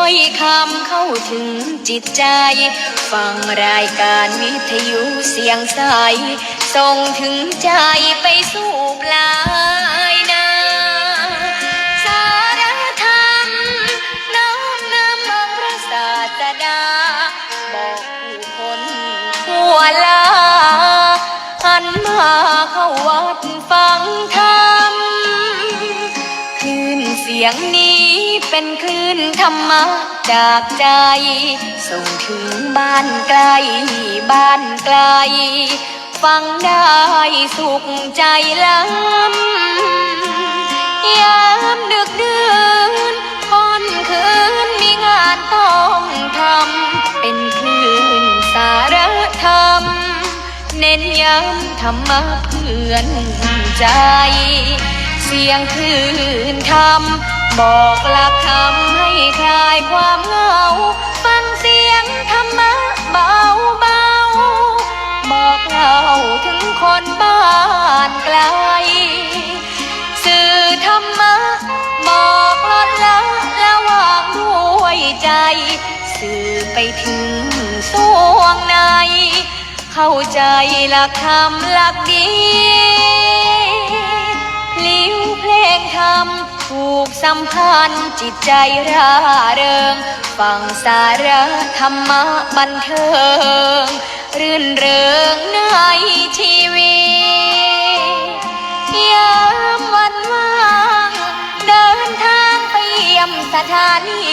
อยคำเข้าถึงจิตใจฟังรายการวิทยุเสียงใสส่งถึงใจไปสู่ปลายนาสารธรรมน้อมนำเอาพระศาสดาบอกผู้คนทั่วลาหันมาเข้าวัดฟังธรรมคลื่นเสียงนี้เป็นคลื่นธรรมะจากใจส่งถึงบ้านไกลบ้านไกลฟังได้สุขใจล้ำยามดึกดื่นค่ำคืนมีงานต้องทำเป็นคลื่นสารธรรมเน้นย้ำธรรมะเพื่อนใจเสียงคลื่นธรรมบอกหลักธรรมให้คลายความเหงาฟังเสียงธรรมะเบาเบาบอกเล่าถึงคนบ้านไกลสื่อธรรมะบอกลดละวางด้วยใจสื่อไปถึงสวงในเข้าใจหลักธรรมหลักดีพลิ้วเพลงธรรมผูกสัมพันธ์จิตใจร่าเริงฟังสาระธรรมะบันเทิงรื่นเริงในชีวิตยามวันว่างเดินทางไปเยี่ยมสถานี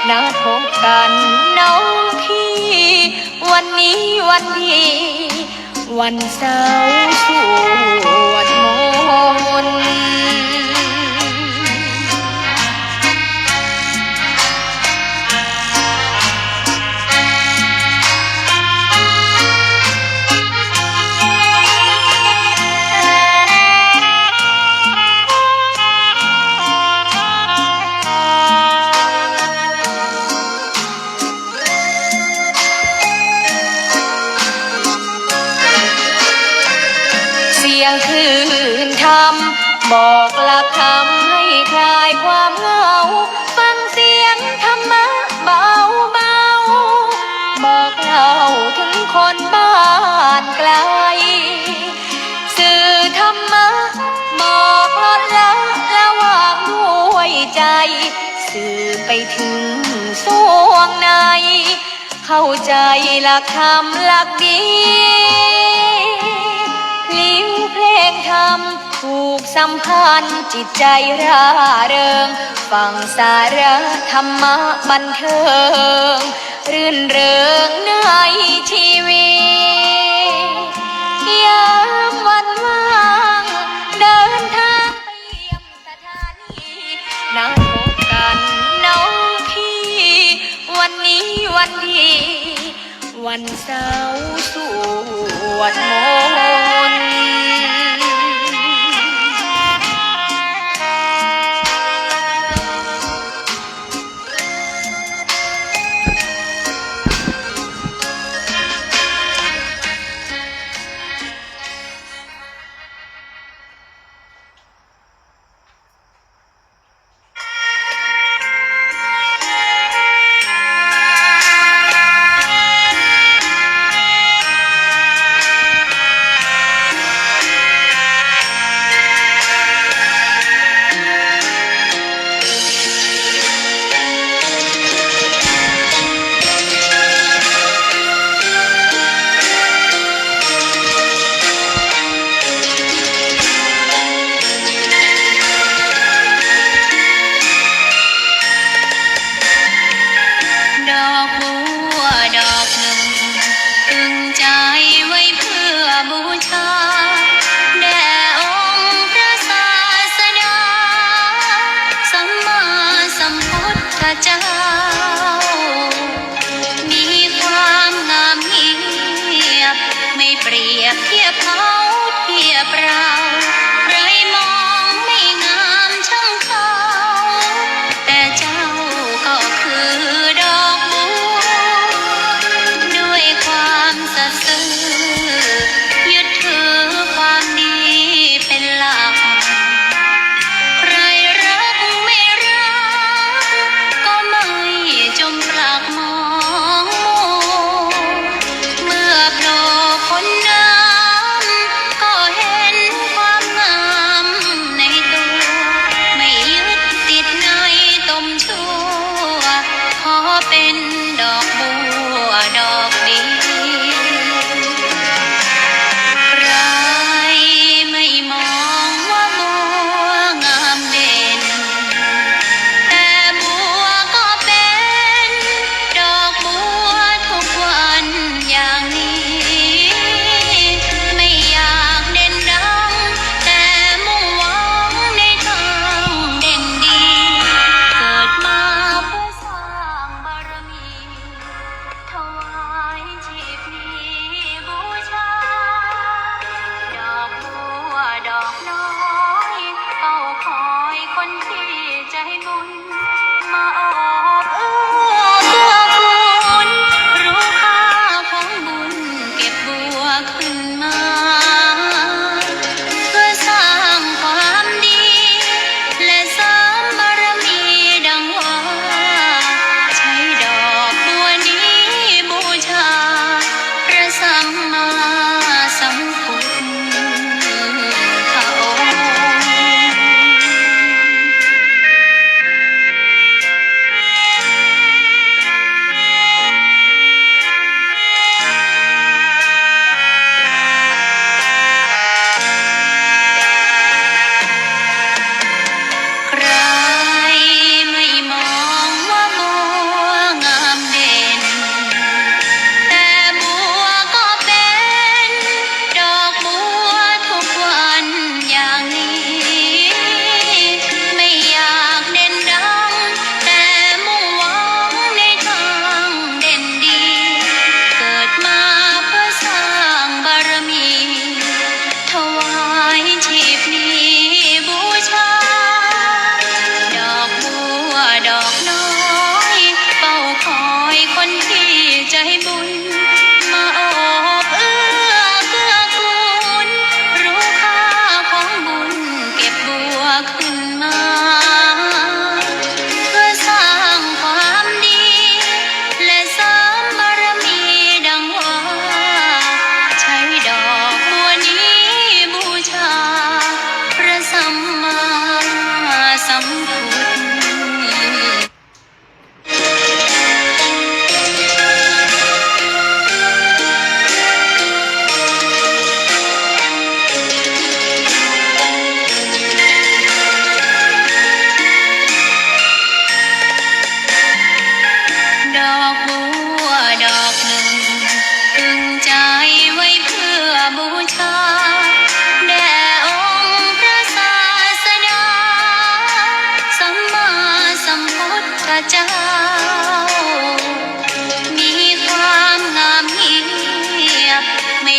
นัดพบกันน้องพี่วันนี้วันดีวันเสาร์สวดมนต์คลื่นธรรมบอกหลักธรรมให้คลายความเหงาฟังเสียงธรรมะเบาเบาบอกเล่าถึงคนบ้านไกลสื่อธรรมะบอกลดละวางด้วยใจสื่อไปถึงสวงในเข้าใจหลักธรรมหลักดีลิ้วเพลงธรรมผูกสัมพันธ์จิตใจร่าเริงฟังสาระธรรมะบันเทิงรื่นเริงในชีวิตยามวันว่างเดินทางไปเยี่ยมสถานีนัดพบกันน้องพี่วันนี้วันดีวันเสาร์สวดมนต์เจ้ามีความงามเงียบไม่เปรียบเทียบเขาเทียบเราใครมองไม่งามช่างเขาแต่เจ้าก็คือดอกบัวด้วยความสัตย์ซื่อยึดถือความดีเป็นหลักใครรักไม่รักก็ไม่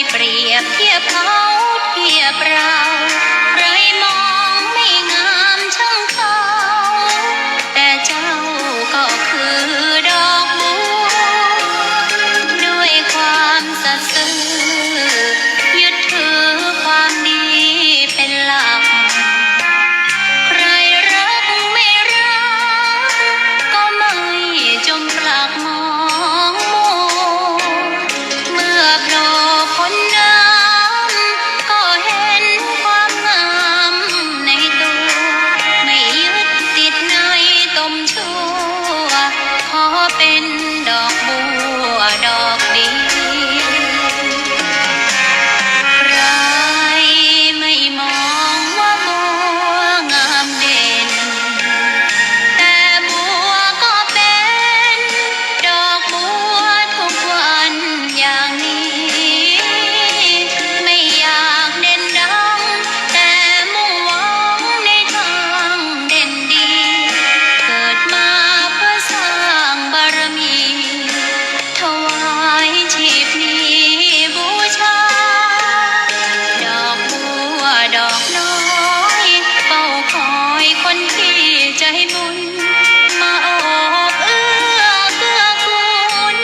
เปรียบเทียบเขาเทียบเราใครมองไม่งามช่างเขาแต่เจ้าก็คือดอกบัวด้วยความสัตย์ซื่อยึดถือความดีเป็นหลักใครรักไม่รักก็ไม่จงปลักมองมัวเมื่อโผล่พ้นน้ำก็เห็นความงามในตัวไม่ยึดติดในตมชั่วขอเป็นดอกบัวดอกเดียวใครไม่มองว่าบัวงามเด่นแต่บัวก็เป็นดอกบัวทุกวันอย่างนี้ไม่อยากเด่นดังแต่มุ่งหวังในทางเด่นดีเกิดมาเพื่อสร้างบารมีถวายชีพนี้บูชาดอกบัวดอกน้อยเฝ้าคอยคนที่ใจบุญมาโอบเอื้อเกื้อกูล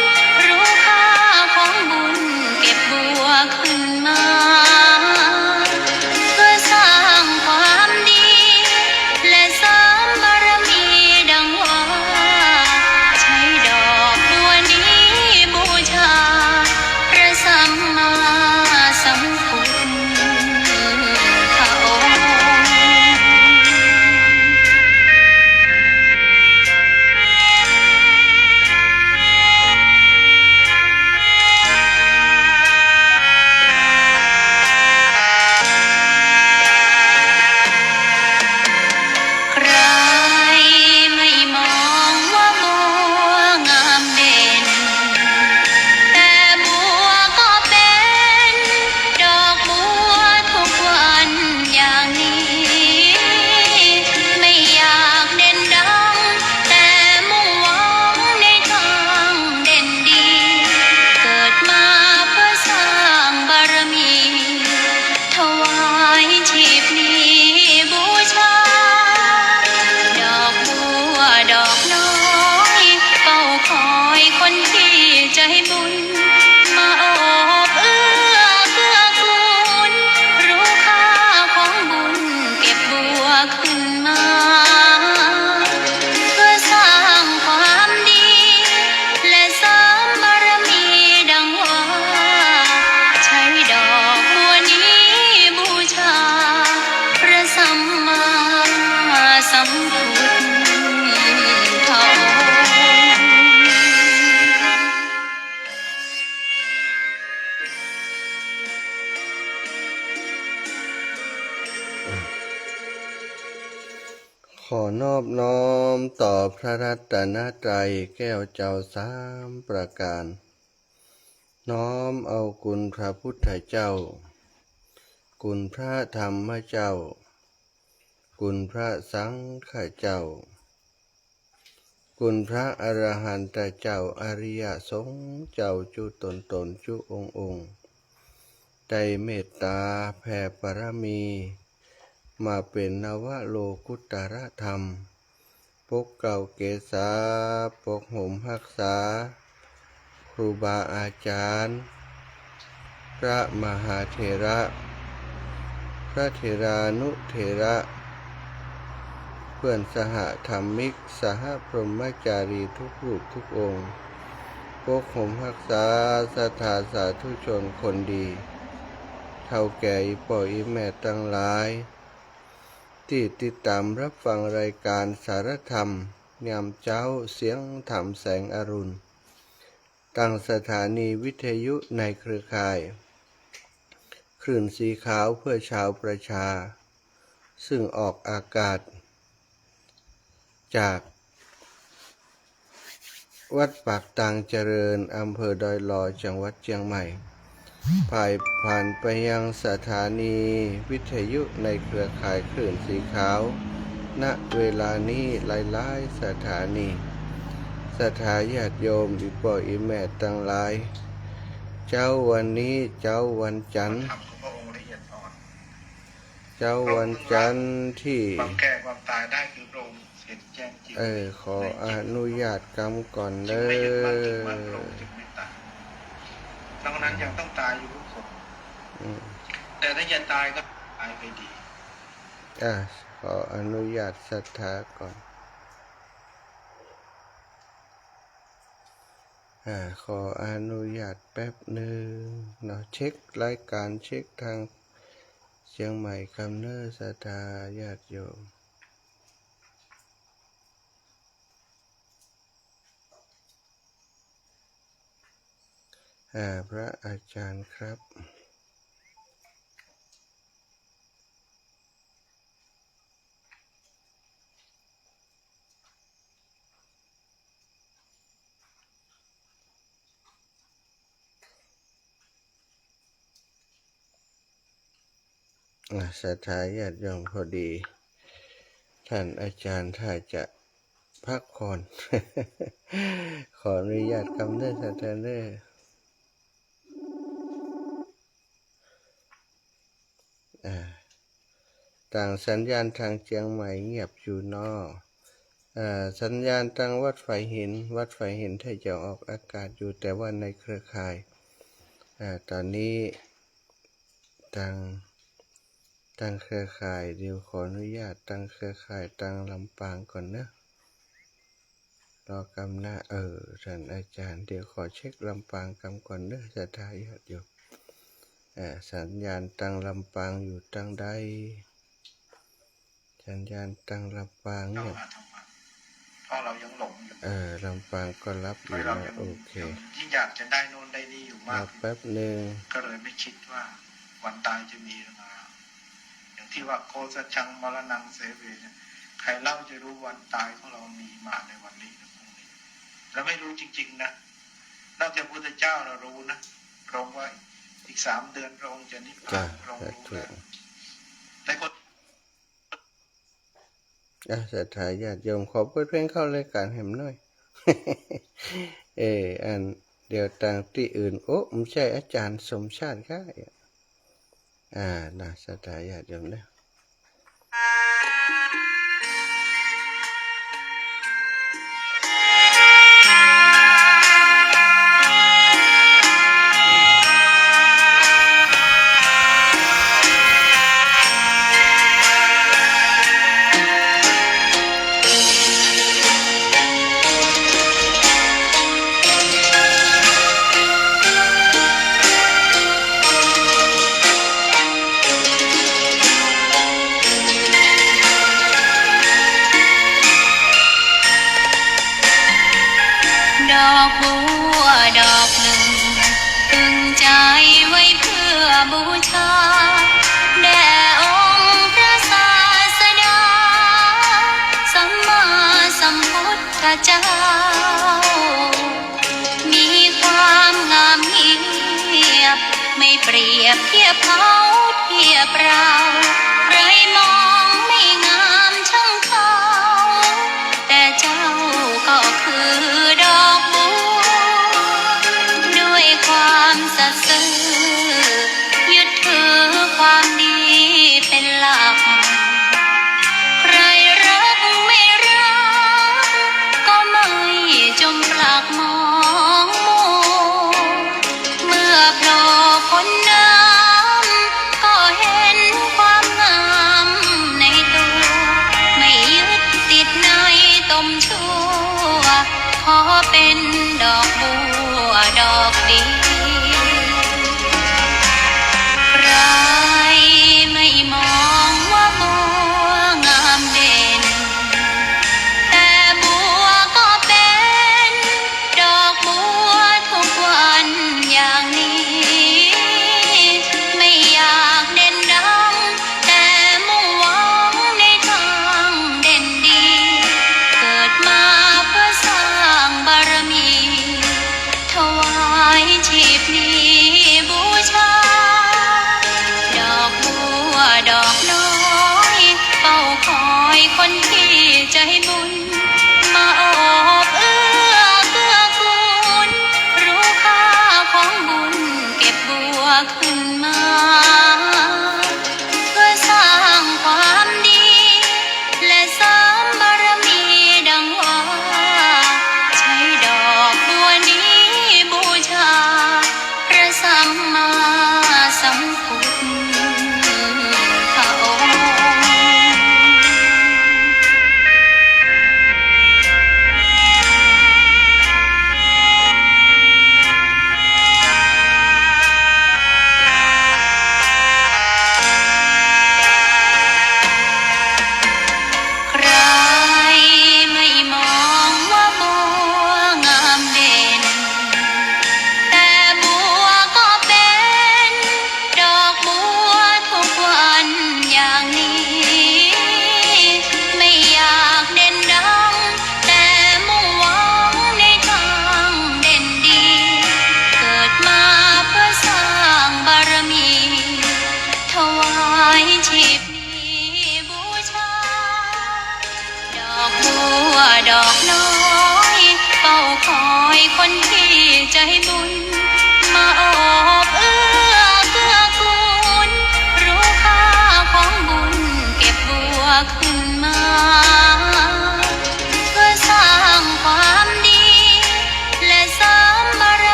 รู้ค่าของบุญเก็บบัวขึ้นมาเพื่อสร้างความดีและเสริมบารมีดังว่าใช้ดอกบัวนี้บูชาพระสัมมาสัมพุทธองค์ ใครไม่มองว่าบัวงามเด่นแต่บัวก็เป็นดอกบัวทุกวันอย่างนี้ไม่อยากเด่นดังแต่มุ่งหวังในทางเด่นดีเกิดมาเพื่อสร้างบารมีถวายชีพนี้บูชาดอกบัวดอกน้อยเฝ้าคอยคนที่ใจบุญมาโอบเอื้อเกื้อกูลรู้ค่าของบุญเก็บบัวขึ้นมาเพื่อสร้างความดีและเสริมบารมีดังว่าใช้ดอกบัวนี้บูชาพระสัมมาสัมพุทธองค์ ขอนอบน้อมต่อพระรัตนตรัยแก้วเจ้าสามประการ น้อมเอาคุณพระพุทธเจ้า คุณพระธรรมเจ้า คุณพระสังฆเจ้า คุณพระอรหันตเจ้าอริยสงฆ์เจ้าจุตนจุองค์ได้เมตตาแผ่บารมี มาเป็นนวโลกุตรธรรมปกเก่าเกษาปกห่มรักษาครูบาอาจารย์ พระมหาเถระ พระเถรานุเถระ เพื่อนสหธรรมิกสหพรหมจารีทุกรูปทุกองค์ปกห่มรักษาศรัทธาสาธุชนคนดีเท่าแก่อีพ่ออีแม่ทั้งหลายที่ติดตามรับฟังรายการสารธรรมยามเช้าเสียงธรรมแสงอรุณตั้งสถานีวิทยุในเครือข่ายคลื่นสีขาวเพื่อชาวประชาซึ่งออกอากาศจากวัดปากตางเจริญอำเภอดอยลอจังหวัดเชียงใหม่ผ่านไปยังสถานีวิทยุในเครือข่ายคลื่นสีขาวณเวลานี้หลายๆสถานีศรัทธาญาติโยมอีพ่ออีแม่ทั้งหลาย เจ้าวันนี้เจ้าวันจันทร์ ทำของพระองค์ละเอียดอ่อน เจ้าวันจันทร์ที่ ความแก่ความตายได้คือพระองค์เห็นแจ้งจริง ขออนุญาตกรรมก่อน จึ เด้ งไม่ยึดมั่นถือ อ มั่นพระองค์จึงไม่ตายดังนั้นยังต้องตายอยู่ทุกคน อืม แต่ถ้าจะตายก็ตายไปดี ขออนุญาตศรัทธาก่อน ขออนุญาตแป๊บหนึ่งเนาะเช็ครายการเช็คทางเชียงใหม่คำเนอร์ศรัทธาญาติโยมพระอาจารย์ครับศรัทธาญาติโยมพอดี ท่านอาจารย์ถ้าจะพักผ่อน ขออนุญาตกำเนิดศรัทธาเด้อต่างสัญญาณทางเชียงใหม่เงียบอยู่นอกสัญญาณทางวัดไฟหินถ้าจะออกอากาศอยู่แต่ว่าในเครือข่ายตอนนี้ตั้งเครือข่ายเดี๋ยวขออนุญาตตั้งเครือข่ายตั้งลำปางก่อนนะรอกำหน้าท่านอาจารย์เดี๋ยวขอเช็คลำปางกำก่อนเด้อศรัทธาญาติโยมสัญญาณตั้งลำปางอยู่ตั้งใดสัญญาณตั้งลำปาง เข้า เนี่ย มาทำมาเพราะเรายังหลงอยู่ ลำปางก็รับอยู่ เรา นะ ยัง โอเค ยิ่งอยากจะได้โน่นได้นี่อยู่มาก แป๊บหนึ่ง ก็เลยไม่คิดว่าวันตายจะมีมา อย่างที่ว่าโกสชังมรณังเสเวเนี่ยใครเล่าจะรู้วันตายของเรามีมาในวันนี้หรือพรุ่งนี้เราไม่รู้จริงๆนะนอกจากพระพุทธเจ้าเรารู้นะพระองค์ว่าอีก3 เดือนพระองค์จะนิพพานพระองค์รู้แล้วแต่คน ศรัทธาญาติโยมขอเปิดเพลงเข้ารายการแหมหน่อย อันเดี๋ยวต่างที่อื่นไม่ใช่อาจารย์สมชาติค่ะศรัทธาญาติโยมนะดอกบัวดอกหนึ่งตึงใจไว้เพื่อบูชาแด่องค์พระศาสดาสัมมาสัมพุทธเจ้ามีความงามเงียบไม่เปรียบเทียบเขาเทียบเราใครมองไม่งามช่างเขาแต่เจ้าก็คือดอกบัวด้วยความสัตย์ซื่อยึดถือความดีเป็นหลักใครรักไม่รักก็ไม่จงปลักมองมัวเมื่อโผล่พ้นน้ำก็เห็นความงามในตัว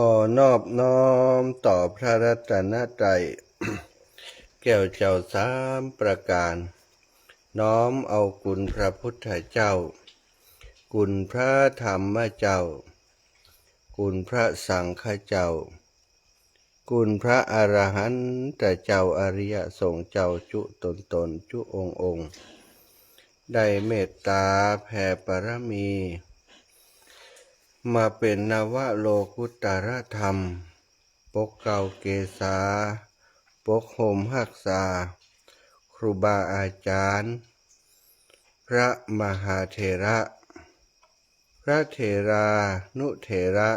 อนอบน้อมต่อพระรัตนตรัย แก้วเจ้าสามประการ น้อมเอาคุณพระพุทธเจ้า คุณพระธรรมเจ้า คุณพระสังฆเจ้า คุณพระอรหันตเจ้าอริยสงฆ์เจ้าจุตนจุองค์ได้เมตตาแผ่ปรมี มาเป็นนวโลกุตรธรรม ปกเก่าเกษาปกโหมหักษา ครูบาอาจารย์ พระมหาเถระ พระเถรานุเถระ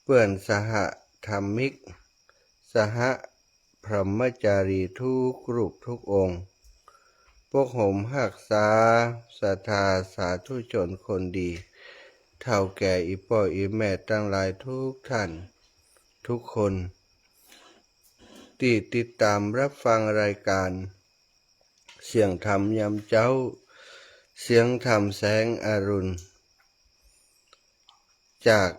เพื่อนสหธรรมิก สหพรหมจารีทุกรูปทุกองค์ปกโหมหักษาศรัทธาสาธุชนคนดีเท่าแก่อีพ่ออีแม่ทั้งหลายทุกท่านทุกคนที่ติดตามรับฟังรายการเสียงธรรมยามเจ้าเสียงธรรมแสงอรุณจาก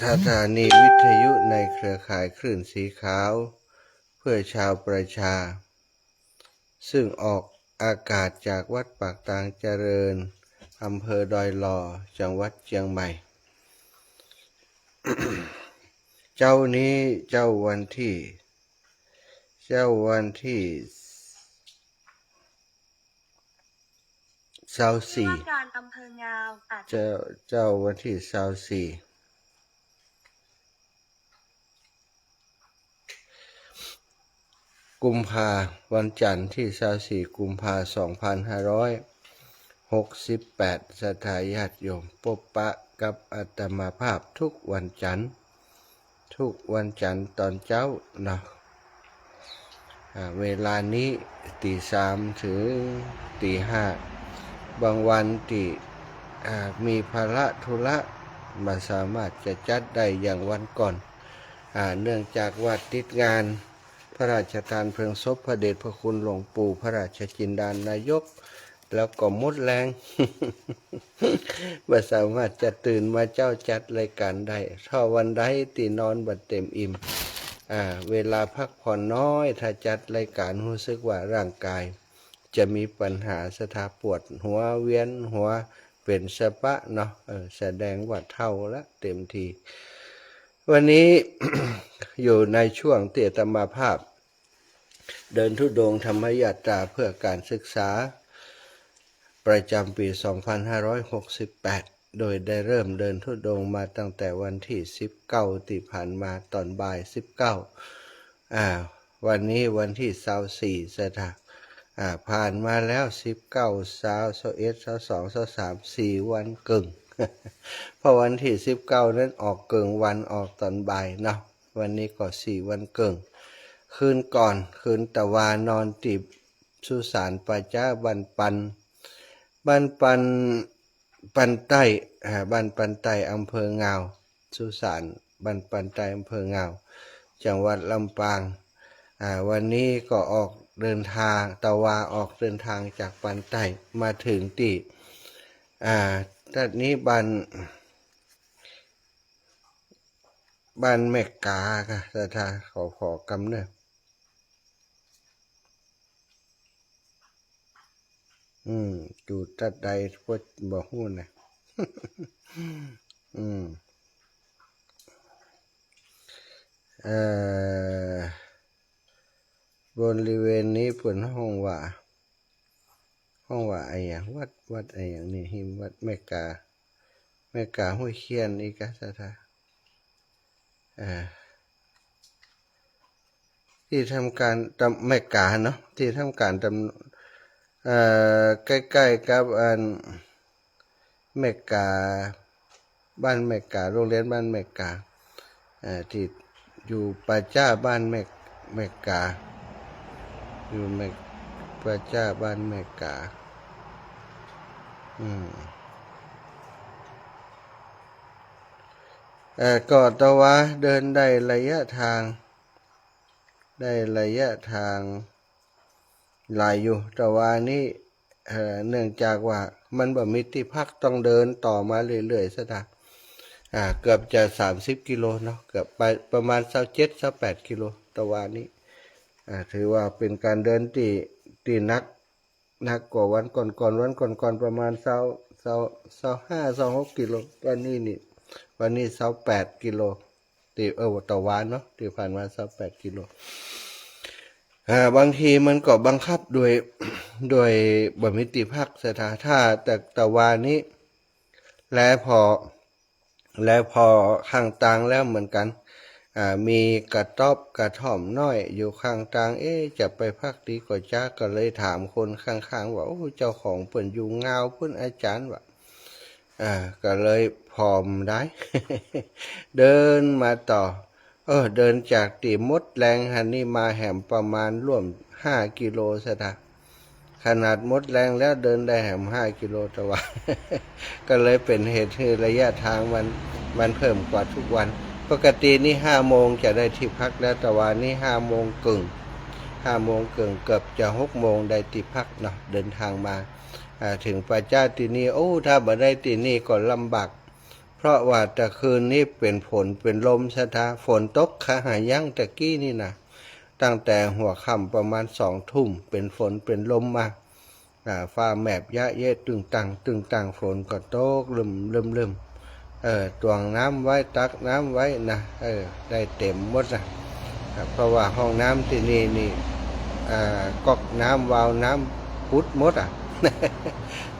สถานีวิทยุในเครือข่ายคลื่นสีขาวเพื่อชาวประชาซึ่งออกอากาศจากวัดปากตางเจริญอำเภอดอยหล่อจังหวัดเชียงใหม่ เจ้านี้เจ้าวันที่24การอำเภองาวเจ้าวันที่24กุมภาวันจันทร์ที่24กุมภา2568ศรัทธาญาติโยมพบปะกับอาตมาภาพทุกวันจันทร์ตอนเช้าเนาะเวลานี้ตี 3ถึงตี 5บางวันที่มีภาระธุระไม่สามารถจะจัดได้อย่างวันก่อนเนื่องจากว่าติดงานพระราชทานเพลิงศพพระเดชพระคุณหลวงปู่พระราชจินดาลนายกแล้วก็หมดแรง ไม่สามารถจะตื่นมาเจ้าจัดรายการได้ถ้าวันใดที่นอนบัดเต็มอิ่มเวลาพักผ่อนน้อยถ้าจัดรายการรู้สึกว่าร่างกายจะมีปัญหาสถาปวดหัวเวียนหัวเป็นสะปะเนาะแสดงว่าเท่าละเต็มทีวันนี้ อยู่ในช่วงที่อาตมาภาพเดินธุดงค์ธรรมยาตราเพื่อการศึกษาประจำปี 2568 โดยได้เริ่มเดินธุดงค์มาตั้งแต่วันที่ 19 ที่ผ่านมาตอนบ่าย 19 วันนี้วันที่ 24 สถาผ่านมาแล้ว 19 20 21 22 23 4 วันกึ่ง เพราะวันที่ 19 นั้นออกกึ่งวันออกตอนบ่ายเนาะวันนี้ก็4 วันกึ่งคืนก่อนคืนตะวานอนติบสุสานป่าจ้าบ้านปันใต้บ้านปันใต้อำเภองาวสุสานบ้านปันใต้อำเภองาวจังหวัดลำปางวันนี้ก็ออกเดินทางตะวาออกเดินทางจากปันใต้มาถึงที่ตอนนี้บ้านแม่กาค่ะสถาขอกำเนิดอยู่ตัดใดพวกบ่ฮู้นะ บริเวณนี้เป็นห้องว่าไอ้อย่างวัดไอ้อย่างนี้หิมวัดแม่กาห้วยเคียนอีกสถาที่ทำการแม่กาเนาะที่ทำการใกล้ๆกับแม่กาบ้านแม่กาโรงเรียนบ้านแม่กาที่อยู่ป่าจ้าบ้านแม่กาอยู่ป่าจ้าบ้านแม่กาก็ตะวะเดินได้ระยะทางหลายอยู่แต่ว่านี่เนื่องจากว่ามันบ่มีที่พักต้องเดินต่อมาเรื่อยๆซะนะ เกือบจะ30 กิโลเนาะเกือบไปประมาณ27-28 กิโลต่อวันนี้ถือว่าเป็นการเดินที่นักกว่าวันก่อนประมาณ25-26 กิโลวันนี้28 กิโลที่ต่อวันเนาะที่ผ่านมา28 กิโลบางทีมันก็บังคับโดยบ่มีที่พักสถานถ้าแต่ต่อวันนี้และพอข้างต่างแล้วเหมือนกันมีกระต๊อบกระท่อมน้อยอยู่ข้างต่างจะไปพักดีกว่าจ้าก็เลยถามคนข้างๆว่าโอ้เจ้าของเปิ่นอยู่เงาเพิ่นอาจารย์ว่าก็เลยพร้อมได้ เดินมาต่อเดินจากตีมดแรงหันนี่มาแหมประมาณร่วม5 กิโลซะนะขนาดมดแรงแล้วเดินได้แหม5 กิโลต่อวัน ก็เลยเป็นเหตุให้ระยะทางมันเพิ่มกว่าทุกวันปกตินี่5 โมงจะได้ที่พักแล้วแต่วันนี้5 โมงครึ่งเกือบจะ6 โมงได้ที่พักเนาะเดินทางมาถึงป่าจ้าที่นี่ถ้าบ่ได้ที่นี่ก็ลำบากเพราะว่าแต่คืนนี้เป็นฝนเป็นลมซะทาฝนตกขาหายั่งตะกี้นี่นะตั้งแต่หัวค่ำประมาณ2 ทุ่มเป็นฝนเป็นลมมาฟ้าแมบยะเยะตึงตังฝนก็ตกลืมตวงน้ำไว้ตักน้ำไว้นะได้เต็มหมดนะเพราะว่าห้องน้ำที่นี่ก๊อกน้ำวาล์วน้ำพุดหมด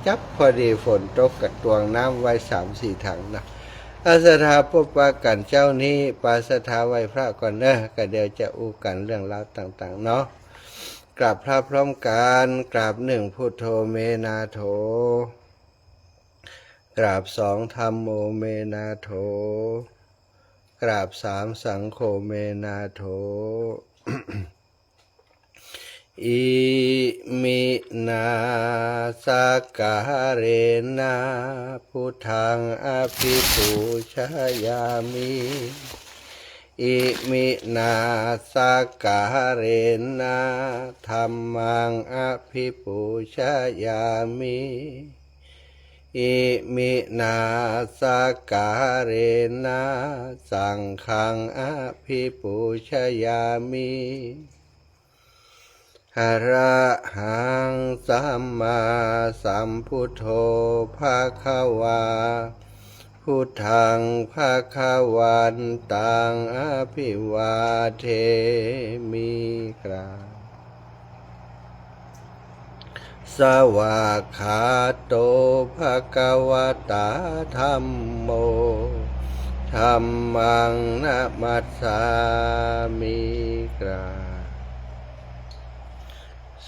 จับพอดีฝนตกกับตวงน้ำไว้3-4 ถังนะสถาพบปากันเจ้านี้ปาสถาไว้พระก่อนก็เดี๋ยวจะอู้กันเรื่องราวต่างๆเนาะกราบพระพร้อมกันกราบ1พุทโธเมนาโถกราบ2ธัมโมเมนาโถกราบ3สังโฆเมนาโถ อิมินาสการเรนะพุทธังอภิปูชยามิอิมินาสการเรนะธัมมังอภิปูชยามิอิมินาสการเรนะสังฆังอภิปูชยามิอะระหังสัมมาสัมพุทโธภะคะวาพุทธังภะคะวันตังอภิวาเทมิกราสวากขาโตภะคะวะตาธัมโมธัมมังนะมัสสามิกรา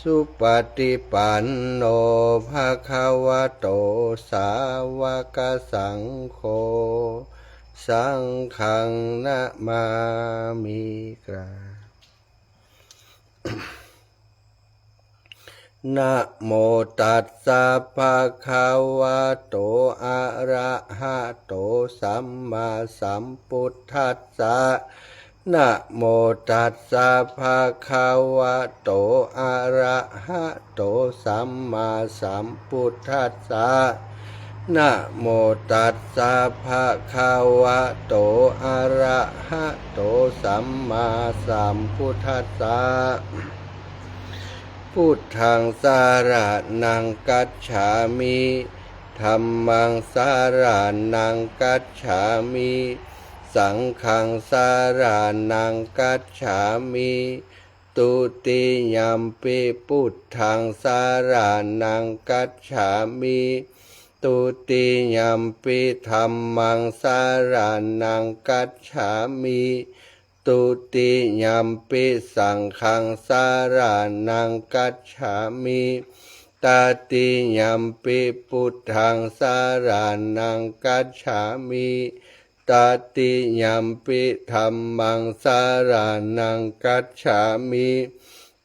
สุปฏิปันโนภะคะวะโตสาวกสังโฆสังฆังนะมามิกรานะโมตัสสะภะคะวะโตอะระหะโตสัมมาสัมพุทธัสสะนะโมตัสสะภะคะวะโตอะระหะโตสัมมาสัมพุทธัสสะนะโมตัสสะภะคะวะโตอะระหะโตสัมมาสัมพุทธัสสะพุทธังสารนังกัจฉามิธัมมังสารนังกัจฉามิสังฆังสารนังกัจฉามิตุติยัมปิพุทธังสารนังกัจฉามิตุติยัมปิธัมมังสารนังกัจฉามิตุติยัมปิสังฆังสารนังกัจฉามิตติยัมปิพุทธังสารนังกัจฉามิตติยัมปิธัมมังสารนังกัจฉามิ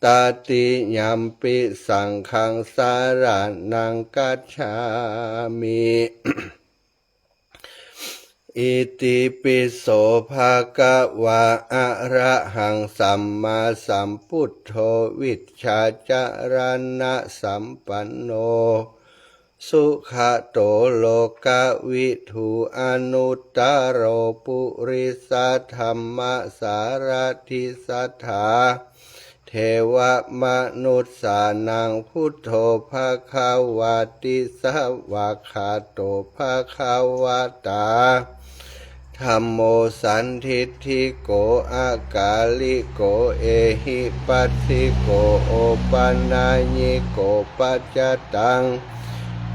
ตติยัมปิสังฆังสารนังกัจฉามิ อิติปิโสภะคะวะอะระหังสัมมาสัมพุทโธวิชชาจารณะสัมปันโน สุขโตโลกวิถูอนุตตโรปุริสธรรมสารทิสัทธาเทวมนุษย์สานังพุทโธภาคาวาติสวากขาโตภาคาวาตาธัมโมสันทิฏฐิโกอากาลิโกเอหิปัสสิโกโอปันนาญิโกปัจจตัง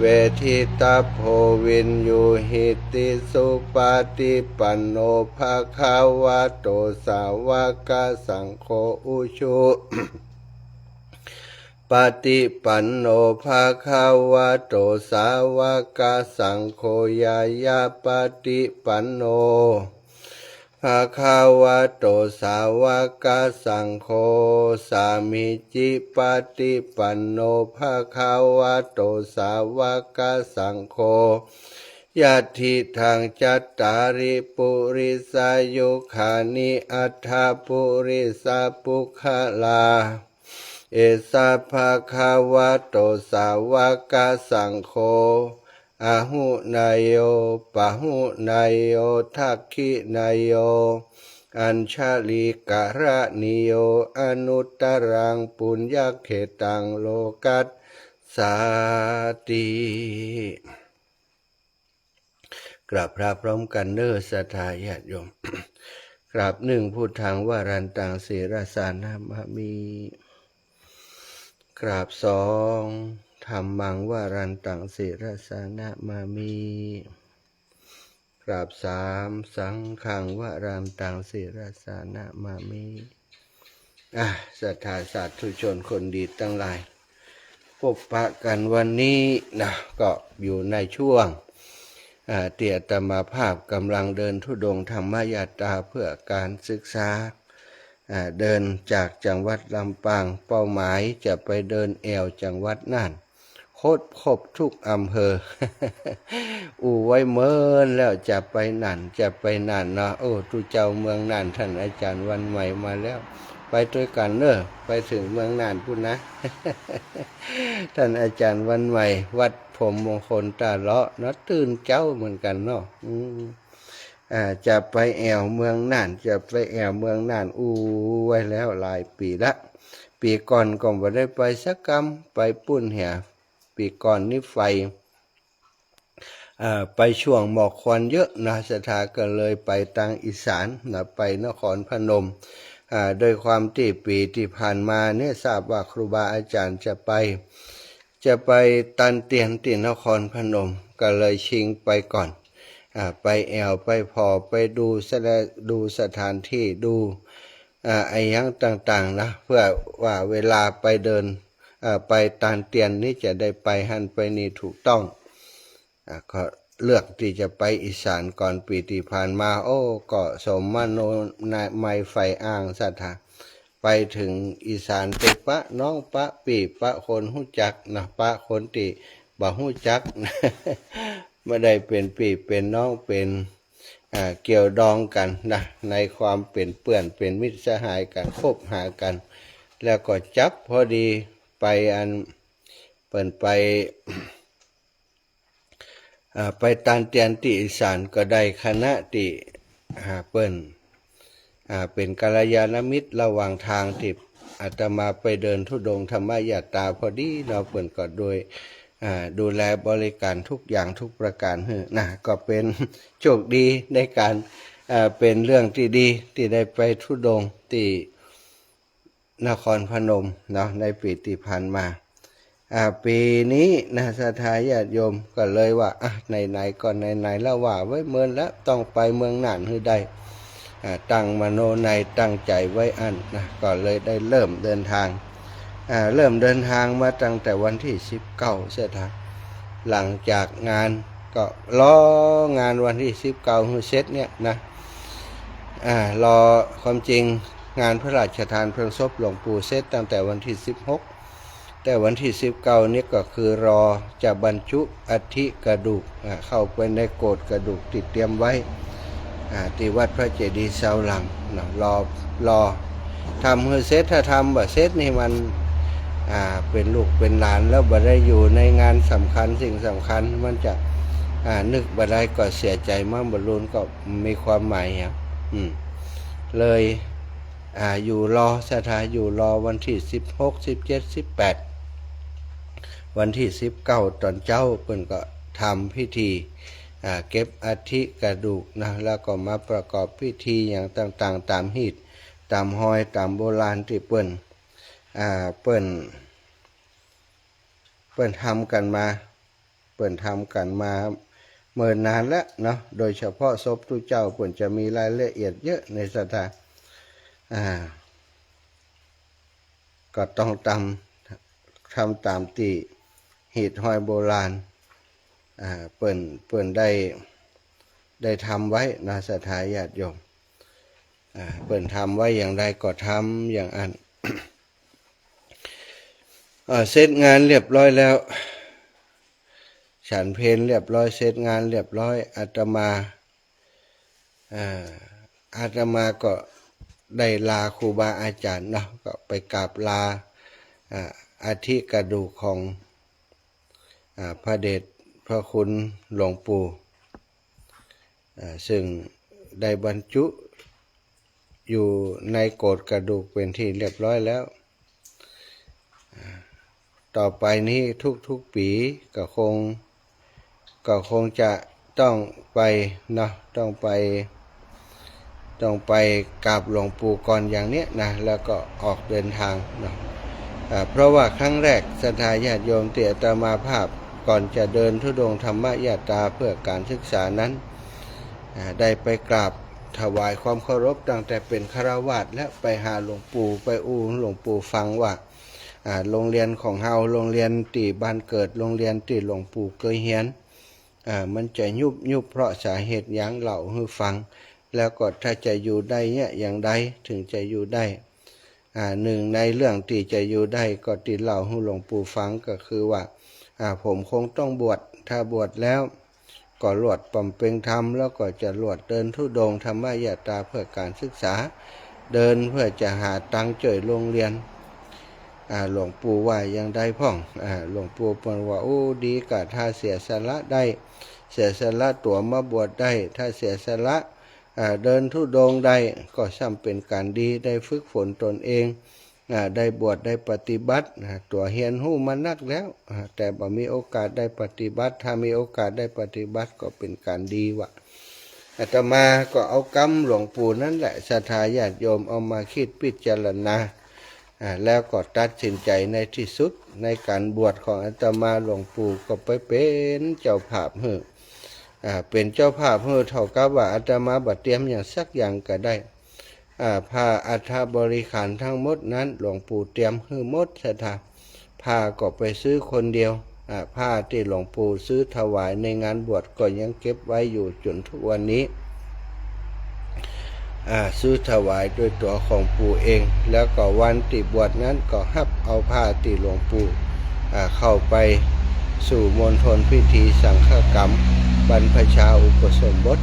เวทิตาโพวินยูหิติสุปาติปันโนภาคาวะโตสาวกสังโฆอุชุปฏิปันโนภาคาวะโตสาวกสังโฆยายาปฏิปันโนภาคาวะโตสาวกสังโฆสามิจิปฏิปันโนภาคาวะโตสาวกสังโฆยะทิทางจัตตาริปุริสายุขานิอัฏฐปุริสาปุคลาเอสาภาคาวะโตสาวกสังโฆอาหุนายโยปะหุนายโยทักขินายโยอัญชลิกะระนิโยอนุตตรังปุญญเขตังโลกัสสาติกราบพระพร้อมกันเนอศรัทธาญาติโยม กราบหนึ่งพุทธังวารันตังศีรสานามามีกราบสองธัมมังวารันตังศีรสานามามีกราบสามสังฆังวารันตังศีรสานามามีศรัทธาสาธุชนคนดีทั้งหลายพบปะกันวันนี้นะก็อยู่ในช่วงเตี่ยตมาภาพกำลังเดินธุดงค์ธรรมยาตราเพื่อการศึกษาเดินจากจังหวัดลำปางเป้าหมายจะไปเดินแอวจังหวัดน่านครบทุกอำเภอ ไว้เมินแล้วจะไปน่านจะไปน่านเนาะทุเจ้าเมืองน่านท่านอาจารย์วันใหม่มาแล้วไปด้วยกันเนอะไปถึงเมืองน่านพุ่นนะ ท่านอาจารย์วันใหม่วัดพรหมมงคลตาเลาะเนาะตื่นเจ้าเหมือนกันเนาะจะไปแอวเมืองน่านจะไปแอวเมืองน่านไว้แล้วหลายปีละปีก่อนก็บ่ได้ไปสักกำไปปุ้นเหี่ยปีก่อนนี่ไฟไปช่วงหมอกควันเยอะนะศรัทธาก็เลยไปทางอีสานนะไปนครพนมโดยความที่ปีที่ผ่านมาเนี่ยทราบว่าครูบาอาจารย์จะไปตันเตียนที่นครพนมก็เลยชิงไปก่อนไปแอวไปพอไปดูสถานที่ดูไอ้ยังต่างๆนะเพื่อว่าเวลาไปเดินไปตันเตียนนี่จะได้ไปหันไปนี่ถูกต้องก็เลือกที่จะไปอีสานก่อนปีที่ผ่านมาก็สมมโนไม่ไฟอ้างศรัทธาไปถึงอีสานไปปะน้องปะปีปะคนหู้จักนะปะคนที่บ่หู้จัก ไม่ได้เป็นปีเป็นน้องเป็นเกี่ยวดองกันนะในความเป็นเปื้อนเป็นมิตรสหายกันคบหากันแล้วก็จับพอดีไปเปิ่นไปตันเตียนติอีสานก็ได้คณะติเปิ้นเป็นกัลยาณมิตรระหว่างทางที่อาตมาไปเดินธุดงค์ธรรมยาตราพอดีเราเปิ้นก็โดยดูแลบริการทุกอย่างทุกประการนะก็เป็นโชคดีในการเป็นเรื่องที่ดีที่ได้ไปธุดงค์ที่นครพนมเนาะในปีที่ผ่านมาปีนี้นะศรัทธาญาติโยมก็เลยว่าไหนๆก่อนไหนๆแล้วว่าไว้เมินแล้วต้องไปเมืองน่านให้ได้ตั้งมโนในตั้งใจไว้อันนะก็เลยได้เริ่มเดินทางมาตั้งแต่วันที่19เสียทางหลังจากงานก็รองานวันที่19ฮือเสร็จเนี่ยนะรอความจริงงานพระราชทานเพลิงศพหลวงปู่เสร็จตั้งแต่วันที่16แต่วันที่19นี้ก็คือรอจะบรรจุอัฐิกระดูกเข้าไปในโกฐกระดูกที่เตรียมไว้ที่วัดพระเจดีย์เสาหลังรอทำให้เสร็จถ้าทำแบบเสร็จนี่มัน เป็นลูกเป็นหลานแล้วบ่ได้อยู่ในงานสำคัญสิ่งสำคัญมันจะนึกบ่ได้ก็เสียใจมากบ่รุนก็มีความหมายครับเลยอยู่รอสถาอยู่รอวันที่16 17 18วันที่19ตอนเจ้าเพิ่นก็ทำพิธีเก็บอัฐิกระดูกนะแล้วก็มาประกอบพิธีอย่างต่างๆตามฮีตตามหอยตามโบราณที่เปิ้นทำกันมาเเมื่อนานแล้วเนาะโดยเฉพาะศพทุกเจ้าเปิ้นจะมีรายละเอียดเยอะในศรัทธาก็ต้องทำตามที่หีดหอยโบราณเปิ้นได้ทำไว้นะศรัทธาญาติโยมเปิ้นทำไว้อย่างใดก็ทำอย่างอัน เสร็จงานเรียบร้อยแล้วฉันเพลเรียบร้อยเสร็จงานเรียบร้อยอาตมาก็ได้ลาครูบาอาจารย์เนาะก็ไปกราบลาอาทิกระดูกของพระเดชพระคุณหลวงปู่ซึ่งได้บรรจุอยู่ในโกฐกระดูกเป็นที่เรียบร้อยแล้วต่อไปนี้ทุกปีก็คงจะต้องไปเนาะต้องไปกราบหลวงปู่ก่อนอย่างเนี้ยนะแล้วก็ออกเดินทางเนาะเพราะว่าครั้งแรกศรัทธาญาติโยมที่อาตมาภาพก่อนจะเดินธุดงค์ธรรมยาตราเพื่อการศึกษานั้นได้ไปกราบถวายความเคารพตั้งแต่เป็นฆราวาสและไปหาหลวงปู่ไปหลวงปู่ฟังว่าโรงเรียนของเฮาโรงเรียนตีบ้านเกิดโรงเรียนตีหลวงปู่เคยเฮียนมันจะยุบเพราะสาเหตุอย่างเล่าให้ฟังแล้วก็ถ้าจะอยู่ได้เนี่ยอย่างใดถึงจะอยู่ได้หนึ่งในเรื่องที่จะอยู่ได้ก็ตีเล่าให้หลวงปู่ฟังก็คือว่าผมคงต้องบวชถ้าบวชแล้วก็ลวดป่อมเพ็งธรรมแล้วก็จะลวดเดินธุดงค์ธรรมยาตราเพื่อการศึกษาเดินเพื่อจะหาตังค์จ่อยโรงเรียนหลวงปู่ว่ายังได้พ่องหลวงปู่เปิ้นว่าโอ้ดีกะถ้าเสียสละได้เสียสละตัวมาบวชได้ถ้าเสียสละเดินธุดงค์ได้ก็ย่อมเป็นการดีได้ฝึกฝนตนเองได้บวชได้ปฏิบัติตัวเฮียนหู้มานักแล้วแต่บ่มีโอกาสได้ปฏิบัติถ้ามีโอกาสได้ปฏิบัติก็เป็นการดีว่ะอาตมาก็เอากรรมหลวงปู่นั่นแหละศรัทธาญาติโยมเอามาคิดพิจารณาแล้วก็ตัดสินใจในที่สุดในการบวชของอาตมาหลวงปู่ก็ไปเป็นเจ้าภาพเป็นเจ้าภาพเท่ากับว่าอาตมาบ่เตรียมอย่างสักอย่างก็ได้ผ้าอัฐบริขารทั้งหมดนั้นหลวงปู่เตรียมหมดศรัทธาผ้าก็ไปซื้อคนเดียวผ้าที่หลวงปู่ซื้อถวายในงานบวชก็ยังเก็บไว้อยู่จนทุกวันนี้ซื้อถวายด้วยตัวของปู่เองแล้วก็วันที่บวชนั้นก็ฮับเอาผ้าที่หลวงปู่เข้าไปสู่มณฑลพิธีสังฆกรรมบรรพชาอุปสมบท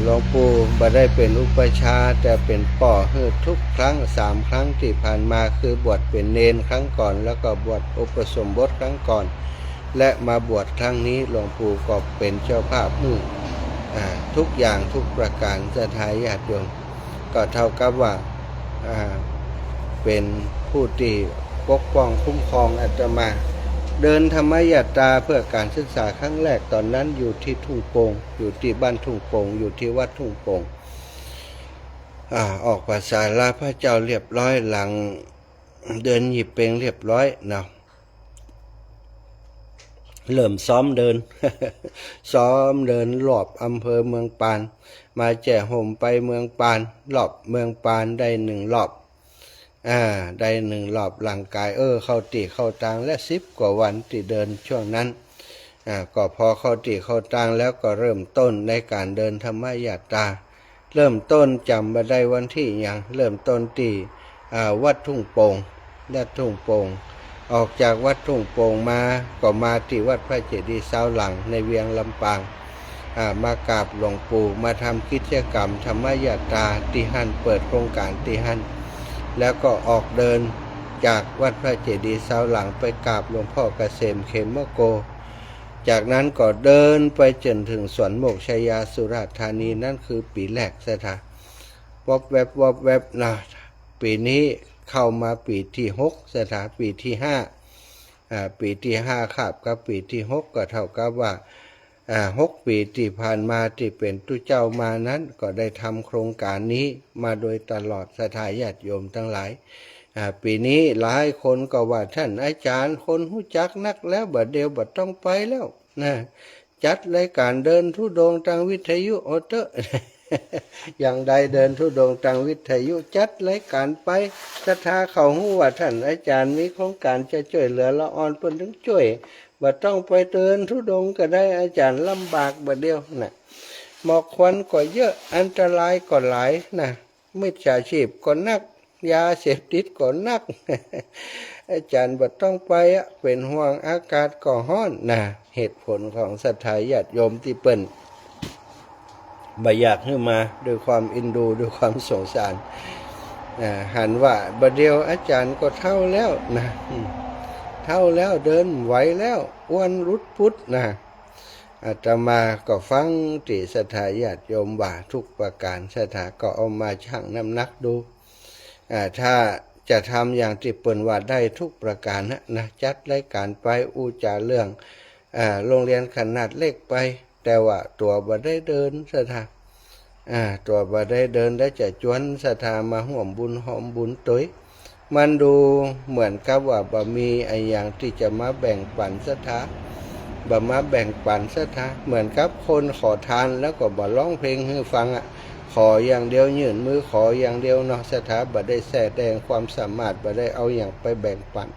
หลวงปู่บ่ได้เป็นอุปชาแต่เป็นป่อทุกครั้ง3ครั้งที่ผ่านมาคือบวชเป็นเณรครั้งก่อนแล้วก็บวชอุปสมบทครั้งก่อนและมาบวชครั้งนี้หลวงปู่ก็เป็นเจ้าภาพทุกอย่างทุกประการศรัทธาญาติโยมก็เท่ากับว่าเป็นผู้ที่ปกป้องคุ้มครองอาตมาเดินธรรมยาตราเพื่อการศึกษาครั้งแรกตอนนั้นอยู่ที่ทุ่งโป่งอยู่ที่บ้านทุ่งโป่งอยู่ที่วัดทุ่งโป่งออกภาษาลาพระเจ้าเรียบร้อยหลังเดินหยิบเปงเรียบร้อยเนาะเริ่มซ้อมเดิน ซ้อมเดินรอบอำเภอเมืองปานมาแจ่ห่มไปเมืองปานรอบเมืองปานได้1 รอบได้1 รอบร่างกายเข้าติเข้าตางและ10 กว่าวันที่เดินช่วงนั้นก็พอเข้าติเข้าตางแล้วก็เริ่มต้นในการเดินธรรมยาตราเริ่มต้นจำบ่ได้วันที่อย่างเริ่มต้นที่วัดทุ่งโป่งออกจากวัดทุ่งโป่งมาก็มาที่วัดพระเจดีย์เสาหลังในเวียงลำปางมากราบหลวงปู่มาทำกิจกรรมธรรมยาตราที่หั่นเปิดโครงการที่หั่นแล้วก็ออกเดิน จากวัดพระเจดีย์เสาหลังไปกราบหลวงพ่อเกษมเขมโกจากนั้นก็เดินไปจนถึงสวนโมกชยาสุราษฎร์ธานีนั่นคือปีแรกสถานวบแวบวบแวบนะปีนี้เข้ามาปีที่6สถานปีที่5ปีที่5ครับกับปีที่6ก็เท่ากับว่า6 ปีที่ผ่านมาที่เป็นตุเจ้ามานั้นก็ได้ทำโครงการนี้มาโดยตลอดสถาญาติโยมทั้งหลายปีนี้หลายคนก็ว่าท่านอาจารย์คนหู้จักนักแล้วบัดเดียวบัดต้องไปแล้วนะจัดรายการเดินธุดงค์ทางวิทยุโอเตอร์ อย่างใดเดินธุดงค์ทางวิทยุจัดรายการไปศรัทธาเขาหู้ว่าท่านอาจารย์มีโครงการจะช่วยเหลือละอ่อนเพิ่นถึงช่วยบัดต้องไปเดินธุดงค์ก็ได้อาจารย์ลำบากบัดเดียวนะหมอกควันก็เยอะอันตรายก็หลายนะมิจฉาชีพก็นักยาเสพติดก็นัก อาจารย์บัดต้องไปเป็นห่วงอากาศก็ร้อนนะเหตุผลของศรัทธาญาติโยมที่เปิ้นบ่อยากให้มาด้วยความอินดูด้วยความสงสารหันว่าบัดเดียวอาจารย์ก็เท่าแล้วนะเท่าแล้วเดินไหวแล้วอ้วนรุดพุดนะอาตมาก็ฟังที่ศรัทธาญาติโยมว่าทุกประการศรัทธาก็เอามาชั่งน้ำหนักดูถ้าจะทำอย่างที่เปิ้นว่าได้ทุกประการนะจัดรายการไปอู้จาเรื่องโรงเรียนขนาดเล็กไปแต่ว่าตัวบ่ได้เดินศรัทธาตัวบ่ได้เดินได้จะชวนศรัทธามาร่วมบุญหอมบุญตุ้ยมันดูเหมือนกับว่าบ่มีไอ้อย่างที่จะมาแบ่งปันศรัทธาบ่มาแบ่งปันศรัทธาเหมือนกับคนขอทานแล้วก็บ่ร้องเพลงให้ฟังขออย่างเดียวยื่นมือขออย่างเดียวเนาะศรัทธาบ่ได้แสดงความสามารถบ่ได้เอาอย่างไปแบ่งปัน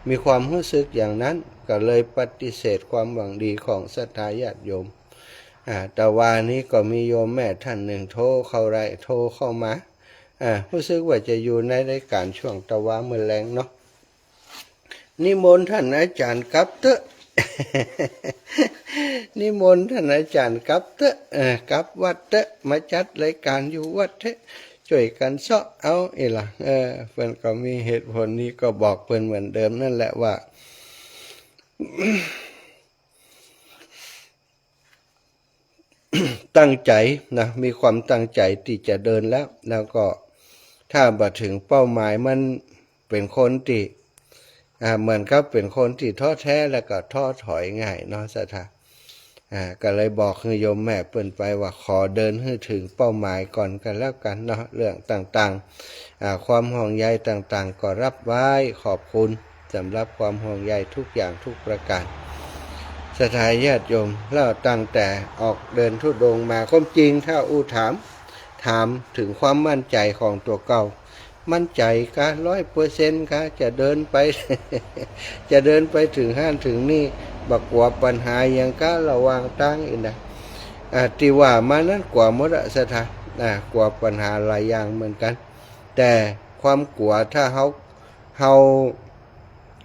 มีความรู้สึกอย่างนั้นก็เลยปฏิเสธความหวังดีของศรัทธาญาติโยมแต่ว่านี้ก็มีโยมแม่ท่านหนึ่งโทรเข้ามารู้สึกว่าจะอยู่ในรายการช่วงตะวันมื้อแลงเนาะนิมนต์ท่านอาจารย์กลับเถอะ นิมนต์ท่านอาจารย์กลับเถอะกลับวัดเถอะมาจัดรายการอยู่วัดเถอะช่วยกันเซาะเอาล่ะเพิ่นก็มีเหตุผลนี้ก็บอกเพิ่นเหมือนเดิมนั่นแหละว่า ตั้งใจนะมีความตั้งใจที่จะเดินแล้วก็ถ้าบ่ถึงเป้าหมายมันเป็นคนที่เหมือนกับเป็นคนที่ท้อแท้แล้วก็ท้อถอยง่ายเนาะศรัทธาก็เลยบอกคือโยมแม่เปิ้นไปว่าขอเดินให้ถึงเป้าหมายก่อนกันแล้วกันเนาะเรื่องต่างๆความห่วงใยต่างๆก็รับไว้ขอบคุณสำหรับความห่วงใยทุกอย่างทุกประการศรัทธาญาติโยมแล้วตั้งแต่ออกเดินธุดงค์มาความจริงถ้าอู้ถามถึงความมั่นใจของตัวเก่ามั่นใจกะ100%กะจะเดินไป จะเดินไปถึงห้านถึงนี่บักกว่าปัญหาอย่างกะระหว่างตั้งอีกนะที่ว่ามานั้นกว่าหมดศรัทธากว่าปัญหาหลายอย่างเหมือนกันแต่ความกลัวถ้าเฮา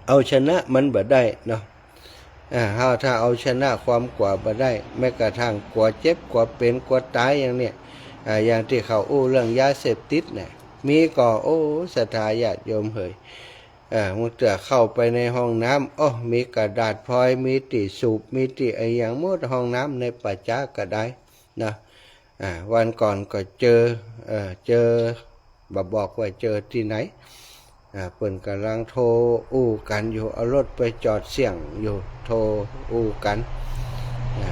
เอาชนะมันบ่ได้เนาะถ้าเอาชนะความกลัวบ่ได้แม้กระทั่งกลัวเจ็บกลัวเป็นกลัวตายอย่างเนี้ยอย่างที่เขาอู้เรื่องยาเสพติดเนี่ยมีก็โอ้ศรัทธาญาติโยมเฮ้ยมันจะเข้าไปในห้องน้ำมีกระดาษพลอยมีติสูบมีติไออย่างหมดห้องน้ำในป่าช้าก็ได้นะวันก่อนก็เจอบอกว่าเจอที่ไหนเปิ่นกำลังโทรอู้กันอยู่เอารถไปจอดเสี่ยงอยู่โทรอู้กัน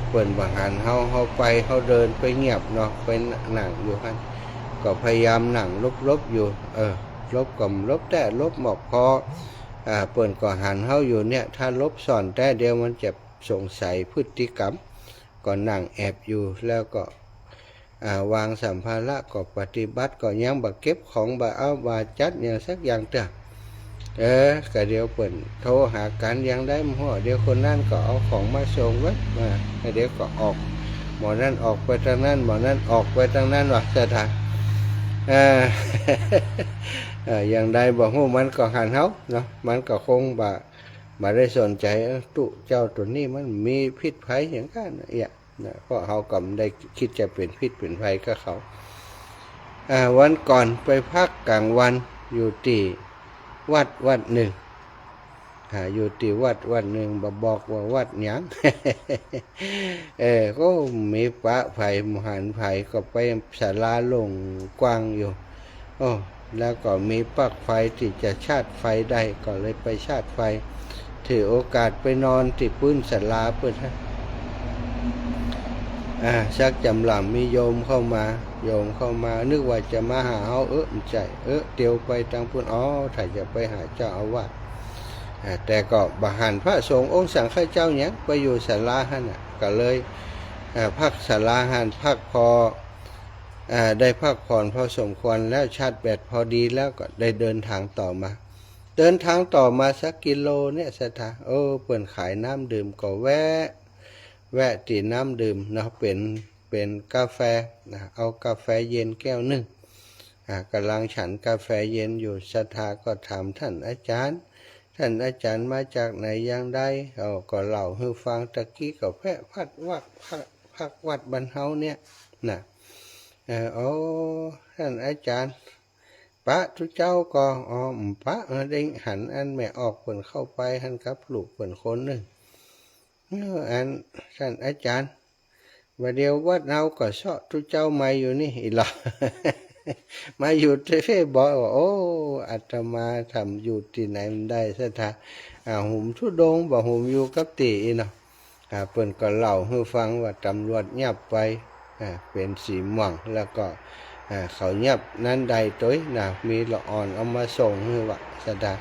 เปิ่นบางหันเฮาไปเฮาเดินไปเงียบเนาะไปนั่งอยู่หั่นก็พยายามนั่งลบอยู่ลบกับลบแต่ลบหมอกคอเปิ่นก็หันเฮาอยู่เนี่ยถ้าลบสอนแต่เดียวมันจะสงสัยพฤติกรรมก็นั่งแอบอยู่แล้วก็วางสัมภาระก็ปฏิบัติก็ยังบ่เก็บของบ่เอาบ่จัดอย่างสักอย่างเถอะก็เดี๋ยวเปิ่นโทรหากันยังได้หัวเดี๋ยวคนนั้นก็เอาของมาส่งไว้เดี๋ยวก็ออกหมอนั้นออกไปทางนั้นหมอนั้นออกไปทางนั้นว่าศรัทธาอย่างใดบ่ฮู้มันก็หันเฮาเนาะมันก็คงบ่ได้สนใจตุเจ้าตัวนี้มันมีพิษภัยอย่างกันเพราะเขาก็ได้คิดจะเป็นพิษเป็นภัยกับเขาวันก่อนไปพักกลางวันอยู่ที่ วัดหนึ่งอยู่ที่วัดหนึ่งบอกว่าวัดหยัง ก็มีพระไผ่มหันต์ไผ่ก็ไปศาลาโล่งกว้างอยู่แล้วก็มีปลั๊กไฟที่จะชาร์จไฟได้ก็เลยไปชาร์จไฟถือโอกาสไปนอนที่พื้นศาลาเพื่อนชักจำหล่ำมีโยมเข้ามานึกว่าจะมาหาเฮาไม่ใช่เตียวไปทางพุ่นถ้าจะไปหาเจ้าอาวาสแต่ก็บหันพระสงฆ์องค์สังฆเจ้าเนี้ยไปอยู่ศาลาหันก็เลยพักศาลาหันพักพอได้พักผ่อนพอสมควรแล้วชาร์จแบตพอดีแล้วก็ได้เดินทางต่อมาสักกิโลเนี่ยสถาเปิ่นขายน้ำดื่มก็แวะตีน้ำดื่มนะเป็นกาแฟนะเอากาแฟเย็นแก้วหนึ่งกำลังฉันกาแฟเย็นอยู่สถาก็ถามท่านอาจารย์มาจากไหนอย่างใดก็เล่าให้ฟังตะกี้ก็แพะพักวัดบรรเทาเนี่ยนะท่านอาจารย์พระทุกเจ้าก็พระได้หันอันแม่ออกเปิ่นเข้าไปหันครับลูกเปิ่นคนหนึ่งอันท่านอาจารย์ว่าเดียววัดเราก็ชอบทุกเจ้ามาอยู่นี่อีหรอ มาอยู่ที่บอกว่าอาตมาทำอยู่ที่ไหนมันได้สถาหุ่มทุดงบอกหุ่มอยู่กับตีเนาะเปิ่นก็เล่าให้ฟังว่าตำรวจเงียบไปเป็นสีม่วงแล้วก็เขาเงียบนั้นใดตัวนะมีละอ่อนเอามาส่งให้ว่าสถา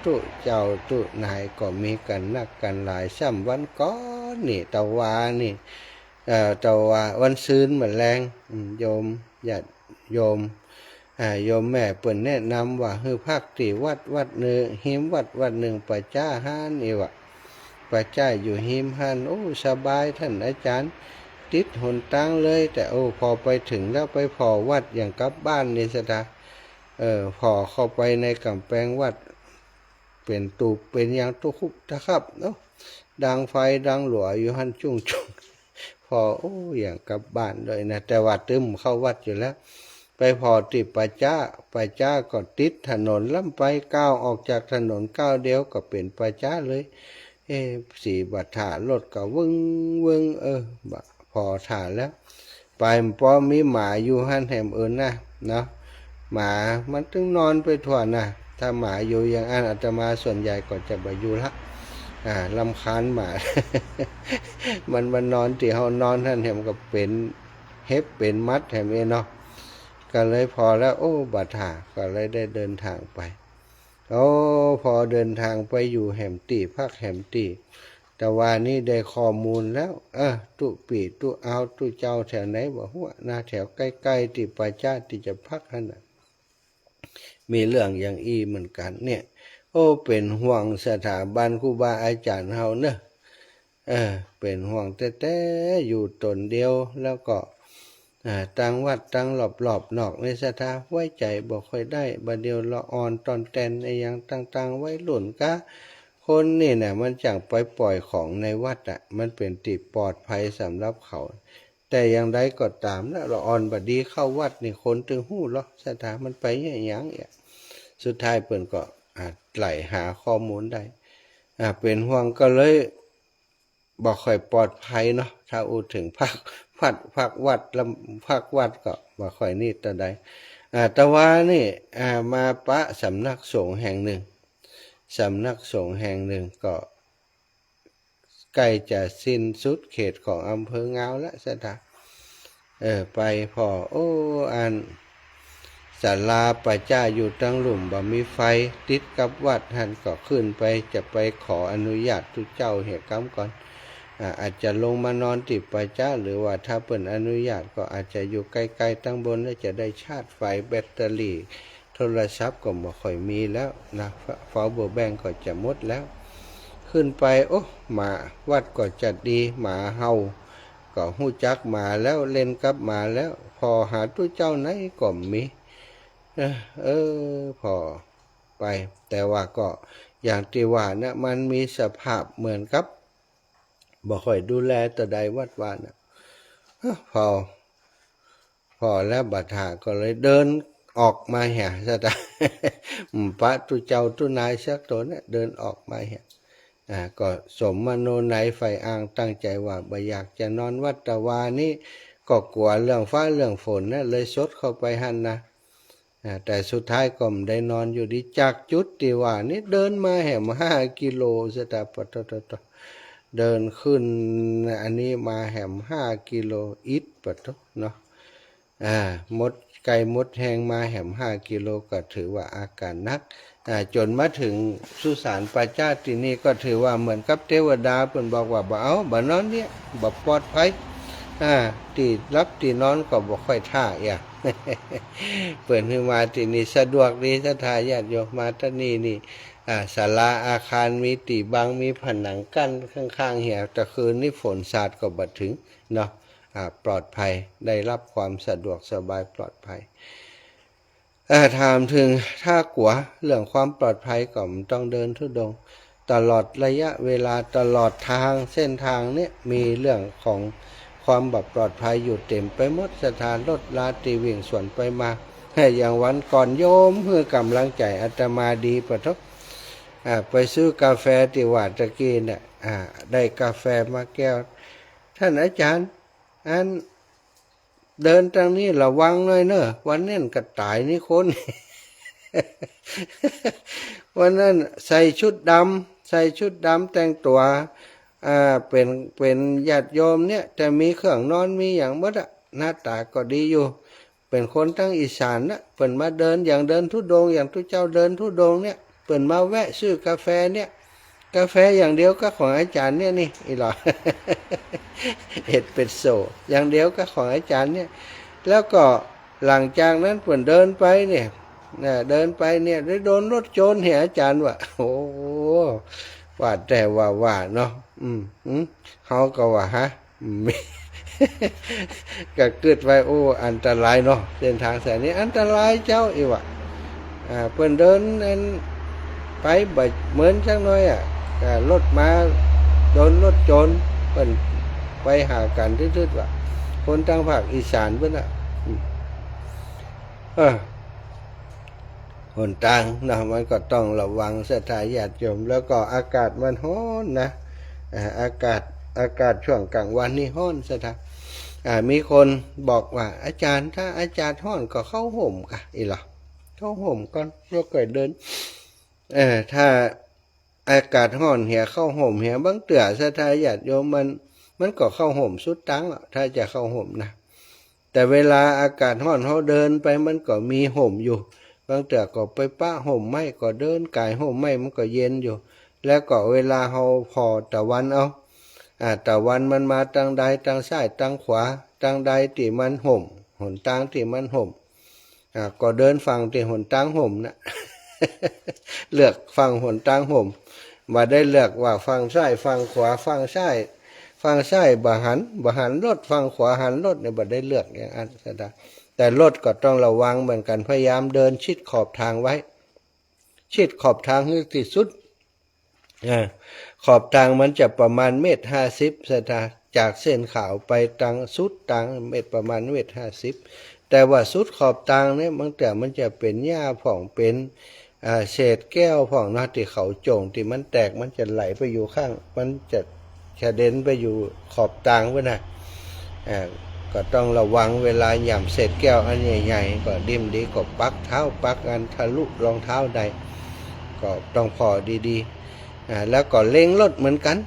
ตุเจ้าตุนายก็มีกันนักกันหลายซ้ำวันก้อนนี่ตะวานี่ตะวาวันซืนเหมือนแรงโยมญาติโยมแม่เปิ่นแนะนำว่าให้พักที่วัดหนึ่งหิมวัดหนึ่งปัจจ้าห้านนี่วะปัจจ้าอยู่หิมห้านสบายท่านอาจารย์ติดหนตั้งเลยแต่พอไปถึงแล้วไปพอวัดอย่างกลับบ้านนี่สถาพอเข้าไปในกำแพงวัดเป็นตูเป็นอย่างตุคุบตะครับเนาะดังไฟดังหลัวอยู่หันจุ่งพออย่างกลับบ้านเลยนะแต่ว่าตึมเข้าวัดอยู่แล้วไปพอติดปัจจ้าก็ติดถนนล้ำไปก้าวออกจากถนนก้าวเดียวก็เป็นปัจจ้าเลยสีบัดถารถก็วึงพอถ่าแล้วไปพอมีหมาอยู่หันแหมนะเนาะหมามันต้องนอนไปทั่วนะถ้าหมาอยู่อย่างอันอาตมาส่วนใหญ่ก็จะไปอยู่ละรำคาญหมา มันนอนที่เฮานอนท่านแหมก็เป็นเฮ็บเป็นมัดแหมเนาะก็เลยพอแล้วบัดหาก็เลยได้เดินทางไปพอเดินทางไปอยู่แหมตีพักแหมตีแต่ว่านี่ได้ข้อมูลแล้วตุปีตุเอาตุเจ้าแถวไหนบอกว่าหน้าแถวใกล้ๆที่ปัจจ้าที่จะพักนั่นน่ะมีเรื่องอย่างเหมือนกันเนี่ยเป็นห่วงสถาบันครูบาอาจารย์เฮาเนอะเป็นห่วงแต่อยู่ตนเดียวแล้วก็ต่างวัดต่างหลอบนอกในสถาไว้ใจบ่ค่อยได้บัดเดียวละอ่อนตอนแตนในอย่างต่างๆไว้หล่นกะคนนี่เนี่ยมันจังไปปล่อยของในวัดมันเป็นที่ปลอดภัยสำหรับเขาแต่อย่างใดก็ตามนะละอ่อนบัดดีเข้าวัดนี่คนถึงหู้หรอกสถามันไปอย่างสุดท้ายเปิ่นก็ไหลหาข้อมูลได้เป็นห่วงก็เลยบอกค่อยปลอดภัยเนาะถ้าถึงพักวัดแล้วพักวัดก็บอกค่อยนี่ตอนใดแต่ว่านี่มาปะสำนักสงฆ์แห่งหนึ่งก็ใกล้จะสิ้นสุดเขตของอำเภองาวแล้วสถาไปพออันศาลาปัจจ้าอยู่ตั้งหลุมบ่มีไฟติดกับวัดหันก็ขึ้นไปจะไปขออนุญาตทุกเจ้าเหตุกรรมก่อนอาจจะลงมานอนติดปัจจ้าหรือว่าถ้าเปิ่นอนุญาตก็อาจจะอยู่ใกล้ๆตั้งบนแล้วจะได้ชาร์จไฟแบตเตอรี่โทรศัพท์ก็บ่ค่อยมีแล้วนะฟาเบอร์แบงก็จะหมดแล้วขึ้นไปหมาวัดก็จัดดีหมาเห่าก็หู้จักหมาแล้วเล่นกับหมาแล้วพอหาตัวเจ้าไหนก็มีพอไปแต่ว่าก็อย่างที่ว่านะมันมีสภาพเหมือนกับบ่ค่อยดูแลแต่ใดวัดวานะพอแล้วบัดหาก็เลยเดิน ออกมาเหี่ยซะแต่ พระตุเจ้าตุนายสักตัวเนี่ยเดินออกมาเหี่ยก็สมมโนในไฟอ้างตั้งใจว่าบ่อยากจะนอนวัดตะวานี่ก็กลัวเรื่องฟ้าเรื่องฝนนะเลยซดเข้าไปหันนะแต่สุดท้ายก็ไม่ได้นอนอยู่ดีจากจุดที่ว่านี่เดินมาแหม5 กิโลสตาปตตเดินขึ้นอันนี้มาแหม5 กิโลอิดปตเนาะมดไก่มดแหงมาแหม5 กิโลก็ถือว่าอาการนักจนมาถึงสุสานปาจาตินี่ก็ถือว่าเหมือนกับเทวดาเพิ่นบอกว่าบ่เอาบ่นอนเนี่ยบ่ปลอดภัยตีรับตีนอนก็บ่ค่อยท่าอย่า เปิดขึ้นมาที่นี่สะดวกดีสถาญาติโยมมาที่นี่ศาลาอาคารมีตีบังมีผนังกั้นข้างๆเหี่ยแต่คืนนี้ฝนสาดก็บ่ถึงเนาะปลอดภัยได้รับความสะดวกสบายปลอดภัยถามถึงถ้ากลัวเรื่องความปลอดภัยก็ต้องเดินธุดงค์ตลอดระยะเวลาตลอดทางเส้นทางนี้มีเรื่องของความแบบปลอดภัยอยู่เต็มไปหมดสถานรถลาตีวิ่งส่วนไปมาอย่างวันก่อนโยมเพื่อกำลังใจอาตมาดีปะทบไปซื้อกาแฟที่วัดตะกี้เนี่ยได้กาแฟมาแก้วท่านอาจารย์อันเดินทางนี้ระวังหน่อยเนอะวันนี้ก็ตายนี่คน วันนั้นใส่ชุดดำแต่งตัวเป็นญาติโยมเนี่ยแต่มีเครื่องนอนมีอย่างหมดหน้าตาก็ดีอยู่เป็นคนทั้งอีสานนะเปิ่นมาเดินอย่างเดินธุดงค์อย่างทุกเจ้าเดินธุดงค์เนี่ยเปิ่นมาแวะซื้อกาแฟเนี่ยกาแฟอย่างเดียวก็ของอาจารย์เนี่ยนี่อีหรอ เห็ดเป็ดโซอย่างเดียวก็ของอาจารย์เนี่ยแล้วก็หลังจากนั้นเปิ่นเดินไปเนี่ยเดินไปเนี่ยได้โดนรถโจรเห็นอาจารย์ว่าโอ้ว่าแต่ว่าเนาะเขาก็ว่าฮะ ก็เกิดไว้โอ้อันตรายเนาะเส้นทางสายนี้อันตรายเจ้าอีวะเพิ่นเดินไปบ่เหมือนจังน้อยรถมาโดนรถโจรเพิ่นไปหากันทื่อๆว่าคนทางภาคอีสานเพิ่นหนทางนะมันก็ต้องระวังสถาญาติโยมแล้วก็อากาศมันร้อนนะอากาศช่วงกลางวันนี่ร้อนสถามีคนบอกว่าอาจารย์ถ้าอาจารย์ร้อนก็เข้าห่มค่ะอีหรอเข้าห่มก่อนแล้วก็เดินถ้าอากาศร้อนเหี่ยเข้าห่มเหี่ยบางเตื่อสถาญาติโยมมันก็เข้าห่มสุดตั้งถ้าจะเข้าห่มนะแต่เวลาอากาศร้อนเขาเดินไปมันก็มีห่มอยู่บางเตื่อก็ไปป้าห่มไม่ก็เดินกายห่มไม่มันก็เย็นอยู่แล้วก็เวลาเขาพอตะวันเอาตะวันมันมาทางใดทางซ้ายทางขวาทางใดที่มันห่มหนทางที่มันห่มก็เดินฝั่งที่หนทางห่มนะ เลือกฝั่งหนทางห่มมาได้เลือกว่าฝั่งซ้ายฝั่งขวาฝั่งซ้ายบ่หันรถฝั่งขวาหันรถเนี่ยบ่ได้เลือกอย่างนั้นแต่รถก็ต้องระวังเหมือนกันพยายามเดินชิดขอบทางไว้ชิดขอบทางให้ที่สุดขอบทางมันจะประมาณ1.50 เมตรจากเส้นขาวไปทางสุดทางประมาณ1.50 แต่ว่าสุดขอบทางเนี่ยบางแต่มันจะเป็นหญ้าผ่องเป็นเศษแก้วผ่องนะที่เขาโจ่งที่มันแตกมันจะไหลไปอยู่ข้างมันจะเด็นไปอยู่ขอบทางไว้นะก็ต้องระวังเวลาหย่ำเศษแก้วอันใหญ่ๆก็ดิ่มดีก็ปักเท้าปักอันทะลุรองเท้าใดก็ต้องพอดีๆแล้วก็เล็งรถเหมือนกัน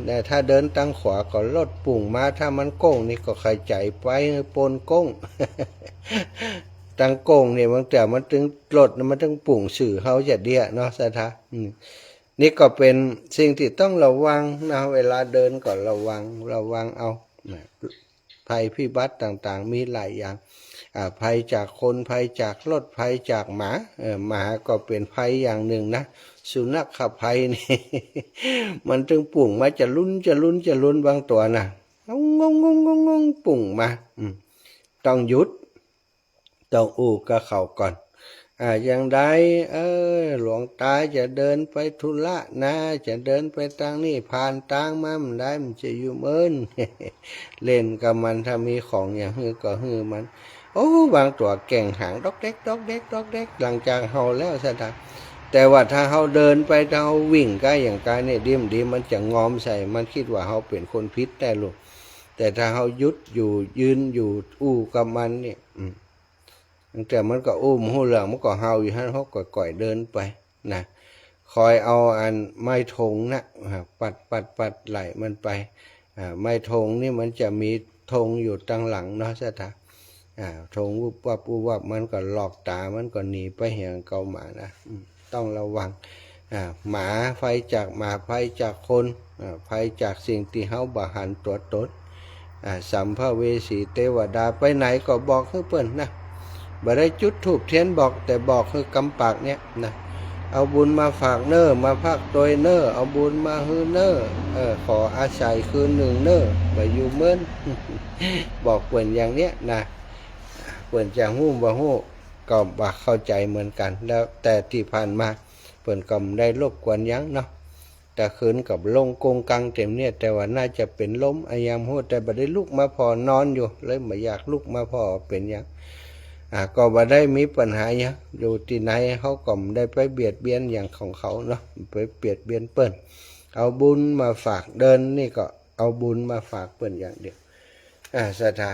แต่ถ้าเดินทางขวาก็รถปุ่งมาถ้ามันโก้งนี่ก็ขยายไปปนโก้ง ทางโก้งเนี่ยบางแต่มันถึงรถมันถึงปุ่งสื่อเขาจะเดียเนาะสถานี่ก็เป็นสิ่งที่ต้องระวังนะเวลาเดินก็ระวังเอาภัยพิบัติต่างๆมีหลายอย่างภัยจากคนภัยจากรถภัยจากหมาหมาก็เป็นภัยอย่างหนึ่งนะสุนัขภัยนี่ มันถึงปุ่งมาจะลุ้นบางตัวนะงงปุ่งมาต้องหยุดต้องอู้กับเขาก่อนอย่างใดหลวงตาจะเดินไปธุระนะจะเดินไปทางนี้ผ่านทางมามันได้มันจะอยู่เมิน เล่นกับมันถ้ามีของอย่างฮือก็ฮือมัน โอ้บางตัวแก่งหางดอกเด็กดอกเด็กดอกเด็กหลังจากเฮาแล้วซะทางแต่ว่าถ้าเฮาเดินไปถ้าเฮาวิ่งใกล้อย่างกายเนี่ยดีมันจะงอมใส่มันคิดว่าเฮาเป็นคนพิษได้ลูกแต่ถ้าเฮายุดอยู่ยืนอยู่อู้กับมันเนี่ยตั้งแต่มันก็อุ้มหูเหลืองมันก็เฮาอยู่หั่นเฮาก็ก่อยเดินไปนะคอยเอาอันไม้ธงนะปัดไหลมันไปไม้ธงนี่มันจะมีธงอยู่ตั้งหลังเนาะซะทาธงวุบวับมันก็หลอกตามันก็หนีไปเหี่ยงเกาหมานะต้องระวังหมาไฟจากหมาไฟจากคนไฟจากสิ่งที่เฮาบ่หันตัวตนสัมภเวสีเทวดาไปไหนก็บอกให้เปิ้นนะบ่ได้จุดธูปเทียนบอกแต่บอกคือกำปากเนี่ยนะเอาบุญมาฝากเน้อมาพักโดยเน้อเอาบุญมาฮื้อเน้อขออาศัยคืนหนึ่งเน้อบ่อยู่เมิน บอกเปิ้นอย่างเนี้ยนะเปิ้นจะฮู้บ่ฮู้ก็บ่เข้าใจเหมือนกันแล้วแต่ที่ผ่านมาเปิ้นก็ได้รบกวนหยังเนาะแต่คืนกับลงกงกังเต็มเนี่ยแต่ว่าน่าจะเป็นล้มอายามฮู้แต่บ่ได้ลุกมาพอนอนอยู่เลยบ่อยากลุกมาพอเป็นหยังก็บ่ได้มีปัญหาหยังอยู่ที่ไหนเขาก็ไม่ได้ไปเบียดเบียนอย่างของเขาเนาะไปเบียดเบียนเปิ้นเอาบุญมาฝากเดินนี่ก็เอาบุญมาฝากเปิ้นอย่างเดียวสถา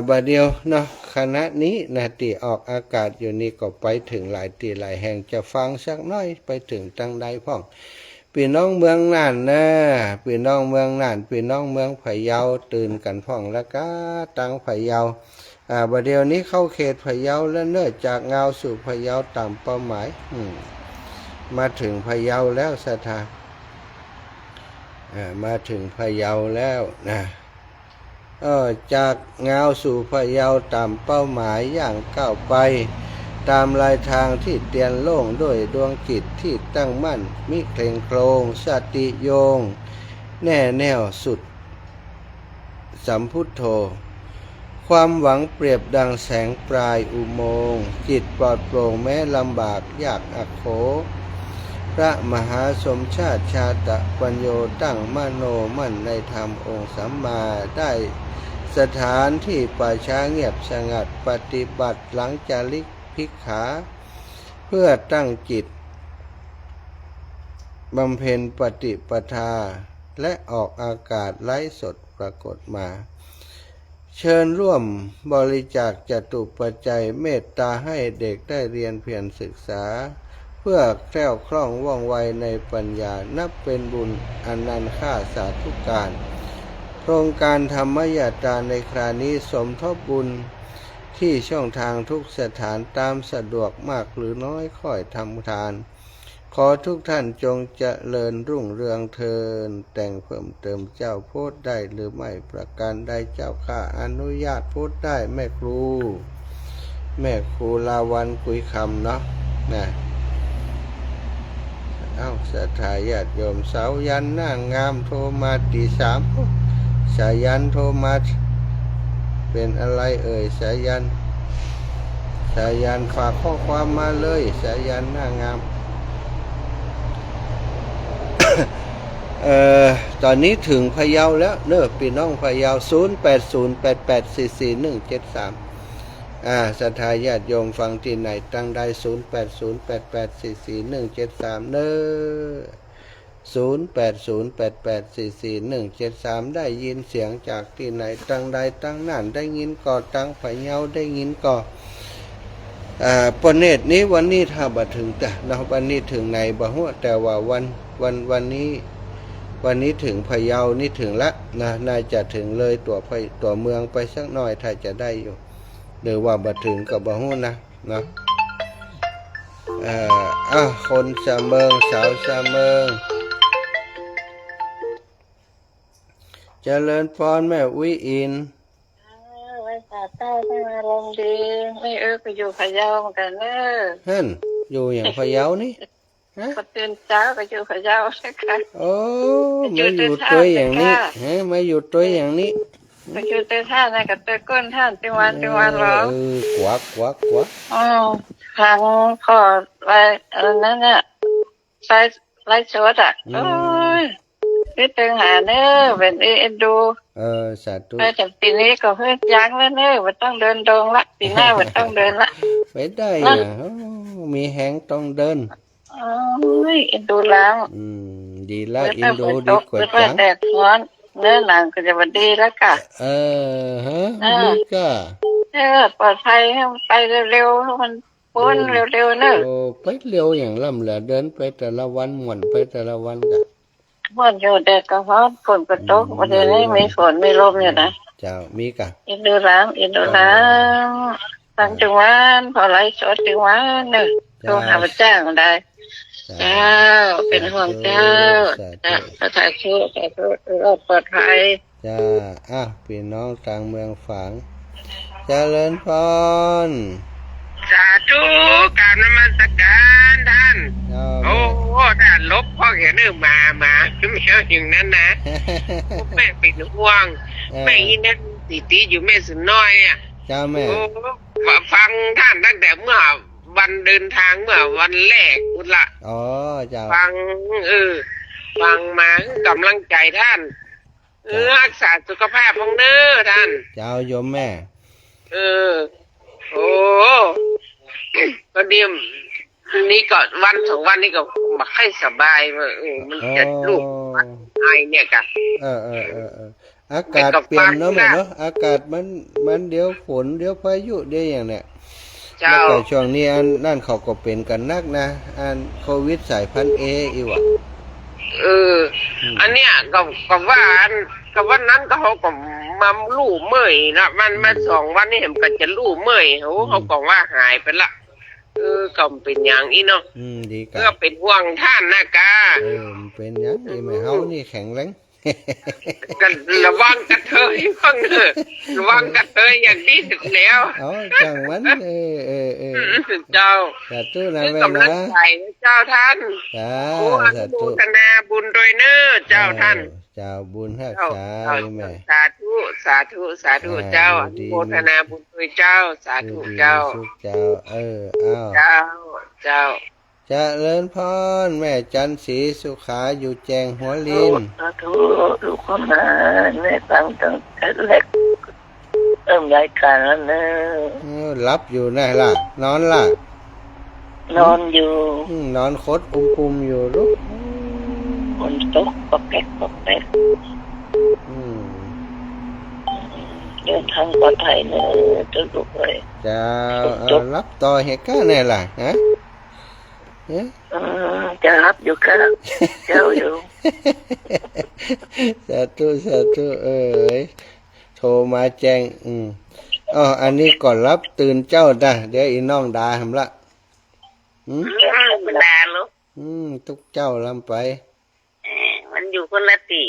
บัดเดียวเนาะคณะนี้นะที่ออกอากาศอยู่นี่ก็ไปถึงหลายที่หลายแห่งจะฟังสักน้อยไปถึงตั้งใดพ่องพี่น้องเมืองน่านนะพี่น้องเมืองน่านพี่น้องเมืองพะเยาตื่นกันพ่องแล้วก็ตั้งพะเยาบัดเดียวนี้เข้าเขตพะเยาแล้วเนื่อจากเงาสู่พะเยาตามเป้าหมายมาถึงพะเยาแล้วสถามาถึงพะเยาแล้วนะจากเงาสู่พะเยาตามเป้าหมายอย่างก้าวไปตามลายทางที่เตียนโล่งด้วยดวงจิตที่ตั้งมั่นมิเคร่งโครงสติโยงแน่แน่วสุดสัมพุทโธความหวังเปรียบดังแสงปลายอุโมงค์จิตปลอดโปร่งแม้ลำบากยากอักโขพระมหาสมชาติชาตะปัญโยตั้งมโนมั่นในธรรมองค์สัมมาได้สถานที่ป่าช้าเงียบสงัดปฏิบัติหลังจาริกภิกขาเพื่อตั้งจิตบำเพ็ญปฏิปทาและออกอากาศไลฟ์สดปรากฏมาเชิญร่วมบริจาคจตุปัจจัยเมตตาให้เด็กได้เรียนเพียรศึกษาเพื่อแคล่วคล่องว่องไวในปัญญานับเป็นบุญอันนันค่าสาธุการโครงการธรรมยาตราในครานี้สมทบบุญที่ช่องทางทุกสถานตามสะดวกมากหรือน้อยค่อยทำทานขอทุกท่านจงเจริญรุ่งเรืองเทินแต่งเพิ่มเติมเจ้าโพสต์ได้หรือไม่ประการใดเจ้าข้าอนุญาตโพสต์ได้แม่ครูลาวันคุยคำเนาะนะศรัทธาญาติโยมสาวยันหน้างามโทรมาตี3สายันโทรมาเป็นอะไรเอ่ยสายันฝากข้อความมาเลยสายันหน้างามตอนนี้ถึงพะเยาแล้วเนอะพี่น้องพะเยา0808844173ศรัทธาญาติโยมฟังที่ไหนตั้งได้0808844173เนอะ0808844173ได้ยินเสียงจากที่ไหนตั้งใดตั้งนั่นได้ยินก่อตั้งพะเยาได้ยินก่อปนเนตนี้วันนี้ถ้าบ่ถึงแต่เราวันนี้ถึงไหนบ่ฮู้แต่ว่าวันนี้ถึงพะเยานี่ถึงละนะน่าจะถึงเลยตัวเมืองไปสักหน่อยถ้าจะได้อยู่หรือว่าบ่ถึงก็บ่ฮู้นะคนสะเมิงสาวสะเมิงเจริญพรแม่วิอินไว้ตาเต้าไม่มาลงดีไม่ก็อยู่พะเยาเหมือนกันเนอะฮั่นอยู่อย่างพะเยานี่พอตื่นเช้าก็อยู่พะเยาใช่ค่ะ โอ้มาอยู่ตัวอย่างนี้มาอยู่ตัวอย่างนี้ก็อยู่ตัวท่านนะกับตัวก้นท่านติวันหรอกวักอ๋อทางพอไว้อะไรนั่นเนี่ยไลฟ์สดโอ้ย พี่ตึงหาเนอเป็นเอ็นดู สาธุ แต่ปีนี้ก็เพิ่งยั้งแล้วเนอมันต้องเดินดงละปีหน้ามันต้องเดินละ ไปได้นะโอ้มีแหงต้องเดิน โอ้ยเอ็นดูแล้ว ดีละอินโด ต ดี ก กว่า เพื่อ จัง แดดร้อนเนื้อหนังก็จะมาดีแล้วกะ ฮะดีก็ ปลอดภัยให้มันไปเร็วๆให้มันพ้นเร็วๆเนอะ โอ้ไปเร็วอย่างล่ำเหลือเดินไปแต่ละวันหม่วนไปแต่ละวันกะ พ้นอยู่แดดก็ร้อนฝนก็ตกประเดี๋ยวนี้มีฝนมีลมอยู่นะ เจ้ามีกะ อินดูล้างตั้งจังหวะพอไล่สดจังหวะเนอะโทรหาพระเจ้าได้เจ้าเป็นห่วงเจ้าสาธุสาธุรอดปลอดภัย จ้าพี่น้องต่างเมืองฝางเจริญพร สาธุการนมัสการท่าน เจ้า โอ้ท่านลบพ่อเห็นเออมาแมวอย่างนั้นนะแม่เป็นห่วงแม่อีนั่นตีอยู่แม่สุนน้อยอ่ะ เจ้าแม่ โอ้ฟังท่านตั้งแต่เมื่อวันเดินทางเมื่อวันแรกอุละ อ๋อเจ้า ฟังฟังมากำลังใจท่านรักษาสุขภาพของเน้อท่าน เจ้าโยมแม่ โอ้ก็เดียมนี้ก็วันสองวันนี้ก็มาให้สบายมันจะลูกไอเนี่ยกะ อากาศเปลี่ยนเนาะแม่เนาะอากาศมันเดี๋ยวฝนเดี๋ยวพายุเดี๋ยวอย่างเนี้ย เจ้า แล้วก็ช่วงนี้อันนั่นเขาก็เป็นกันนักนะอันโควิดสายพันธุ์อีวะ อันเนี้ยก็ว่าก็วันนั้นก็เขาก็มาลู่เมื่อยนะมันมา2 วันนี่เห็นก็จะลู่เมื่อยเขาก็ว่าหายไปละก็เป็นอย่างนี้เนาะ ดีกั ก็เป็นห่วงท่านนะกา มันเป็นอย่างนี้แม่เฮานี่แข็งแรง ก็ระวังกระเทยบ้างเถอะระวังกระเทยอย่างที่สุดแล้ว เอาจังมันเจ้า สาธุนะแม่ กำลั นะ งใจเจ้าท่าน จ้า โอ้อ สา นุโม ธุ ทนาบุญโดยเน้อเจ้าท่าน เจ้าบุญฮักษาแม่ สาธุสาธุสาธุเจ้าอนุโมทนาบุญโดยเจ้าสาธุเจ้า สุขเจ้าอ้าว เจ้าเจ้า เจริญพรแม่จันสีสุขาอยู่แจงหัวลิน สาธุลูกคนมาแม่ฟังตั้งแต่เล็กเริ่มรายการแล้วเนอะ รับอยู่นะล่ะ นอนล่ะ นอนอยู่ นอนคดอุ้มอยู่ลูก ฝนตกปอกแป๊กปอกแป๊กเดินทางปลอดภัยเนอะทุกๆเลย จะรับต่อเหตุการณ์ไหนล่ะฮะ จะรับอยู่ก็เจ้าอยู่ สาธุโทรมาแจ้งอันนี้ก่อนรับตื่นเจ้านะเดี๋ยวอีน้องด่าหำละมันดาลูก ทุกเจ้าลำไป มันอยู่คนละตี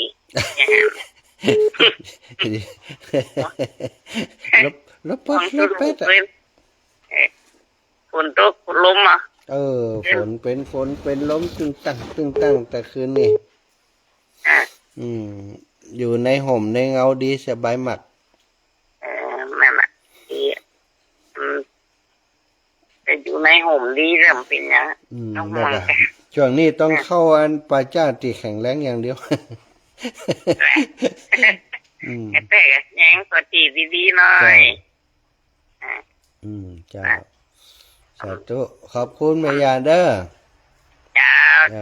ลบปัดลบเป็ดฝนตกลมอ่ะฝนเป็นลมตึงตั้งแต่คืนนี้อยู่ในห่มในเงาดีสบายหมักแม่ดีแต่อยู่ในห่มดีเริ่มเป็นอย่างต้องมองช่วงนี้ต้องเข้าอันปลาจ้าตีแข็งแรงอย่างเดียวแต่ยังก็ตีดีๆหน่อยจ้าสาธุขอบคุณแม่ยาเด้อเ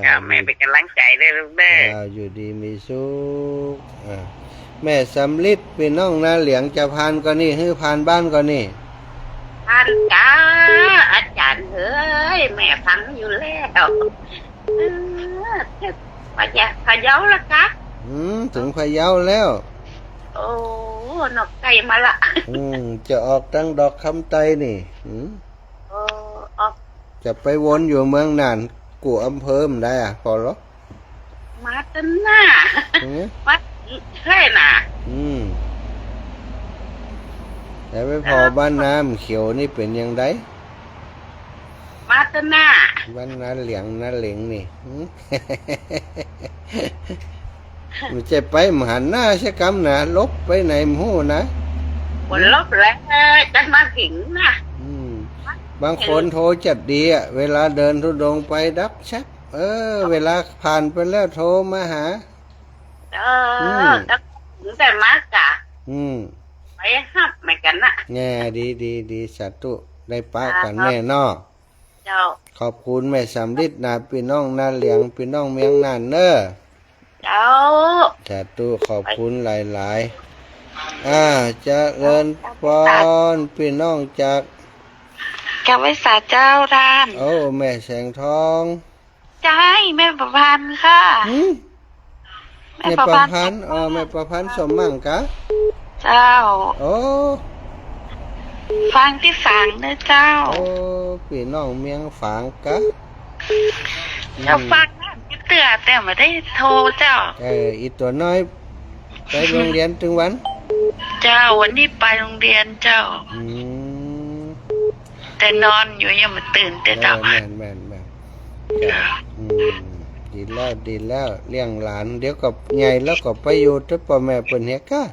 จ้าแม่เป็นกำลังใจได้ลูกเด้ออยู่ดีมีสุขแม่สำลิดเป็นน้องนาเหลียงจะพานก็นี่ฮือพานบ้านก็นี่พานจ้าอาจารย์เฮ้ยแม่ฟังอยู่แล้วพะเยาละกะถึงพะเยาแล้วโอ้นกไก่มาละจะออกตั้งดอกคำไตนี่ออกจะไปวนอยู่เมืองน่านกูอำเภอมได้พอหรอมาตันหน้ามาแค่น่ะแต่ไม่พอบ้านน้ำเขียวนี่เป็นยังไงมาตันหน้าบ้านน้าเหลียงน้าเหลงนี่มันจะไปมหันหน้าใช่กำนะลบไปไหนหูนะคนลบแล้วจะมาถึงนะบางคนโทรจัดดีเวลาเดินทุดงไปดับชักเวลาผ่านไปแล้วโทรมาหา แล้วถึงแต่มากกะ อืม ไปฮับเหมือนกันนะ แง่ดีสาธุได้ปะกันแม่นอ เจ้า ขอบคุณแม่สำลิดนาพี่น้องนาเหลียงพี่น้องเมียงนานเนอ เจ้า สาธุขอบคุณหลายเจะเริญพรพี่น้องจาก แกไว้สาเจ้าท่าน โอ้แม่แสงทอง ใช่แม่ประพันธ์ค่ะ หืม แม่ แม่ ประ ประ พันธ์ พันธ์แม่ประพันธ์สมมั่งกะ เจ้า โอ้ ฟังที่ฝังนะเจ้า โอ้พี่น้องเมียงฝางกะ เจ้าฟังนะพี่เตือแต่ไม่ได้โทรเจ้า อีตัวน้อยไปโรงเรียนถึงวัน เจ้าวันนี้ไปโรงเรียนเจ้า อืม แต่นอนอยู่ยังไม่ตื่นแต่เจ้า แม่นจ้ะดีแล้วเลี้ยงหลานเดี๋ยวก็ใหญ่แล้วก็ไปอยู่ที่พ่อแม่เปิ้นเฮ็ดกะ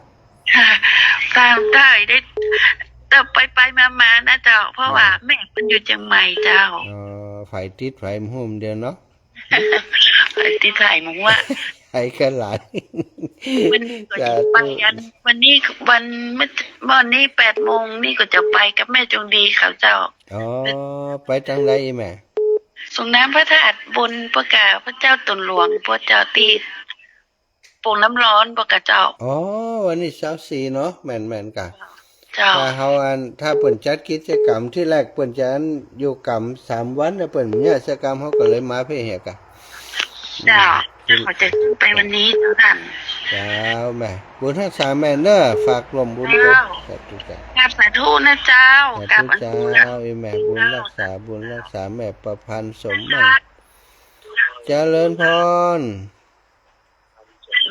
ตามได้ได้แต่ไปมานะเจ้า เพราะว่าแม่มันอยู่เชียงใหม่เจ้า ไฟติดไฟหุ่มเดียวเนาะ ที่ถ่ายมึงว่า ไอ้กันหลาน วันนี้ก็จะไปกันวันนี้8 โมงนี่ก็จะไปกับแม่จงดีเขาเจ้า อ๋อไปจังไดแม่ ส่งน้ำพระธาตุบนประกาศพระเจ้าตนหลวงพระเจ้าตีปงน้ำร้อนประกาศเจ้า อ๋อวันนี้24เนาะแม่นกะ เจ้า ถ้าเปิ่นจัดกิจกรรมที่แรกเปิ่นจะอยู่กรรม3 วันแล้วเปิ่นเนี่ยกิจกรรมเขาก็เลยมาเพื่อเฮ็ดกะ เจ้าเขาจะขึ้นไปวันนี้เจ้าท่าน เจ้าแม่บุญรักษาแม่เน้อฝากลมบุญเด้อสาธุจ้ะ กราบสาธุนะเจ้า สาก ราบ ธุ อัน เจ้า ตุละ ไอ้แม่บุญรักษาแม่ประพันธ์สมมั่งเจริญพร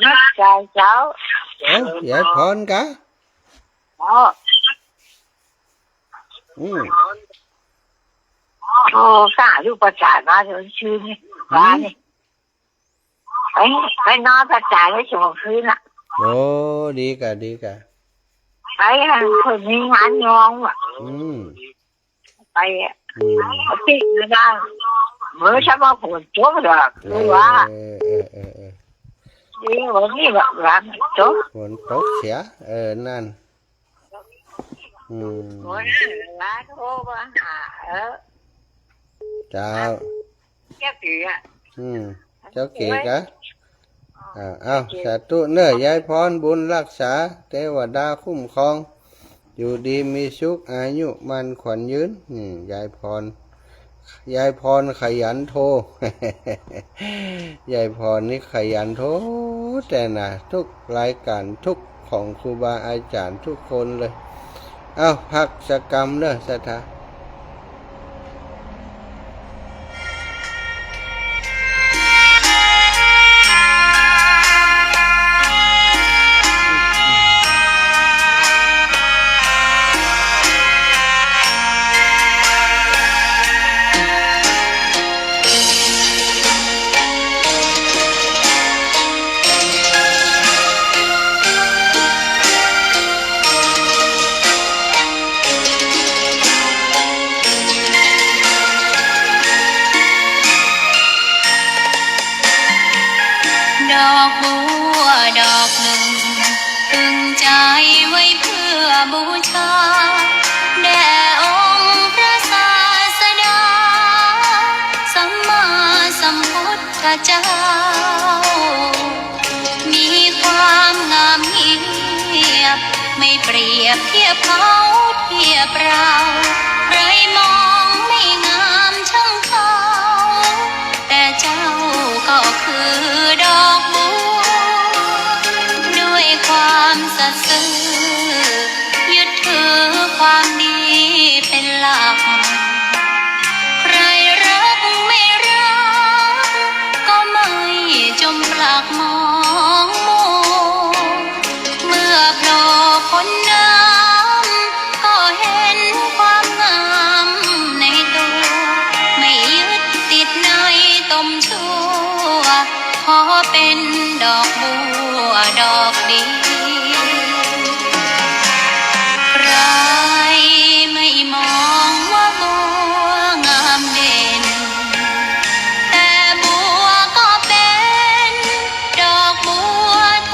นักใจเจ้า เอ้ายายพรกะอืม โอ้กล้าอยู่ประจานมาเดี๋ยวชื่อนี่ว่านี่ไปนอนประจานได้2 คืนอ่ะ โอ้ดีกะ ไปคนมีงานยองอ่ะ อืม ไปติดไม่ได้เมื่อฉันมาฝนตกหรอกคือว่าดีวันนี้แบบร้านตก ฝนตกเสียนั่นอืม วันร้านโทรมาหาเจ้า แก้ผีอ่ะ เจ้าเก๋กะเอาสาธุเน้อยายพรบุญรักษาเทวดาคุ้มครองอยู่ดีมีสุขอายุมันขวัญยืนยายพรขยันโทร ยายพรนี่ขยันโทรแต่นะทุกรายการทุกของครูบาอาจารย์ทุกคนเลยเอาพักสกรรมเนอะสถาดอกบัวดอกหนึ่งตึงใจไว้เพื่อบูชาแด่องค์พระศาสดาสัมมาสัมพุทธเจ้ามีความงามเงียบไม่เปรียบเทียบเขาเทียบเราใครมองไม่งามช่างเขาแต่เจ้าก็คือดอกบัวด้วยความสัตย์ซื่อยึดถือความดีเป็นหลักใครรักไม่รักก็ไม่จมปลักมองมัวเมื่อโผล่พ้นน้ำก็เห็นความงามในตัวไม่ยึดติดในตมชั่วขอเป็นดอกบัวดอกเดียวใครไม่มองว่าบัวงามเด่นแต่บัวก็เป็นดอกบัวเ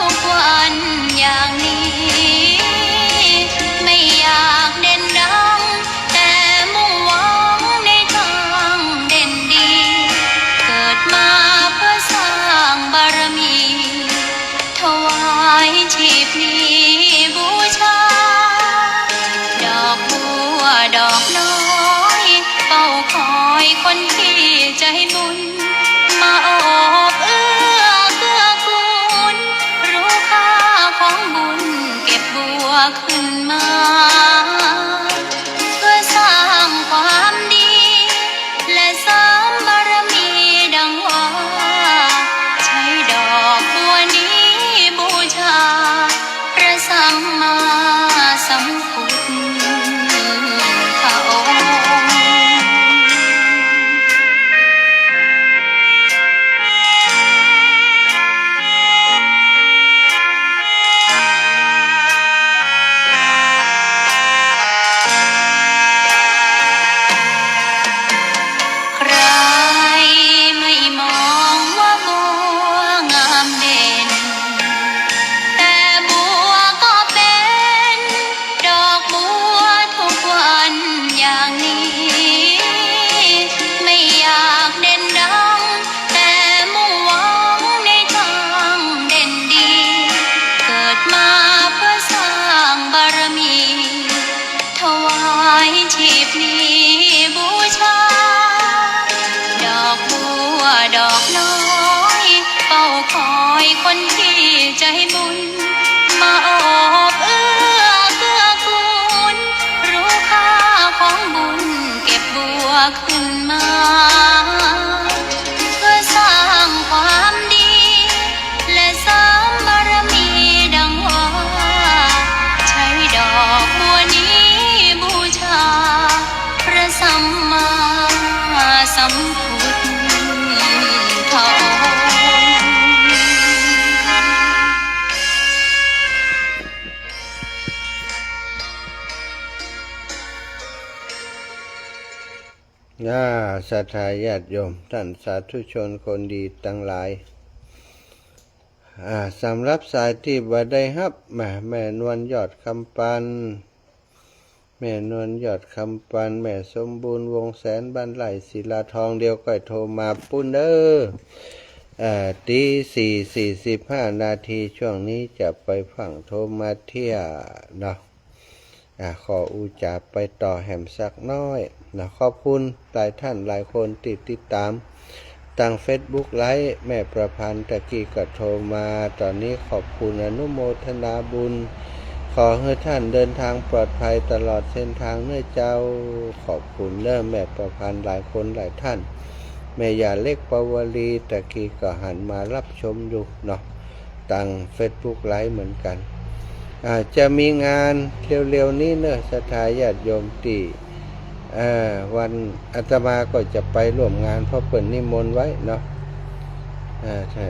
อกน้อยเฝ้าคอยคนที่ใจบุญมาโอบเอื้อเกื้อกูลรู้ค่าของบุญเก็บบัวขึ้นมาเพื่อสร้างความดีและสร้างบารมีดังว่าใช้ดอกบัวนี้บูชาพระสัมมาสัมพุทธองค์ ศรัทธาญาติโยมท่านสาธุชนคนดีทั้งหลายสำหรับสายที่บ่ได้รับแม่นวลยอดคำปันแม่นวลยอดคำปันแม่สมบูรณ์วงแสนบ้านไหลศิลาทองเดียวก็โทรมาปุ้นเด้อตี4:45 นาทีช่วงนี้จะไปฟังโทรมาเที่ยเนาะขออุจาไปต่อแหมสักน้อยนะขอบคุณหลายท่านหลายคนติดตามทาง Facebook ไลฟ์แม่ประพันธ์ตะกี้ก็โทรมาตอนนี้ขอบคุณอนุโมทนาบุญขอให้ท่านเดินทางปลอดภัยตลอดเส้นทางเนื้อเจ้าขอบคุณแม่ประพันธ์หลายคนหลายท่านแม่ยาเล็กปวลีตะกี้ก็หันมารับชมอยู่เนาะทาง Facebook ไลฟ์เหมือนกันจะมีงานเร็วๆนี้เนอะศรัทธาญาติโยมที่วันอาตมาก็จะไปร่วมงานเพราะเปิดนิมนต์ไว้เนาะใช่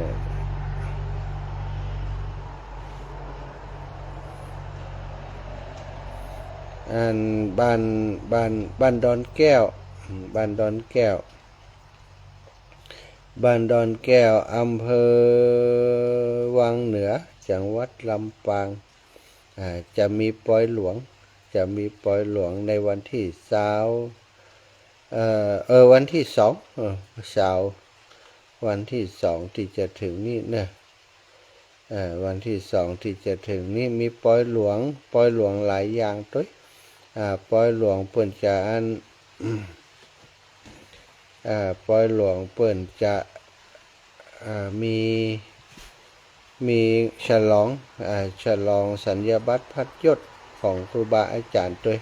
บ้านดอนแก้วบ้านดอนแก้วอำเภอวังเหนือจังหวัดลำปางจะมีปอยหลวงในวันที่วันที่2ที่จะถึงนี่นะวันที่2ที่จะถึงนี่มีปอยหลวงหลายอย่างด้วยปอยหลวงเปิ้นจะปอยหลวงเปิ้นจะมีฉลองสัญญาบัตรพัดยศของครูบาอาจารย์ด้วย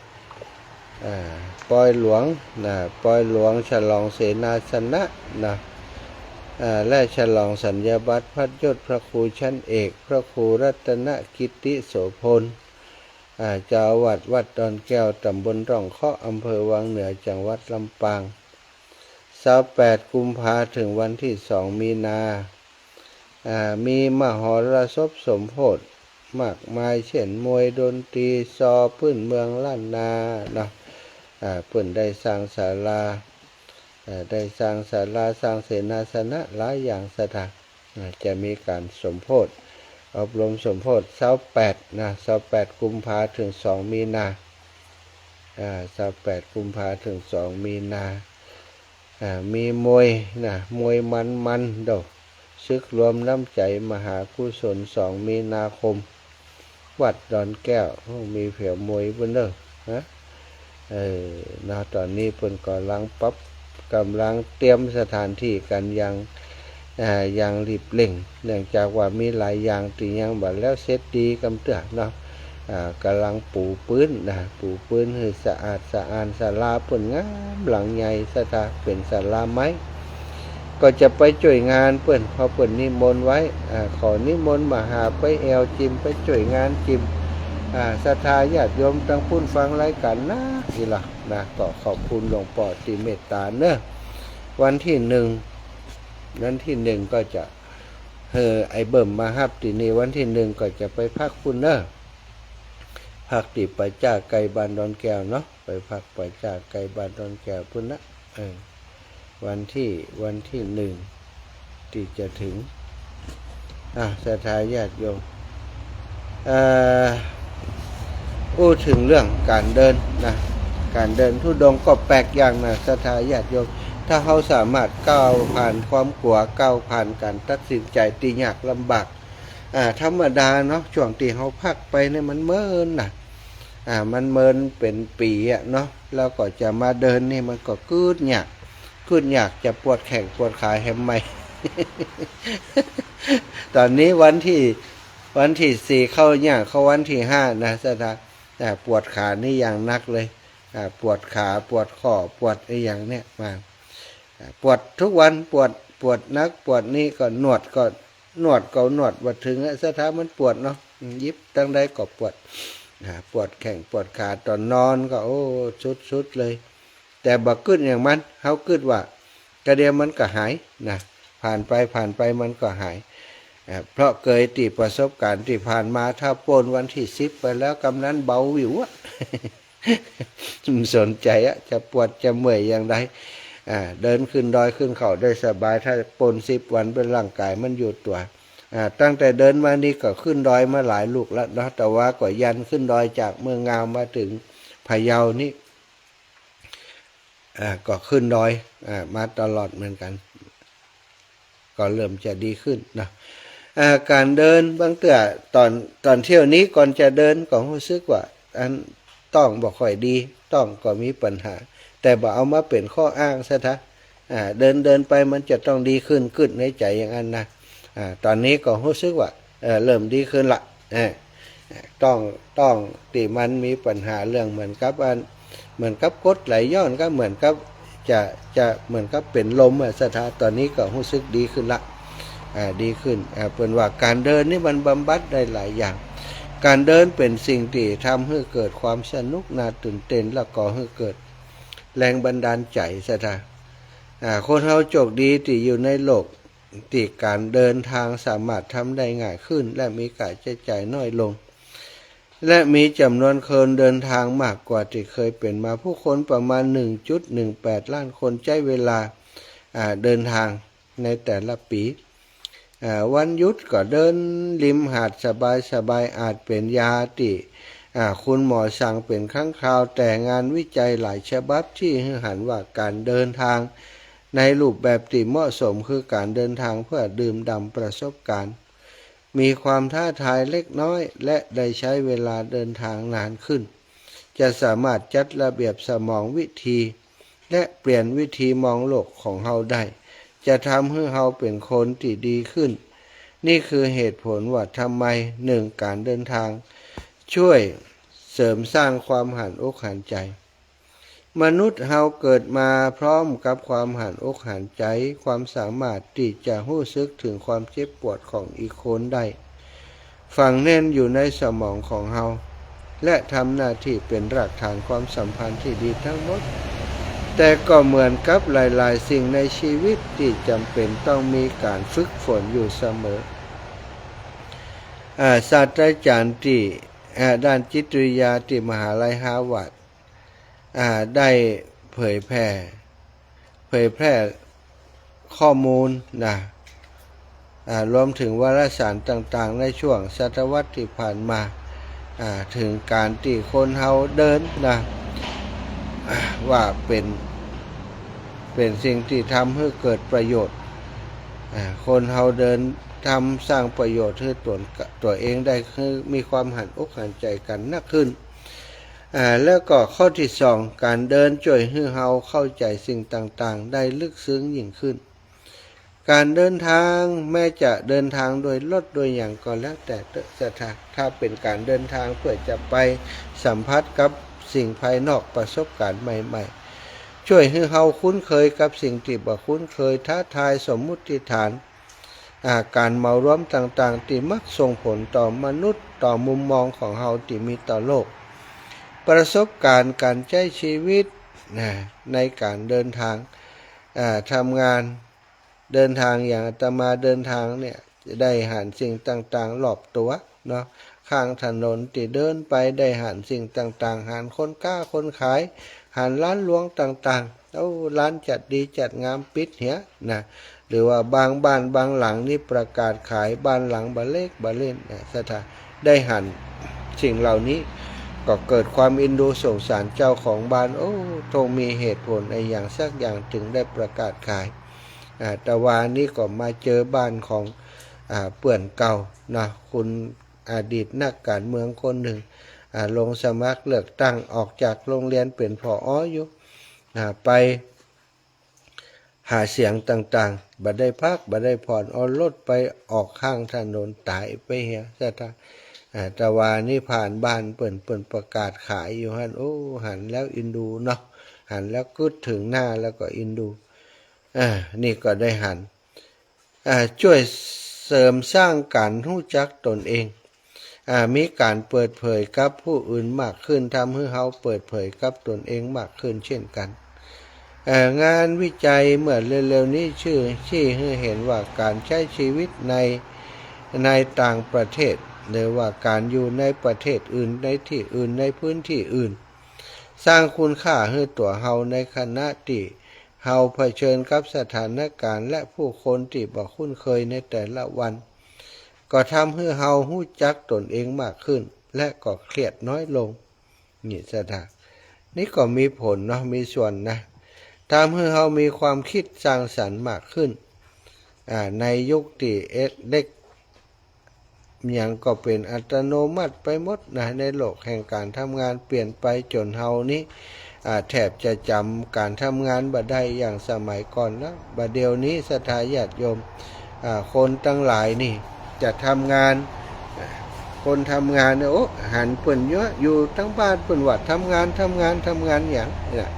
ปอยหลวงฉลองเสนาสนะนะและฉลองสัญญาบัตรพัดยศพระครูชั้นเอกพระครูรัตนกิติโสพลเจ้าวัดดอนแก้วตำบลร่องเคาะอำเภอวังเหนือจังหวัดลำปาง28 กุมภาพันธ์ถึงวันที่2 มีนามีมหรสพสมโภชมากมายเช่นมวยดนตรีซอพื้นเมืองล้านนาเนาะเพิ่นได้สร้างศาลาสร้างเสนาสนะหลายอย่างสถานจะมีการสมโภชอบรมสมโภช28 กุมภาพันธ์ถึง2 มีนา28 กุมภาพันธ์ถึง2 มีนามีมวยมันดอกศึกรวมน้ำใจมหากุศล2 มีนาคมวัดดอนแก้วมีเผียวมวยเพิ่นเด้อนะตอนนี้เพิ่นกำลังเตรียมสถานที่กันอย่างรีบเร่งเนื่องจากว่ามีหลายอย่างที่ยังบ่แล้วเสร็จดีกำเตื้อเนาะกำลังปูพื้นให้สะอาดศาลาเพิ่นงามหลังใหญ่เป็นศาลาไม้ก็จะไปช่วยงานเปิ้นพอเปิ้นนิมนต์ไว้ขอนิมนต์มาหาไปแอวจิมไปช่วยงานจิมศรัทธาญาติโยมทั้งพุ่นฟังรายการนะอีหล่ะนะก็ขอบคุณหลวงพ่อที่เมตตาเนอะวันที่1ก็จะไอ้เบิ่มมาฮับที่นี่วันที่1ก็จะไปพักพุ่นเนอะพักที่ไปจ้าไก่บ้านดอนแก้วเนาะไปพักไปจ้าไก่บ้านดอนแก้วพุ่นนะวันที่1ที่จะถึงศรัทธาญาติโยมถึงเรื่องการเดินธุดงค์ก็แปลกอย่างนะศรัทธาญาติโยมถ้าเขาสามารถก้าวผ่านความกลัวก้าวผ่านการตัดสินใจที่ยากลำบากธรรมดาเนาะช่วงที่เขาพักไปเนี่ยมันเมินมันเมินเป็นปีเนาะแล้วก็จะมาเดินนี่มันก็กึดยากจะปวดแข้งปวดขาแฮมไหม ตอนนี้วันที่สี่เข้าเนี่ยเข้าวันที่ห้านะสถานปวดขานี่อย่างนักเลยปวดขาปวดข้อปวดไอ้อย่างเนี้ยมาปวดทุกวันปวดนักปวดนี่ก็นวดว่าถึงสถานมันปวดเนาะยิบตั้งใดก็ปวดปวดแข้งปวดขาตอนนอนก็โอ้สุดเลย แต่บักกึดอย่างมันเขากึดว่ากระเดียมมันก็หายนะผ่านไปมันก็หายเพราะเคยติประสบการณ์ที่ผ่านมาถ้าโปนวันที่10ไปแล้วกำนั้นเบาวิวอะ สนใจอะจะปวดจะเมื่อยอย่างไรเดินขึ้นดอยขึ้นเขาได้สบายถ้าปน10 วันเป็นร่างกายมันอยู่ตัวตั้งแต่เดินมานี่ก็ขึ้นดอยมาหลายลูกแล้วเนาะแต่ว่าก็ยันขึ้นดอยจากเมืองงามมาถึงพะเยานี่ก็ขึ้นดอยมาตลอดเหมือนกันก็เริ่มจะดีขึ้นนะการเดินบางเตื่อตอนเที่ยวนี้ก่อนจะเดินก็รู้สึกว่าอันต้องบ่ค่อยดีต้องก็มีปัญหาแต่บ่เอามาเป็นข้ออ้างซะทะเดินไปมันจะต้องดีขึ้นในใจอย่างนั้นนะตอนนี้ก็รู้สึกว่าเริ่มดีขึ้นละต้องที่มันมีปัญหาเรื่องเหมือนกับกดไหลย้อนก็เหมือนกับจะเหมือนกับเป็นลมสถานตอนนี้ก็รู้สึกดีขึ้นละดีขึ้นเป็นว่าการเดินนี่มันบำบัดได้หลายอย่างการเดินเป็นสิ่งที่ทำให้เกิดความสนุกน่าตื่นเต้นแล้วก็ให้เกิดแรงบันดาลใจสถานคนเราโชคดีที่อยู่ในโลกที่การเดินทางสามารถทำได้ง่ายขึ้นและมีค่าใช้จ่ายน้อยลงและมีจำนวนคนเดินทางมากกว่าที่เคยเป็นมาผู้คนประมาณ 1.18 ล้านคนใช้เวลาเดินทางในแต่ละปีวันหยุดก็เดินริมหาดสบายอาจเป็นยาที่คุณหมอสั่งเป็นครั้งคราวแต่งานวิจัยหลายฉบับที่หันว่าการเดินทางในรูปแบบที่เหมาะสมคือการเดินทางเพื่อดื่มด่ำประสบการณ์มีความท้าทายเล็กน้อยและได้ใช้เวลาเดินทางนานขึ้นจะสามารถจัดระเบียบสมองวิธีและเปลี่ยนวิธีมองโลกของเฮาได้จะทำให้เฮาเป็นคนที่ดีขึ้นนี่คือเหตุผลว่าทำไม1การเดินทางช่วยเสริมสร้างความหันอกหันใจมนุษย์เฮาเกิดมาพร้อมกับความหันอกหันใจความสามารถที่จะรู้สึกถึงความเจ็บปวดของอีกคนได้ฝังแน่นอยู่ในสมองของเฮาและทำหน้าที่เป็นรากฐานความสัมพันธ์ที่ดีทั้งหมดแต่ก็เหมือนกับหลายๆสิ่งในชีวิตที่จำเป็นต้องมีการฝึกฝนอยู่เสมอศาสตราจารย์ที่ด้านจิตวิทยาที่มหาลัยฮาร์วาร์ดได้เผยแพร่ข้อมูลนะรวมถึงวารสารต่างๆในช่วงศตวรรษที่ผ่านมาถึงการที่คนเฮาเดินนะว่าเป็นสิ่งที่ทำให้เกิดประโยชน์คนเฮาเดินทำสร้างประโยชน์ให้ตัวเองได้คือมีความหันอกหันใจกันนักขึ้นแล้วก็ข้อที่2การเดินช่วยให้เฮาเข้าใจสิ่งต่างๆได้ลึกซึ้งยิ่งขึ้นการเดินทางแม้จะเดินทางโดยรถโดยอย่างก็แล้วแต่ถ้าเป็นการเดินทางเพื่อจะไปสัมผัสกับสิ่งภายนอกประสบการณ์ใหม่ๆช่วยให้เฮาคุ้นเคยกับสิ่งที่บ่คุ้นเคยท้าทายสมมุติฐานการเมารวมต่างๆที่มักส่งผลต่อมนุษย์ต่อมุมมองของเฮาที่มีต่อโลกประสบการณ์การใช้ชีวิตในการเดินทางทำงานเดินทางอย่างอาตมาเดินทางเนี่ยได้หันสิ่งต่างๆรอบตัวเนาะข้างถนนที่เดินไปได้หันสิ่งต่างๆหันคนกล้าคนขายหันร้านหลวงต่างๆร้านจัดดีจัดงามปิดเหี้ยนะหรือว่าบางบ้านบางหลังนี่ประกาศขายบ้านหลังบะเล็กบะเล่นสถานได้หันสิ่งเหล่านี้ก็เกิดความอินดูสงสารเจ้าของบ้านต้องมีเหตุผลในอย่างสักอย่างถึงได้ประกาศขายแต่ว่านี้ก็มาเจอบ้านของเปื่อนเก่านะคุณอดีตนักการเมืองคนหนึ่งลงสมัครเลือกตั้งออกจากโรงเรียนเป็นผอ.อยู่ไป หาเสียงต่างๆบัดได้พักบัดได้ผ่อนเอารถไปออกข้างถนนตายไปเหียสถาแต่ว่านี่ผ่านบ้านเปิ่นประกาศขายอยู่หันโอ้หันแล้วอินดูเนาะหันแล้วกึดถึงหน้าแล้วก็อินดูนี่ก็ได้หันช่วยเสริมสร้างการรู้จักตนเองมีการเปิดเผยกับผู้อื่นมากขึ้นทำให้เขาเปิดเผยกับตนเองมากขึ้นเช่นกันงานวิจัยเมื่อเร็วๆนี้ชี้ให้เห็นว่าการใช้ชีวิตในต่างประเทศหรือว่าการอยู่ในประเทศอื่นในที่อื่นในพื้นที่อื่นสร้างคุณค่าให้ตัวเฮาในขณะที่เฮาเผชิญกับสถานการณ์และผู้คนที่บ่คุ้นเคยในแต่ละวันก็ทำให้เฮารู้จักตนเองมากขึ้นและก็เครียดน้อยลงนี่สถานนี่ก็มีผลเนาะมีส่วนนะทำให้เฮามีความคิดสร้างสรรค์มากขึ้นในยุคที่เด็กอย่างก็เป็นอัตโนมัติไปหมดนะในโลกแห่งการทำงานเปลี่ยนไปจนเฮานี้แทบจะจำการทำงานบ่ได้อย่างสมัยก่อนแล้วบัดเดี๋ยวนี้ศรัทธาญาติโยมคนตั้งหลายนี่จะทำงานคนทำงานเนี่ยโอ้หันเปิ่นเยอะอยู่ทั้งบ้านเปิ่นว่าทำงานอย่างเนี่ย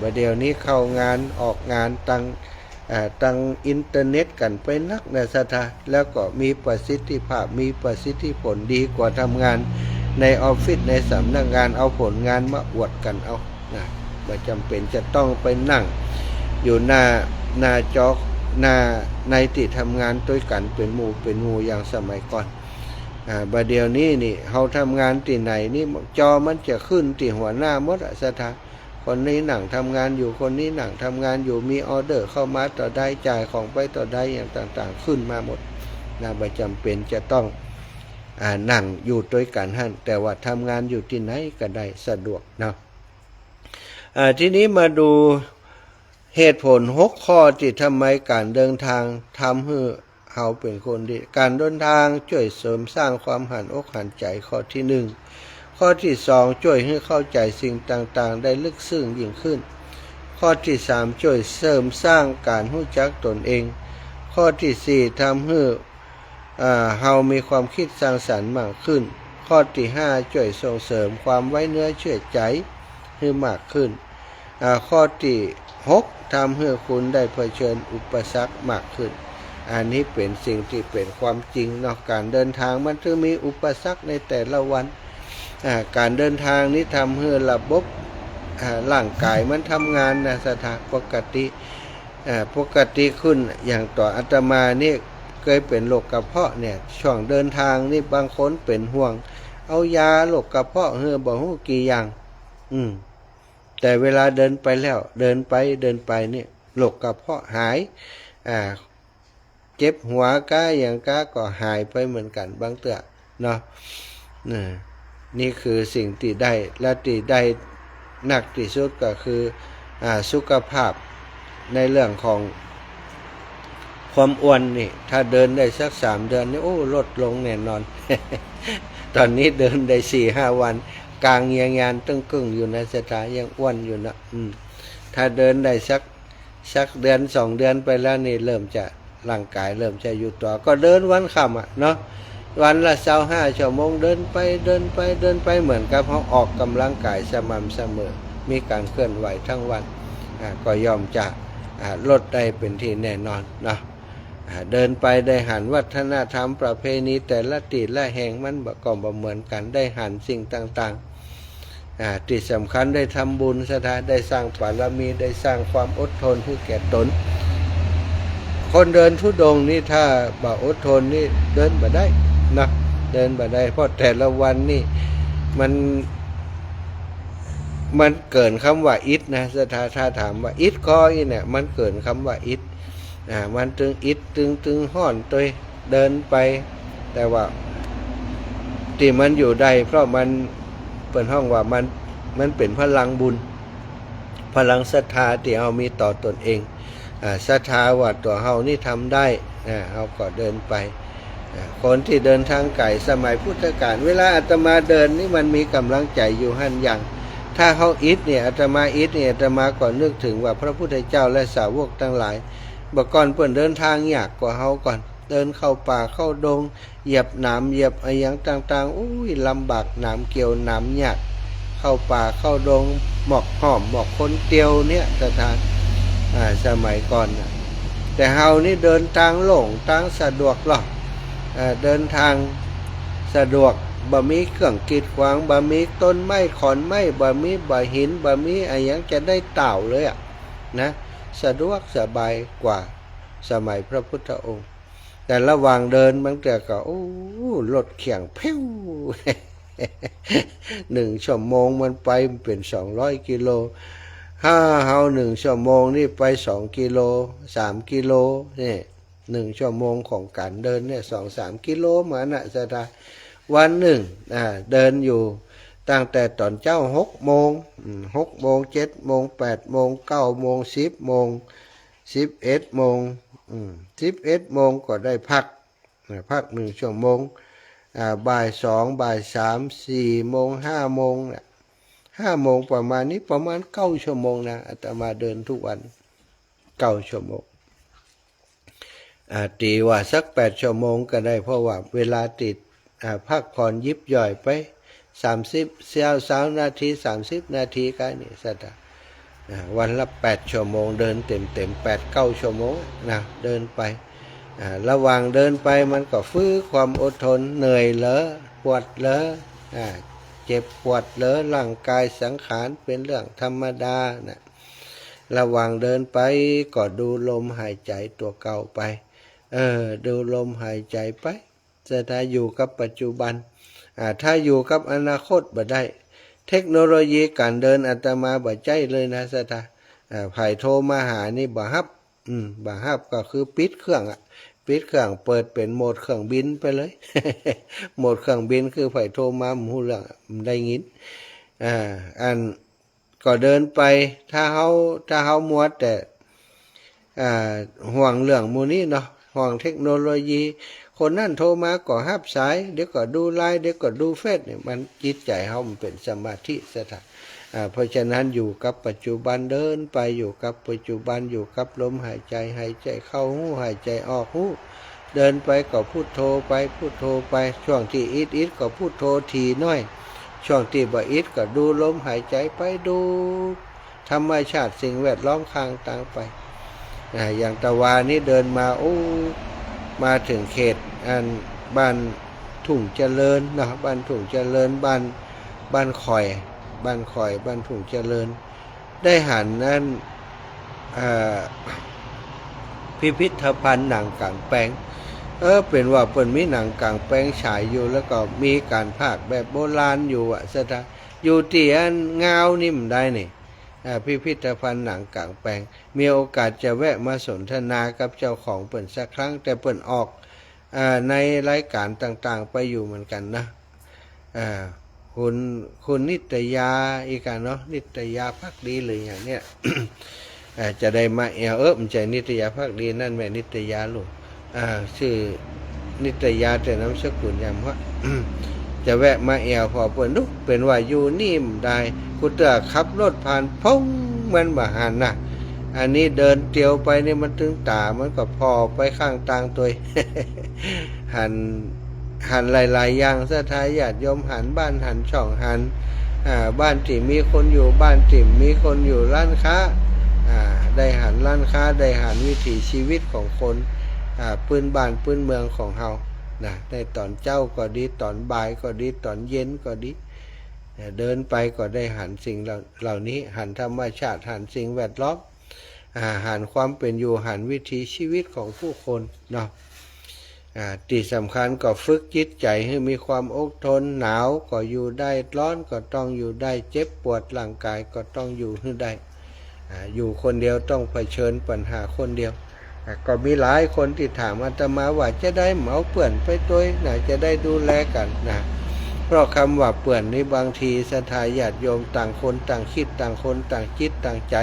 บัดเดี๋ยวนี้เข้างานออกงานตั้งอินเทอร์เน็ตกันไปนักนะศรัทธาแล้วก็มีประสิทธิภาพมีประสิทธิผลดีกว่าทำงานในออฟฟิศในสำนักงานเอาผลงานมาอวดกันเอานะไม่จำเป็นจะต้องไปนั่งอยู่หน้าจอในที่ทำงานด้วยกันเป็นหมู่อย่างสมัยก่อนบัดเดี๋ยวนี้นี่เฮาทำงานที่ไหนนี่จอมันจะขึ้นที่หัวหน้าหมดศรัทธาคนนี้นั่งทำงานอยู่คนนี้นั่งทำงานอยู่มีออเดอร์เข้ามาต่อได้จ่ายของไปต่อได้อย่างต่างๆขึ้นมาหมดนะไม่จำเป็นจะต้องนั่งอยู่ด้วยกันหั่นแต่ว่าทำงานอยู่ที่ไหนก็ได้สะดวกนะทีนี้มาดูเหตุผล6ข้อที่ทำไมการเดินทางทำให้เฮาเป็นคนดีการเดินทางช่วยเสริมสร้างความหันอกหันใจข้อที่1ข้อที่2ช่วยให้เข้าใจสิ่งต่างๆได้ลึกซึ้งยิ่งขึ้นข้อที่3ช่วยเสริมสร้างการรู้จักตนเองข้อที่4ทำให้เฮามีความคิดสร้างสรรค์มากขึ้นข้อที่5ช่วยส่งเสริมความไว้เนื้อเชื่อใจให้มากขึ้นข้อที่6ทำให้คุณได้เผชิญอุปสรรคมากขึ้นอันนี้เป็นสิ่งที่เป็นความจริงเนาะการเดินทางมันจะมีอุปสรรคในแต่ละวันการเดินทางนี้ทำให้ระบบร่างกายมันทำงานนะสถานปกติขึ้นอย่างต่ออาตมานี่เคยเป็นโรคกระเพาะเนี่ยช่วงเดินทางนี่บางคนเป็นห่วงเอายาโรคกระเพาะบ่ฮู้กี่อย่างแต่เวลาเดินไปแล้วเดินไปนี่โรคกระเพาะหายเจ็บหัวอย่างก็หายไปเหมือนกันบางเตื้อเนาะนี่คือสิ่งที่ได้และที่ได้หนักที่สุดก็คือสุขภาพในเรื่องของความอ้วนนี่ถ้าเดินได้สัก3 เดือนนี่โอ้ลดลงแน่นอน ตอนนี้เดินได้ 4-5 วันกลางเงียงานตึ้งกึ่งอยู่ในสถานยังอ้วนอยู่นะถ้าเดินได้สักเดือน2 เดือนไปแล้วนี่เริ่มจะร่างกายเริ่มจะอยู่ตัวก็เดินวันค่ำเนาะวันละ25 ชั่วโมงเดินไปเหมือนกับเขาออกกำลังกายสม่ำเสมอมีการเคลื่อนไหวทั้งวันก็ย่อมจะลดได้เป็นที่แน่นอนเนาะเดินไปได้หันวัฒนธรรมประเพณีแต่ละที่ละแห่งมันก็บ่เหมือนกันได้หันสิ่งต่างๆที่สำคัญได้ทำบุญสถานได้สร้างบารมีได้สร้างความอดทนให้แก่ตนคนเดินธุดงค์นี่ถ้าบ่อดทนนี่เดินบ่ได้นะเดินบ่ได้เพราะแต่ละวันนี่มันเกินคำว่าอิดนะถ้าถามว่าอิดข้ออีเนี่ยมันเกินคำว่าอิดมันตึงอิดตึงห้อนตัวเดินไปแต่ว่าที่มันอยู่ได้เพราะมันเปิดห้องว่ามันเป็นพลังบุญพลังศรัทธาที่เรามีต่อตนเองศรัทธาว่าตัวเฮานี่ทำได้เฮาก็เดินไปคนที่เดินทางไกลสมัยพุทธกาลเวลาอาตมาเดินนี่มันมีกำลังใจอยู่หั่นอย่าง ถ้าเขาอิดเนี่ยอาตมาอิดเนี่ยอาตมาก่อนนึกถึงว่าพระพุทธเจ้าและสาวกทั้งหลายเมื่อก่อนเพิ่นเดินทางยากกว่าเขาก่อนเดินเข้าป่าเข้าดงเหยียบหนามเหยียบอะไรอย่างต่างๆอุ้ยลำบากหนามเกี่ยวหนามยากเข้าป่าเข้าดงหมอกหอมหมอกคนเตียวเนี่ยสถานสมัยก่อนนะแต่เฮานี่เดินทางโล่งทางสะดวกหรอกเดินทางสะดวกบ่มีเครื่องกีดขวางบ่มีต้นไม้ขอนไม้บ่มีบ่หินบ่มีอะไรอย่างจะได้เต่าเลยอ่ะนะสะดวกสบายกว่าสมัยพระพุทธองค์แต่ระหว่างเดินบางแต่ก็โอ้รถเขียงพิ้ว 1 ชั่วโมงมันไปเป็น200 กิโลถ้าเฮา1 ชั่วโมงนี่ไป2 กิโล3 กิโลนี่1 ชั่วโมงของการเดินเนี่ย2-3 กิโลมาน่ะสถานวันหนึ่งเดินอยู่ตั้งแต่ตอนเจ้า6 โมง6 โมง7 โมง8 โมง9 โมง10 โมง11 โมง11 โมงก็ได้พัก1 ชั่วโมงบ่าย 2บ่าย 3 4 โมง5 โมงเนี่ย5 โมงประมาณนี้ประมาณ9 ชั่วโมงนะอาตมาเดินทุกวัน9 ชั่วโมงตีว่าสัก8 ชั่วโมงก็ได้เพราะว่าเวลาติดพักผ่อนยิบย่อยไป30 นาที30 นาทีกันนี่สัตว์วันละ8 ชั่วโมงเดินเต็ม 8-9 ชั่วโมงนะเดินไประหว่างเดินไปมันก็ฟื้นความอดทนเหนื่อยเหลอปวดเหลอเจ็บปวดเหลอร่างกายสังขารเป็นเรื่องธรรมดานะระหว่างเดินไปก็ดูลมหายใจตัวเก่าไปดูลมหายใจไปจะได้อยู่กับปัจจุบันถ้าอยู่กับอนาคตบ่ได้เทคโนโลยีการเดินอาตมาบ่ใจเลยนะสถาไผ่โทรมาหานี่บ่ฮับบ่ฮับก็คือปิดเครื่องปิดเครื่องเปิดเป็นโหมดเครื่องบินไปเลย โหมดเครื่องบินคือไผ่โทรมาหูเรื่องได้ยินอันก็เดินไปถ้าเฮามัวแต่ห่วงเรื่องมูนี้เนาะห่วงเทคโนโลยีคนนั่นโทรมาก็ฮับสายเดี๋ยวก็ดูไลน์เดี๋ยวก็ดูเฟซเนี่ยมันจิตใจเฮามันเป็นสมาธิสถานเพราะฉะนั้นอยู่กับปัจจุบันเดินไปอยู่กับปัจจุบันอยู่กับลมหายใจเข้าหูหายใจออกหูเดินไปก็พูดโทรไปพูดโทรไปช่วงที่อิดก็พูดโทรทีน้อยช่วงที่บ่อิดก็ดูลมหายใจไปดูธรรมชาติสิ่งแวดล้อมข้างต่างไปอย่างตะวานี้เดินมามาถึงเขตบ้านทุ่งเจริญนะบ้านทุ่งเจริญบ้านข่อยบ้านทุ่งเจริญได้หันนั้นพิพิธภัณฑ์หนังกลางแปลงเป็นว่าเปิ่นมีหนังกลางแปลงฉายอยู่แล้วก็มีการพากย์แบบโบราณอยู่สถานอยู่ที่งาวนิ่มได้นี่พิพิธภัณฑ์หนังกลางแปลงมีโอกาสจะแวะมาสนทนากับเจ้าของเปิ่นสักครั้งแต่เปิ่นออกในรายการต่างๆไปอยู่เหมือนกันนะคุณนิตยาอีกเนาะนิตยาภักดีหรืออย่างเนี้ย จะได้มามันใจนิตยาภักดีนั่นแม่นิตยาลูกชื่อนิตยาแต่นามสกุลยามว่า จะแวะมาพอเปิ่นนุเป็นว่าอยู่นิ่มได้กูเตอขับรถผ่านพงมันบ่หันนะอันนี้เดินเตียวไปนี่มันถึงตามันก็พอไปข้างต่างตัว หันหลายๆอย่างสถาญาติโยมหันบ้านหันช่องหันบ้านที่มีคนอยู่บ้านที่มีคนอยู่ร้านค้าได้หันร้านค้าได้หันวิถีชีวิตของคนพื้นบ้านพื้นเมืองของเฮานะในตอนเจ้าก็ดีตอนบ่ายก็ดีตอนเย็นก็ดีเดินไปก็ได้หันสิ่งเหล่านี้หันธรรมชาติหันสิ่งแวดล้อมหันความเป็นอยู่หันวิถีชีวิตของผู้คนเนาะที่สำคัญก็ฝึกจิตใจให้มีความอดทนหนาวก็อยู่ได้ร้อนก็ต้องอยู่ได้เจ็บปวดร่างกายก็ต้องอยู่ให้ได้อยู่คนเดียวต้องเผชิญปัญหาคนเดียวก็มีหลายคนที่ถามอาตมาว่าจะได้เหมาเปื่อนไปตัวนะจะได้ดูแลกันนะเพราะคำว่าเปื่อนนี้บางทีศรัทธาญาติโยมต่างคนต่างคิดต่างคนต่างจิตต่างใจ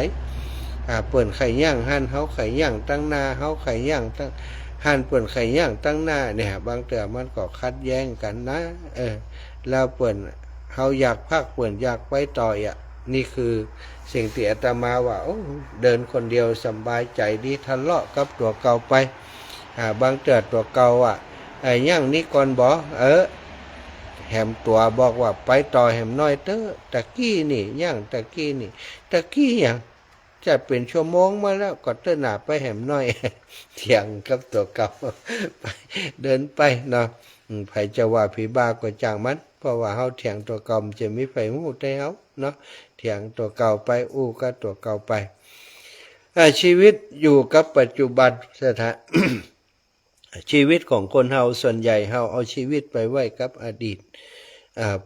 เปื่อนไข่ย่างหั่นเฮาไข่ย่างตั้งหน้าเฮาไข่ย่างตั้งหั่นเปื่อนไข่ย่างตั้งหน้าเนี่ยบางเตื่อมันก็คัดแย้งกันนะแล้วเปื่อนเฮาอยากพักเปื่อนอยากไปต่อย นี่คือสิ่งที่อาตมาว่าโอ้เดินคนเดียวสบายใจดีทะเลาะกับตัวเก่าไปบางเตือตัวเก่าไอ้ย่างนี้ก่อนบอกแหมตัวบอกว่าไปต่อแหมน้อยเตอตะกี้นี่ย่างตะกี้นี่ตะกี้อย่างจะเป็นชั่วโมงมาแล้วก็เต้นหนาไปแหมน้อย เถียงกับตัวเก่า ไปเดินไปเนาะไผจะว่าผีบ้าก็จ้างมันเพราะว่าเฮาเถียงตัวเก่าจะมีไผฮู้ได้เฮาเนาะเถียงตัวเก่าไปอู้กับตัวเก่าไปชีวิตอยู่กับปัจจุบันสถาน ชีวิตของคนเฮาส่วนใหญ่เฮาเอาชีวิตไปไว้กับอดีต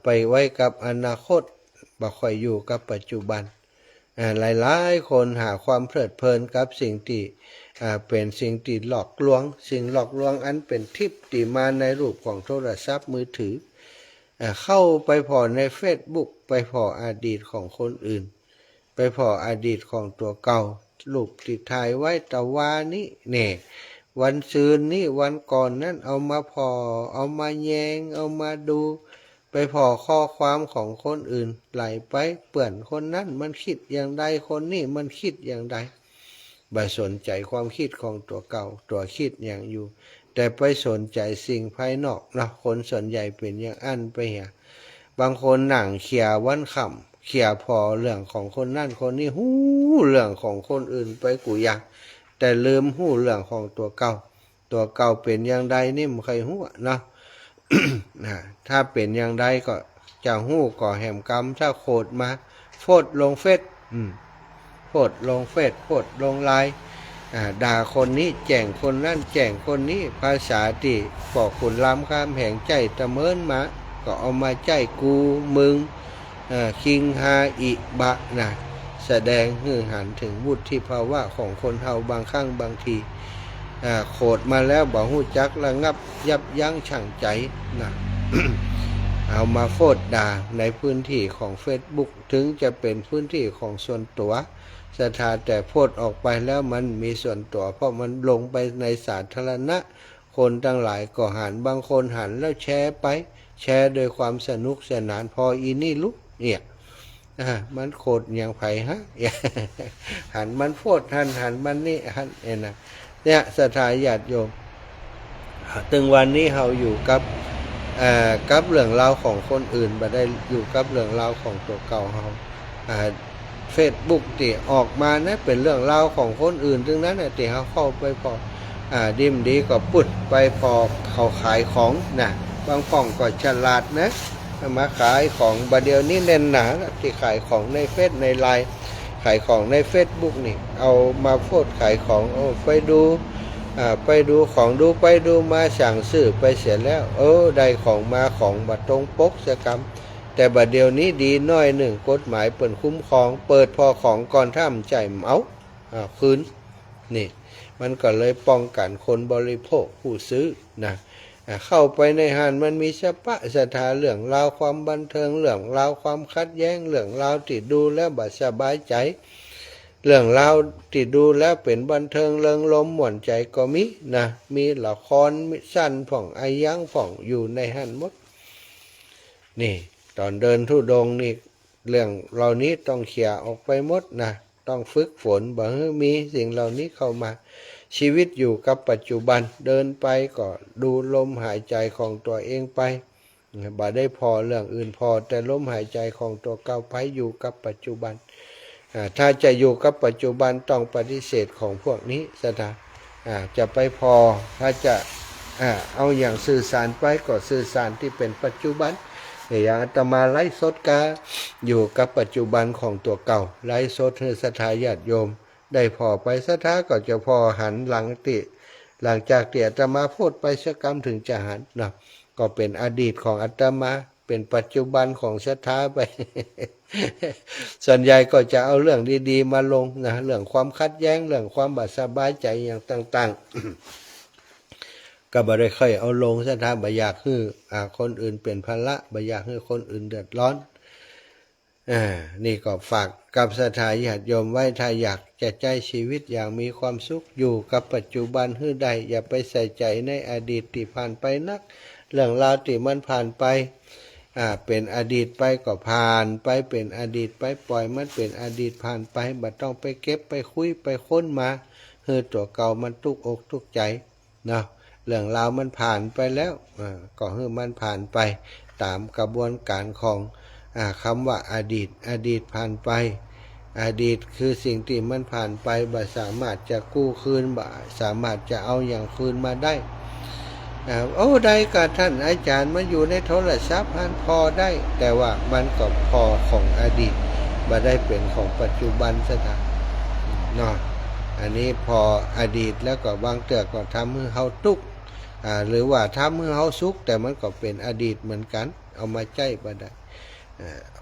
ไปไว้กับอนาคตบ่ค่อยอยู่กับปัจจุบันหลายๆคนหาความเพลิดเพลินกับสิ่งที่เป็นสิ่งที่หลอกลวงสิ่งหลอกลวงอันเป็นทิพย์ที่มาในรูปของโทรศัพท์มือถือเข้าไปพอใน Facebook ไปพออดีตของคนอื่นไปพออดีตของตัวเก่ารูปที่ถ่ายไว้ตะวานี้เนี่ยวันซืนนี่วันก่อนนั้นเอามาพอเอามาแยงเอามาดูไปพอข้อความของคนอื่นไหลไปเปื่อนคนนั้นมันคิดอย่างใดคนนี้มันคิดอย่างใดบ่สนใจความคิดของตัวเก่าตัวคิดอย่างอยู่แต่ไปสนใจสิ่งภายนอกนะคนส่วนใหญ่เป็นอย่างอันไปเหียบางคนหนังเขียวันขำเขียพอเรื่องของคนนั่นคนนี้หู้เรื่องของคนอื่นไปกูอยากแต่ลืมหู้เรื่องของตัวเก่าเป็นอย่างใดนี่มันใครหู้เนาะ ถ้าเป็นอย่างใดก็จะหู้ก่อแหมกรรมถ้าโคดมาโพดลงเฟซโพดลงเฟซโพดลงไลน์ด่าคนนี้แจ่งคนนั่นแจ่งคนนี้ภาษาที่บอกคุณล้ำข้ามแห่งใจตะเมินมาก็เอามาใจกูมึงคิงฮาอิบะนะแสดงให้หันถึงวุฒิภาวะของคนเฮาบางครั้งบางทีโคดมาแล้วบ่ฮู้จักระงับยับยั้งชั่งใจนะ เอามาโฟดด่าในพื้นที่ของ Facebook ถึงจะเป็นพื้นที่ของส่วนตัวสถาแต่โพดออกไปแล้วมันมีส่วนตัวเพราะมันลงไปในสาธารณะคนทั้งหลายก็หันบางคนหันแล้วแชร์ไปแชร์โดยความสนุกสนานพออีนี่ลุกเนี่ยมันโคตรอย่างไผฮะ หันมันโฟดหันมันนี่หันเนี่ยสถาญาติโยมถึงวันนี้เราอยู่กับเรื่องราวของคนอื่นบ่ได้อยู่กับเรื่องราวของตัวเก่าเราFacebook ที่ออกมานะเป็นเรื่องราวของคนอื่นถึงนั้นน่ะที่เขาเข้าไปพอดิมดีก็ปุ๊ดไปพอเขาขายของนะบางป่องก็ฉลาดนะมาขายของบัดเดี๋ยวนี้แน่นหนาที่ขายของในเฟซในไลน์ขายของใน Facebook นี่เอามาโพสต์ขายของไปดูของดูไปดูมาสั่งซื้อไปเสียแล้วได้ของมาของบัดตรงปกสกรรมแต่บัดเดี๋ยวนี้ดีน้อยหนึ่งกฎหมายเปิดคุ้มครองเปิดพอของก่อนท่ามใจคืนนี่มันก็เลยป้องกันคนบริโภคผู้ซื้อนะเข้าไปในห้างมันมีสถานเรื่องราวความบันเทิงเรื่องราวความขัดแย้งเรื่องราวที่ดูแล้วบัดสบายใจเรื่องราวที่ดูแล้วเป็นบันเทิงเริงรมย์ม่วนใจก็มีนะมีละครสั้นผ่องไอยังผ่องอยู่ในห้างหมดนี่ตอนเดินธุดงค์นี่เรื่องเหล่านี้ต้องเขี่ยออกไปหมดนะต้องฝึกฝนบ่ให้มีสิ่งเหล่านี้เข้ามาชีวิตอยู่กับปัจจุบันเดินไปก็ดูลมหายใจของตัวเองไปบ่ได้พอเรื่องอื่นพอแต่ลมหายใจของตัวเก่าไปอยู่กับปัจจุบันถ้าจะอยู่กับปัจจุบันต้องปฏิเสธของพวกนี้ซะนะจะไปพอถ้าจะเอาอย่างสื่อสารไปก็สื่อสารที่เป็นปัจจุบันอย่างอาตมาไลฟ์สดกาอยู่กับปัจจุบันของตัวเก่าไลฟ์สดให้ศรัทธาญาติโยมได้พอไปศรัทธาก็จะพอหันหลังจากที่อาตมาพูดไปสักคำถึงจะหันนะก็เป็นอดีตของอาตมาเป็นปัจจุบันของศรัทธาไป ส่วนใหญ่ก็จะเอาเรื่องดีๆมาลงนะเรื่องความขัดแย้งเรื่องความบ่สบายใจอย่างต่างๆ ก็บ่ได้ค่อยเอาลงซะถ้าบ่อยากให้คนอื่นเป็นภาระบ่อยากให้คนอื่นเดือดร้อนนี่ก็ฝากกับศรัทธาญาติโยมไว้ถ้าอยากจะใช้ชีวิตอย่างมีความสุขอยู่กับปัจจุบันให้ได้อย่าไปใส่ใจในอดีตที่ผ่านไปนักเรื่องราวที่มันผ่านไป เป็นอดีตไปก็ผ่านไปเป็นอดีตไปปล่อยมันเป็นอดีตผ่านไปบัดต้องไปเก็บไปคุยไปค้นมาตัวเก่ามันทุกอกทุกใจเนาะเรื่องราวมันผ่านไปแล้วก็มันผ่านไปตามกระบวนการของคำว่าอดีตผ่านไปอดีตคือสิ่งที่มันผ่านไปบ่สามารถจะกู้คืนบ่สามารถจะเอาอย่างคืนมาได้ได้กับท่านอาจารย์มาอยู่ในโทรศัพท์พอได้แต่ว่ามันก็พอของอดีตบ่ได้เป็นของปัจจุบันซะนะเนาะอันนี้พออดีตแล้วก็บางเตือก็ทำให้เฮาทุกข์หรือว่าทำให้เฮาสุขแต่มันก็เป็นอดีตเหมือนกันเอามาใจบ่ได้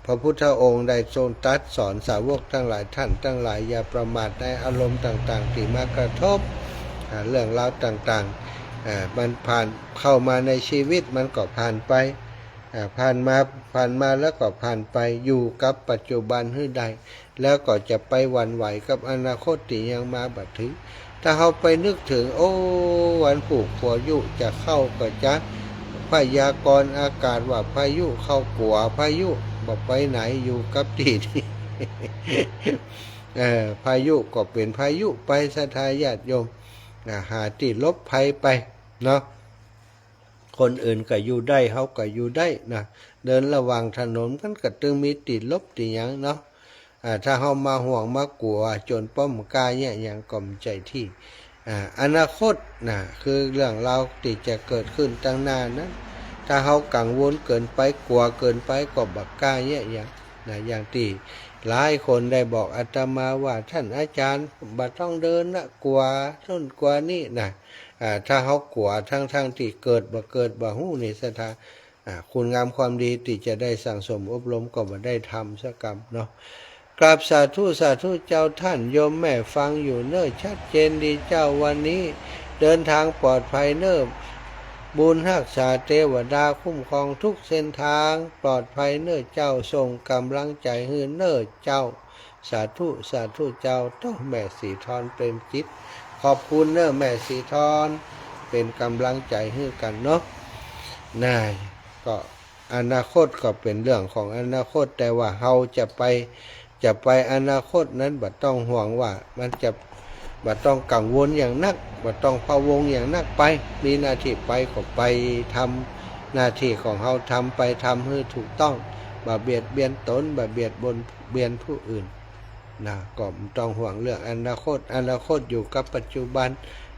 พระพุทธองค์ได้ทรงตรัสสอนสาวกทั้งหลายท่านทั้งหลายอย่าประมาทในอารมณ์ต่างๆที่มากระทบเรื่องราวต่างๆมันผ่านเข้ามาในชีวิตมันก็ผ่านไปผ่านมาแล้วก็ผ่านไปอยู่กับปัจจุบันให้ได้แล้วก็จะไปหวั่นไหวกับอนาคตที่ยังมาบัดถึงถ้าเราไปนึกถึงวันผูกพายุจะเข้าก็จะพยากรณ์อากาศว่าพายุเข้ากลัวพายุบอกไปไหนอยู่กับที่นี่ พายุก็เป็นพายุไปศรัทธาญาติโยมหาที่ลบภัยไปเนาะคนอื่นก็อยู่ได้เขาก็อยู่ได้นะเดินระหว่างถนนมันก็ตึงมีติดลบติดอย่างเนาะถ้าเขามาห่วงมากลัวจนป้อมกายเนี่ยอย่างก่อมใจที่อนาคตนะคือเรื่องราวที่จะเกิดขึ้นตั้งหน้านั้นถ้าเขากังวลเกินไปกลัวเกินไปก็บักกายเนี่ยอย่างที่หลายคนได้บอกอาตมาว่าท่านอาจารย์บัดต้องเดินนะกลัวต้นกลัวนี่นะถ้าเขากลัวทั้งที่เกิดบ่หู้นี่สถาคุณงามความดีที่จะได้สั่งสมอบรมก็บ่ได้ทำสักกรรมเนาะกราบสาธุเจ้าท่านโยมแม่ฟังอยู่เนิ่ชัดเจนดีเจ้าวันนี้เดินทางปลอดภัยเนิ่บุญรักษาเทวดาคุ้มครองทุกเส้นทางปลอดภัยเนิ่เจ้าส่งกำลังใจให้เนิ่เจ้าสาธุเจ้าต้องแม่สีทรเปรมจิตขอบคุณเนิ่แม่สีทรเป็นกำลังใจให้กันเนาะน่าก็อนาคตก็เป็นเรื่องของอนาคตแต่ว่าเฮาจะไปอนาคตนั้นบ่ต้องห่วงว่ามันจะบ่ต้องกังวลอย่างนักบ่ต้องพะวงอย่างนักไปมีหน้าที่ไปก็ไปทำหน้าที่ของเฮาทำไปทำให้ถูกต้องบ่เบียดเบียนตนบ่เบียดเบียนผู้อื่นนะก็ไม่ต้องห่วงเรื่องอนาคตอยู่กับปัจจุบัน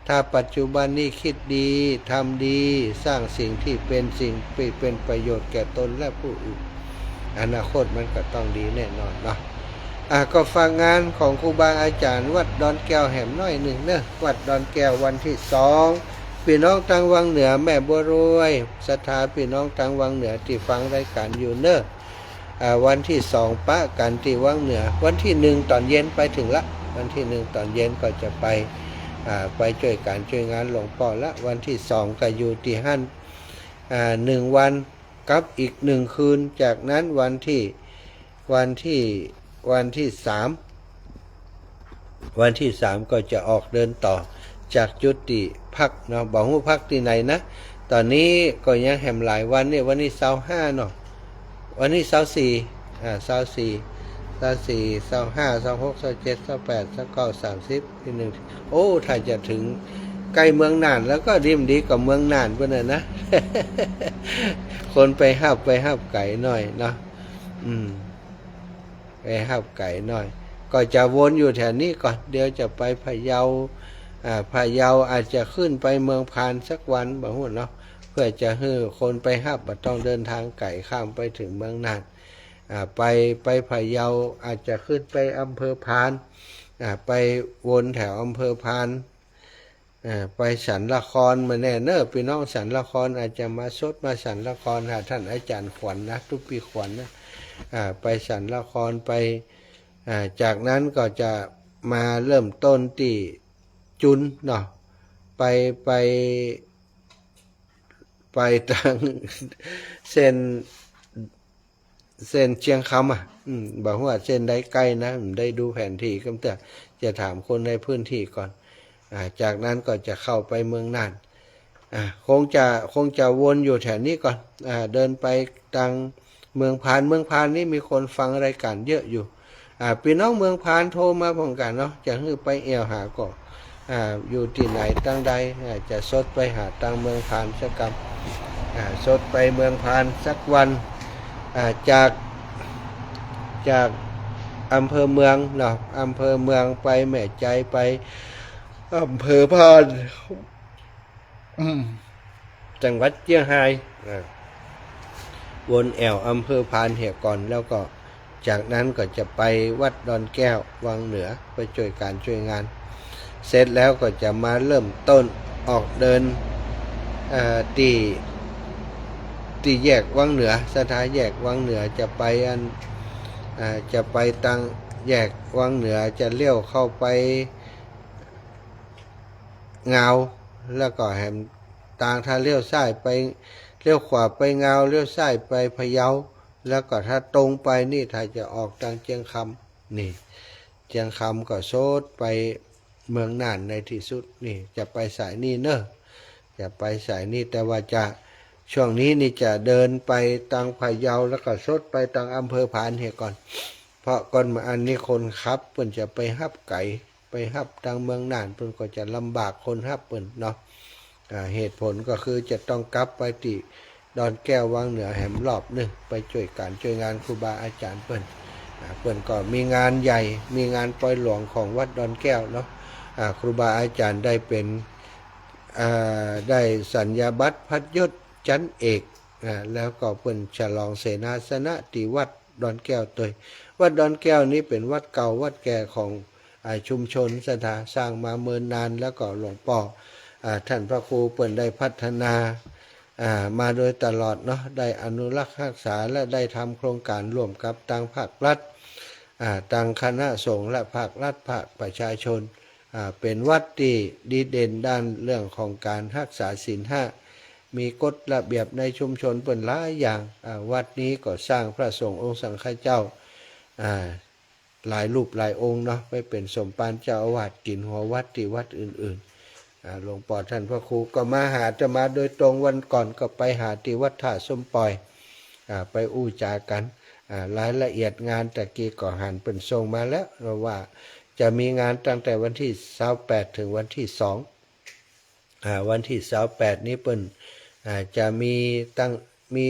ถ้าปัจจุบันนี้คิดดีทำดีสร้างสิ่งที่เป็นประโยชน์แก่ตนและผู้อื่นอนาคตมันก็ต้องดีแน่นอนเนาะก็ฟังงานของครูบาอาจารย์วัดดอนแก้วแหมน้อยหนึ่งเนอะวัดดอนแก้ววันที่2พี่น้องทางวังเหนือแม่บัวรวยศรัทธาพี่น้องทางวังเหนือที่ฟังรายการอยู่เนอะวันที่2ปะกันที่วังเหนือวันที่1ตอนเย็นไปถึงละวันที่1ตอนเย็นก็จะไปช่วยงานหลวงพ่อละวันที่2ก็อยู่ที่หั่น1วันกับอีก1คืนจากนั้นวันที่3ก็จะออกเดินต่อจากจุดที่พักเนาะบอกว่าพักที่ไหนนะตอนนี้ก็ยังแหมหลายวันเนี่ยวันนี้25เนาะวันนี้24 25 26 27 28 29 30ที่1โอ้ถ้าจะถึงใกล้เมืองน่านแล้วก็ดีกว่าเมืองน่านเพิ่นนะ คนไปหับไก่หน่อยเนาะไปหับไก่หน่อยก็จะวนอยู่แถวนี้ก่อนเดี๋ยวจะไปพะเยาอาจจะขึ้นไปเมืองพานสักวันบ่ฮู้เนาะเพื่อจะให้คนไปหับบ่ต้องเดินทางไกลข้ามไปถึงเมืองน่านไปพะเยาอาจจะขึ้นไปอำเภอพานไปวนแถวอำเภอพานไปสันละครมาแน่เนอะพี่น้องสันละครอาจจะมาสันละครหาท่านอาจารย์ขวัญนะทุกปีขวัญนะไปสันละครไปจากนั้นก็จะมาเริ่มต้นที่จุนเนาะไปทางเส้นเชียงคำบอกว่าเส้นได้ใกล้นะได้ดูแผนที่ก็จะถามคนในพื้นที่ก่อนจากนั้นก็จะเข้าไปเมืองน่านคงจะวนอยู่แถวนี้ก่อนเดินไปทาง เมืองพานนี่มีคนฟังรายการเยอะอยู่พี่น้องเมืองพานโทรมาพร้อมกันเนาะจะให้ไปแอวหาก็อยู่ที่ไหนตั้งใดจะสดไปหาตังเมืองพานสักกำสดไปเมืองพานสักวันจากอำเภอเมืองเนาะอำเภอเมืองไปแม่ใจไปอำเภอพานจังหวัดเชียงรายวนแอวอำเภอพานเหี่ยก่อนแล้วก็จากนั้นก็จะไปวัดดอนแก้ววังเหนือไปช่วยการช่วยงานเสร็จแล้วก็จะมาเริ่มต้นออกเดินที่แยกวังเหนือสถานแยกวังเหนือจะไปจะไปตังแยกวังเหนือจะเลี้ยวเข้าไปเงาแล้วก็แหมต่างถ้าเลี้ยวซ้ายไปเลี้ยวขวาไปเงาเลี้ยวซ้ายไปพะเยาแล้วก็ถ้าตรงไปนี่ถ้าจะออกทางเชียงคำนี่เชียงคำก็โซดไปเมืองน่านในที่สุดนี่จะไปสายนี่เนอะจะไปสายนี่แต่ว่าจะช่วงนี้นี่จะเดินไปทางพะเยาแล้วก็โซดไปทางอำเภอพานเหี่ยก่อนเพราะก่อนมาอันนี้คนขับเพิ่นจะไปฮับไก่ไปฮับทางเมืองน่านเพิ่นก็จะลำบากคนฮับเพิ่นเนาะเหตุผลก็คือจะต้องกลับไปที่ดอนแก้ววังเหนือแหมรอบนึงไปช่วยการช่วยงานครูบาอาจารย์เพิ่นก็มีงานใหญ่มีงานปล่อยหลวงของวัดดอนแก้วเนาะครูบาอาจารย์ได้เป็นได้สัญญาบัตรพัดยศชั้นเอกแล้วก็เพิ่นฉลองเสนาสนะที่วัดดอนแก้วตัววัดดอนแก้วนี้เป็นวัดเก่าวัดแก่ของชุมชนสถาสร้างมาเมินนานแล้วก็หลวงพ่อท่านพระครูเปิ่นได้พัฒนามาโดยตลอดเนาะได้อนุรักษ์รักษาและได้ทำโครงการร่วมกับทางภาครัฐทางคณะสงฆ์และภาครัฐภาคประชาชนเป็นวัดที่ดีเด่นด้านเรื่องของการรักษาศีล5มีกฎระเบียบในชุมชนเปิ่นหลายอย่างวัดนี้ก็สร้างพระสงฆ์องค์สังฆเจ้าหลายรูปหลายองค์เนาะไปเป็นสมภารเจ้าอาวาสกินหัววัดที่วัดอื่นๆหลวงพ่อท่านพระครูก็มาหาจะมาโดยตรงวันก่อนก็ไปหาที่วัดท่าส้มปล่อยไปอู้จากันรายละเอียดงานตะกี้ก็หันเป็นทรงมาแล้วว่าจะมีงานตั้งแต่วันที่28ถึงวันที่2วันที่28นี้เปิ้นจะมี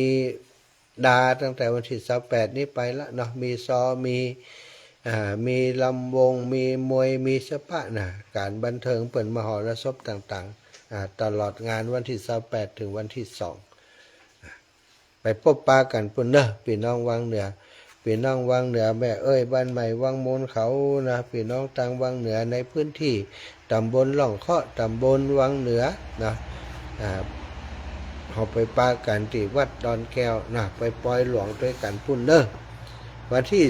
ดาตั้งแต่วันที่28นี้ไปละเนาะมีซอมีลำวงมีมวยมีสปะนะการบันเทิงเปิ่นมหรสพต่างๆตลอดงานวันที่28ถึงวันที่2ไปพบปะกันปุ่นเนอะพี่น้องวังเหนือพี่น้องวังเหนือแม่เอ้ยบ้านใหม่วังมูลเขานะพี่น้องทางวังเหนือในพื้นที่ตำบลหล่องเคาะตำบลวังเหนือนะเขาไปปะกันที่วัดดอนแก้วนะไปปล่อยหลวงด้วยกันปุ่นเนอะวันที่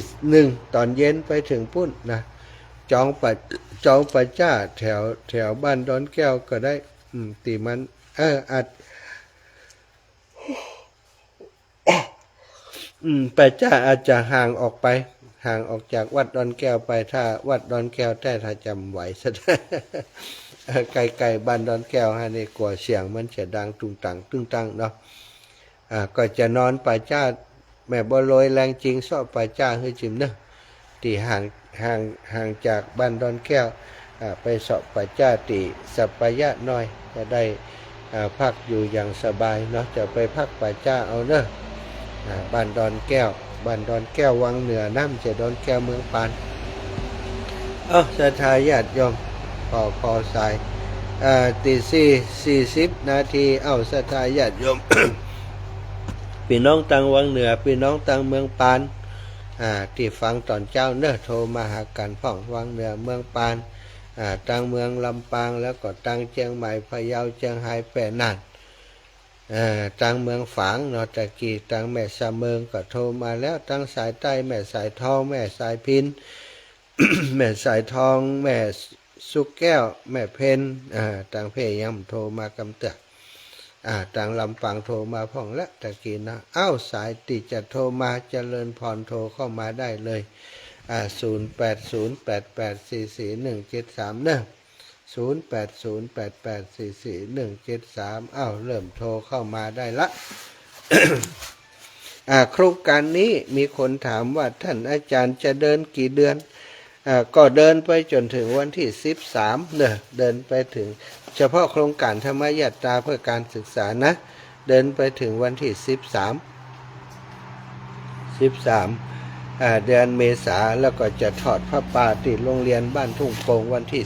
1ตอนเย็นไปถึงปุ่นนะจองปัจจ้าแถวบ้านดอนแก้วก็ได้ตีมันอัดปัจจ้าอาจจะห่างออกจากวัดดอนแก้วไปถ้าวัดดอนแก้วแต่ถ้าจำไหวซะ ไกลๆบ้านดอนแก้วฮะนี่กลัวเสียงมันจะดังตุ้งตังเนาะก็จะนอนปัจจ้าแม่บ่ลอยแรงจริงซอปัจจ้าให้จิมเนอะที่ห่างจากบ้านดอนแก้วไปสอบปัจจ้าติสัปปายะน้อยจะได้พักอยู่อย่างสบายเนาะจะไปพักปัจจ้าเอาเนอะบ้านดอนแก้ววังเหนือน้ำจะดอนแก้วเมืองปานศรัทธาญาติโยมพอสายตี40นาทีศรัทธาญาติโยม พี่น้องตังวังเหนือพี่น้องตังเมืองปานที่ฟังตอนเจ้าเนอะโทรมาหากันพ่องวังเหนือเมืองปานตังเมืองลำปางแล้วก็ตังเชียงใหม่พะเยาเชียงรายแปะน่านตังเมืองฝางเนาะตะกี้ตังแม่สะเมืองก็โทรมาแล้วตังสายใต้แม่สายทองแม่สายพิน แม่สายทองแม่สุกแก้วแม่เพนตังเพยำโทรมากำเตือทางลำปางโทรมาพ่องและตะกี้นะสายติจะโทรมาเจริญพรโทรเข้ามาได้เลย0808844173เนอะ0808844173เริ่มโทรเข้ามาได้ละ โครงการนี้มีคนถามว่าท่านอาจารย์จะเดินกี่เดือนก็เดินไปจนถึงวันที่13เดินไปถึงเฉพาะโครงการธรรมยาตราเพื่อการศึกษานะเดินไปถึงวันที่13เดือนเมษาแล้วก็จะทอดพระป่าที่โรงเรียนบ้านทุ่งโป่งวันที่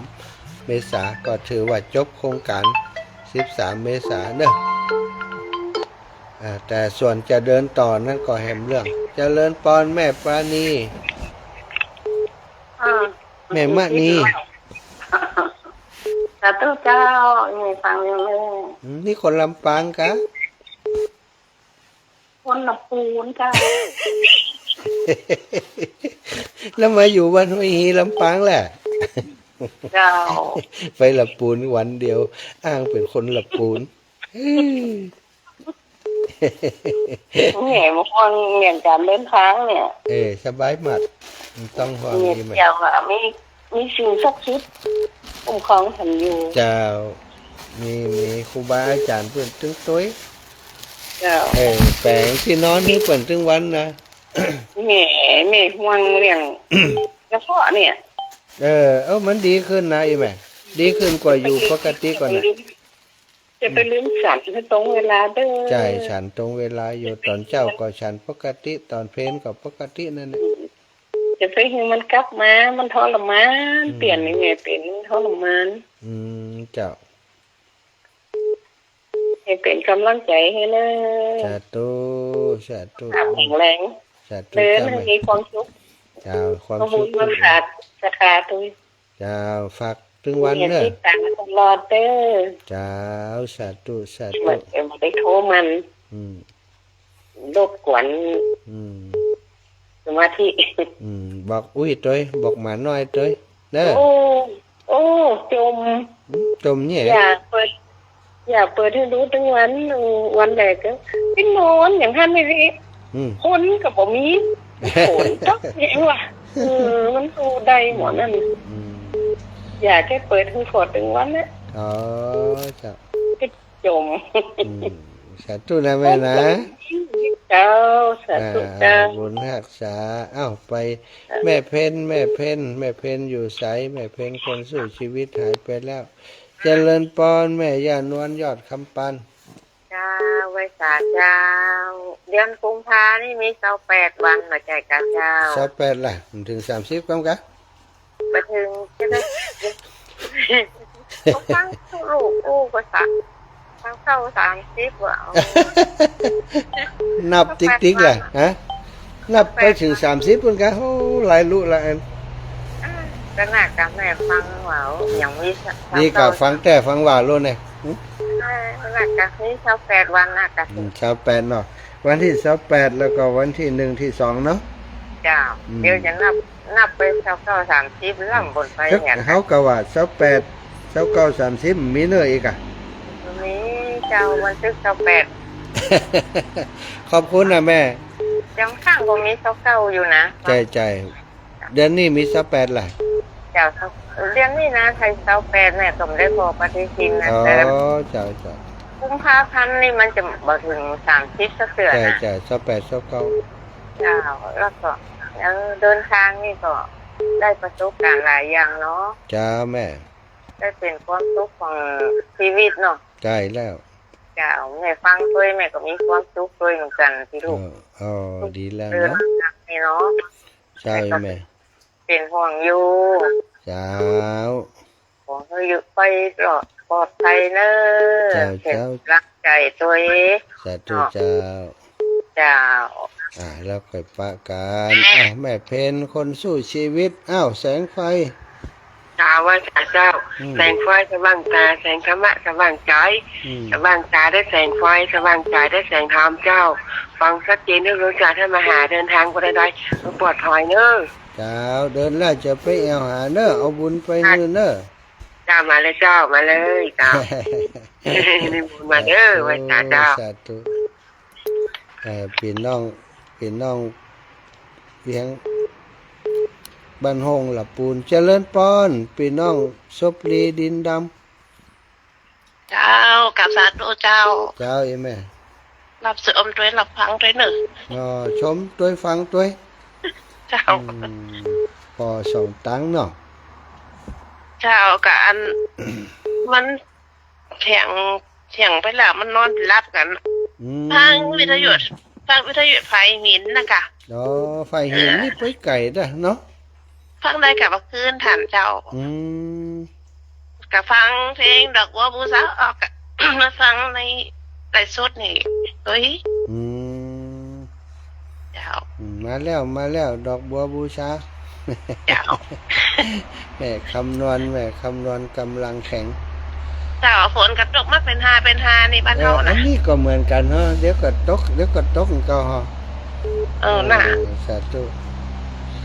13เมษาก็ถือว่าจบโครงการ13เมษาแต่ส่วนจะเดินต่อนั่นก็แหมเรื่องเจริญพรแม่ปราณีแม่มะนี สาธุเจ้าไม่ฟังยังเลย นี่คนลำปางกะ คนละปูนเจ้า แล้วมาอยู่บ้านห้วยฮีลำปางแหละ เจ้า ไปละปูนวันเดียว อ้างเป็นคนละปูน เนี่ยบางคนเหมือนการเดินทางเนี่ย สบายมากต้องห่วง เนี่ย ดีไหม เจ้าค่ะมีสิ่งศักดิ์สิทธิ์คุ้มครองฉันอยู่ เจ้ามีครูบาอาจารย์เพื่อนตึ้งต้วย เจ้า แปลงที่นอนนี่เปิ่นตึ้งวันนะ แม่ห่วงเรื่องกระเพาะเนี่ย มันดีขึ้นนะอีแม่ดีขึ้นกว่าอยู่ปกติก่อนนะ จะไปลืมฉันให้ตรงเวลาเด้อ ใช่ฉันตรงเวลาอยู่ตอนเจ้าก็ฉันปกติตอนเพลนก็ปกตินั่นแหละ จะไปให้มันกลับมามันทรมานเปลี่ยนยังไงเป็นทรมาน เจ้า ให้เป็นกำลังใจให้เลย สาธุสาธุ แข็งแรง สาธุ เดิน เจ้า ให้ แม่ มีความสุข เจ้าความ ขอบ สุ คุ ข ณมาขาดสถาตุ เจ้าฝากถึงวัน เนี่ย เนอะ ติดตามตลอดเด้อ เจ้าสาธุสา มั ธุ นได้โทรมัน อืม รบกวน อืม สมาธิ บอกอุ้ยตัวบอกหมาน้อยตัวเด้อ โอ้จม จมเนี่ย อย่าเปิดให้รู้ทั้งวันแรกก็ไปนอนอย่างท่านไม่ได้ คนกับบ่มีฝนจักแยงว่ะมันสู้ได้หมดนั่นอยากแค่เปิดให้ฝนถึงวันนะ อ๋อเจ้า ก็จม สาธุนะแม่นะ เจ้าสาธุเจ้า บุญรักษาไปแม่เพ็ญแม่เพ็ญอยู่ไสแม่เพ็ญคนสู้ชีวิตหายไปแล้วเจริญพรแม่ย่านวลยอดคำปัน เจ้าไว้สาเจ้าเดือนกุมภานี่มี28วันมาใจกันเจ้า 28ล่ะถึง30กันกะ ไปถึงจะได้เขาฟังลูกอู้ก็สักฟังเข้า30ว่า นับติ๊กๆล่ะฮะนับไปถึง30กันกะโอ้หลายลุละอัน ก็น่ากับแม่ฟังว่าอย่างมี นี่ก็ฟังแต่ฟังว่าโลดเนี่ย น่ากับนี่28วันน่ากับ 28เนาะวันที่28แล้วก็วันที่1ที่2เนาะ เจ้าเดี๋ยวจะนับไป30เรื่องบนไปเนี่ย เขาก็ว่า28 29 30มีเนื้ออีกอ่ะ มีเจ้าวันที่28 ขอบคุณนะแม่ จังข้างก็มี29อยู่นะ ใจเดือนนี้มี28ล่ะ เจ้าเรื่องนี้นะไทย28เนี่ยสมได้พอปฏิทินนะ อ๋อ แต่ เจ้า กุมภาพันธ์นี่มันจะบ่ถึง30สักเดือนนะ ใจ28 29 เจ้าแล้วก็เดินทางนี่ก็ได้ประสบการณ์หลายอย่างเนาะ จ้าแม่ ได้เป็นความสุขของชีวิตเนาะ ใจแล้ว เจ้าแม่ฟังด้วยแม่ก็มีความสุขด้วยเหมือนกันที่ลูก อ๋อดีแล้ว เดิน เนาะ ทางนี่เนาะ ใช่แม่ เป็นห่วงอยู่ เจ้า ขอให้อยู่ไปปลอดภัยเนอะเก็บรักใจตัวเอง สาธุเจ้า เจ้า แล้วค่อยปะกันแม่เพนคนสู้ชีวิตแสงไฟ ตาว่าเจ้าแสงไฟสว่างตาแสงธรรมะสว่างใจสว่างตาได้แสงไฟสว่างใจได้แสงธรรมเจ้า ฟังชัดเจนเรื่องรู้จักท่านมาหาเดินทางไปได้ปลอดภัยเนอะ เจ้าเดินแล้วจะไปแอวหาเนอะเอาบุญไปมือเนอะ เจ้ามาเลยเจ้ามาเลยเจ้านี่บุญมาเด้อไว้ตาเจ้า สาธุพี่น้องเลี้ยงบ้านห้องหลับปูนเจริญปอนพี่น้องศพลีดินด เจ้ากับสาธุเจ้า ำเจ้าเอ้แม่ รับเสริมด้วยรับฟังด้วยเนอะ ชมตัวฟังตัว เจ้า พอส่งตังค์เนาะ เจ้ากับอัน มันแข็งไปแล้วมันนอนรับกันฟังวิทยุไฟหินนะกะ ไฟเห็นนี่ไปไก่ได้เนาะ ฟังได้กับว่าคืนฐานเจ้ากับฟังเพลงดอกบัวบูซาออกกะ มาฟังในไลฟ์สดนี่เฮ้ยเจ้า มาแล้วดอกบัวบูชา เจ้า แม่คำนวณกำลังแข็ง เจ้าฝนกระตกมาเป็นหานี่บ้านเฮา อั นะ นนี้ก็เหมือนกันเนาะเดี๋ยวก็ตกก็ฮะ น่ะ สาธุ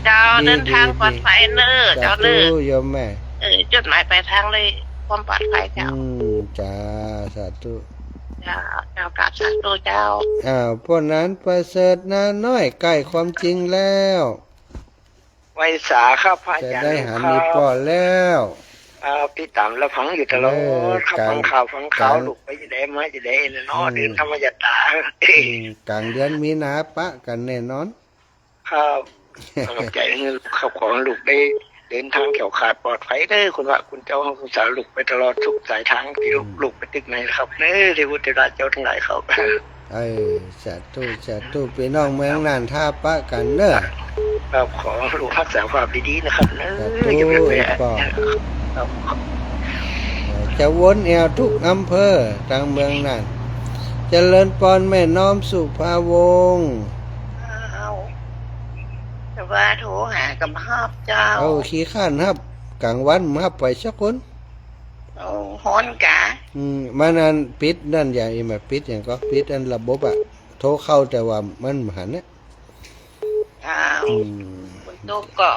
เจ้าเดินทางปลอดภัยเนอะ สา เจ้า ธุ เนอะ โยมแม่ จุดหมายปลายทางเลยความปลอดภัยเจ้า จ้าสาธุ เจ้ากราบสาธุเจ้า พวกนั้นประเสริฐนาน้อยใกล้ความจริงแล้ว ไว้สาครับพระอา จะ จารย์ ได้หามีปอแล้ว พี่ตามแล้วฟังอยู่ตลอดครับฟังข่าวลูกไปจะได้มาจะได้เนาะเดินธรรมยตาก ลางเดือนมีนาปะกันแน่นอน ครับกำลังใจให้ขับของลูกได้เดินทางแข็งขาดปลอดภัยเด้อคุณว่าคุณเจ้าของคุณสาวลูกไปตลอดทุกสายทางที่ลูกไปตึกไหนครับเด้อที่พุทธราชเจ้าทั้งหลายครับ สาธุพี่น้องเมืองน่านท่าปะกันเด้อ ครับขอลูกรักษาความดีๆนะครับเด้ออย่าไปแหวะครับ จะวนแอวทุกอำเภอทางเมืองน่านเจริญพรแม่น้อมสุภาวงศ์ แต่ว่าโทรหากับภาพเจ้า ขี้ข้านครับกลางวันมาไปสักคน ฮ้อนกะ มานั้นปิดนั่นอย่างอีมาปิดอย่างก็ปิดอันระบบอะโทรเข้าแต่ว่ามันหันเนี่ย คุณโตก็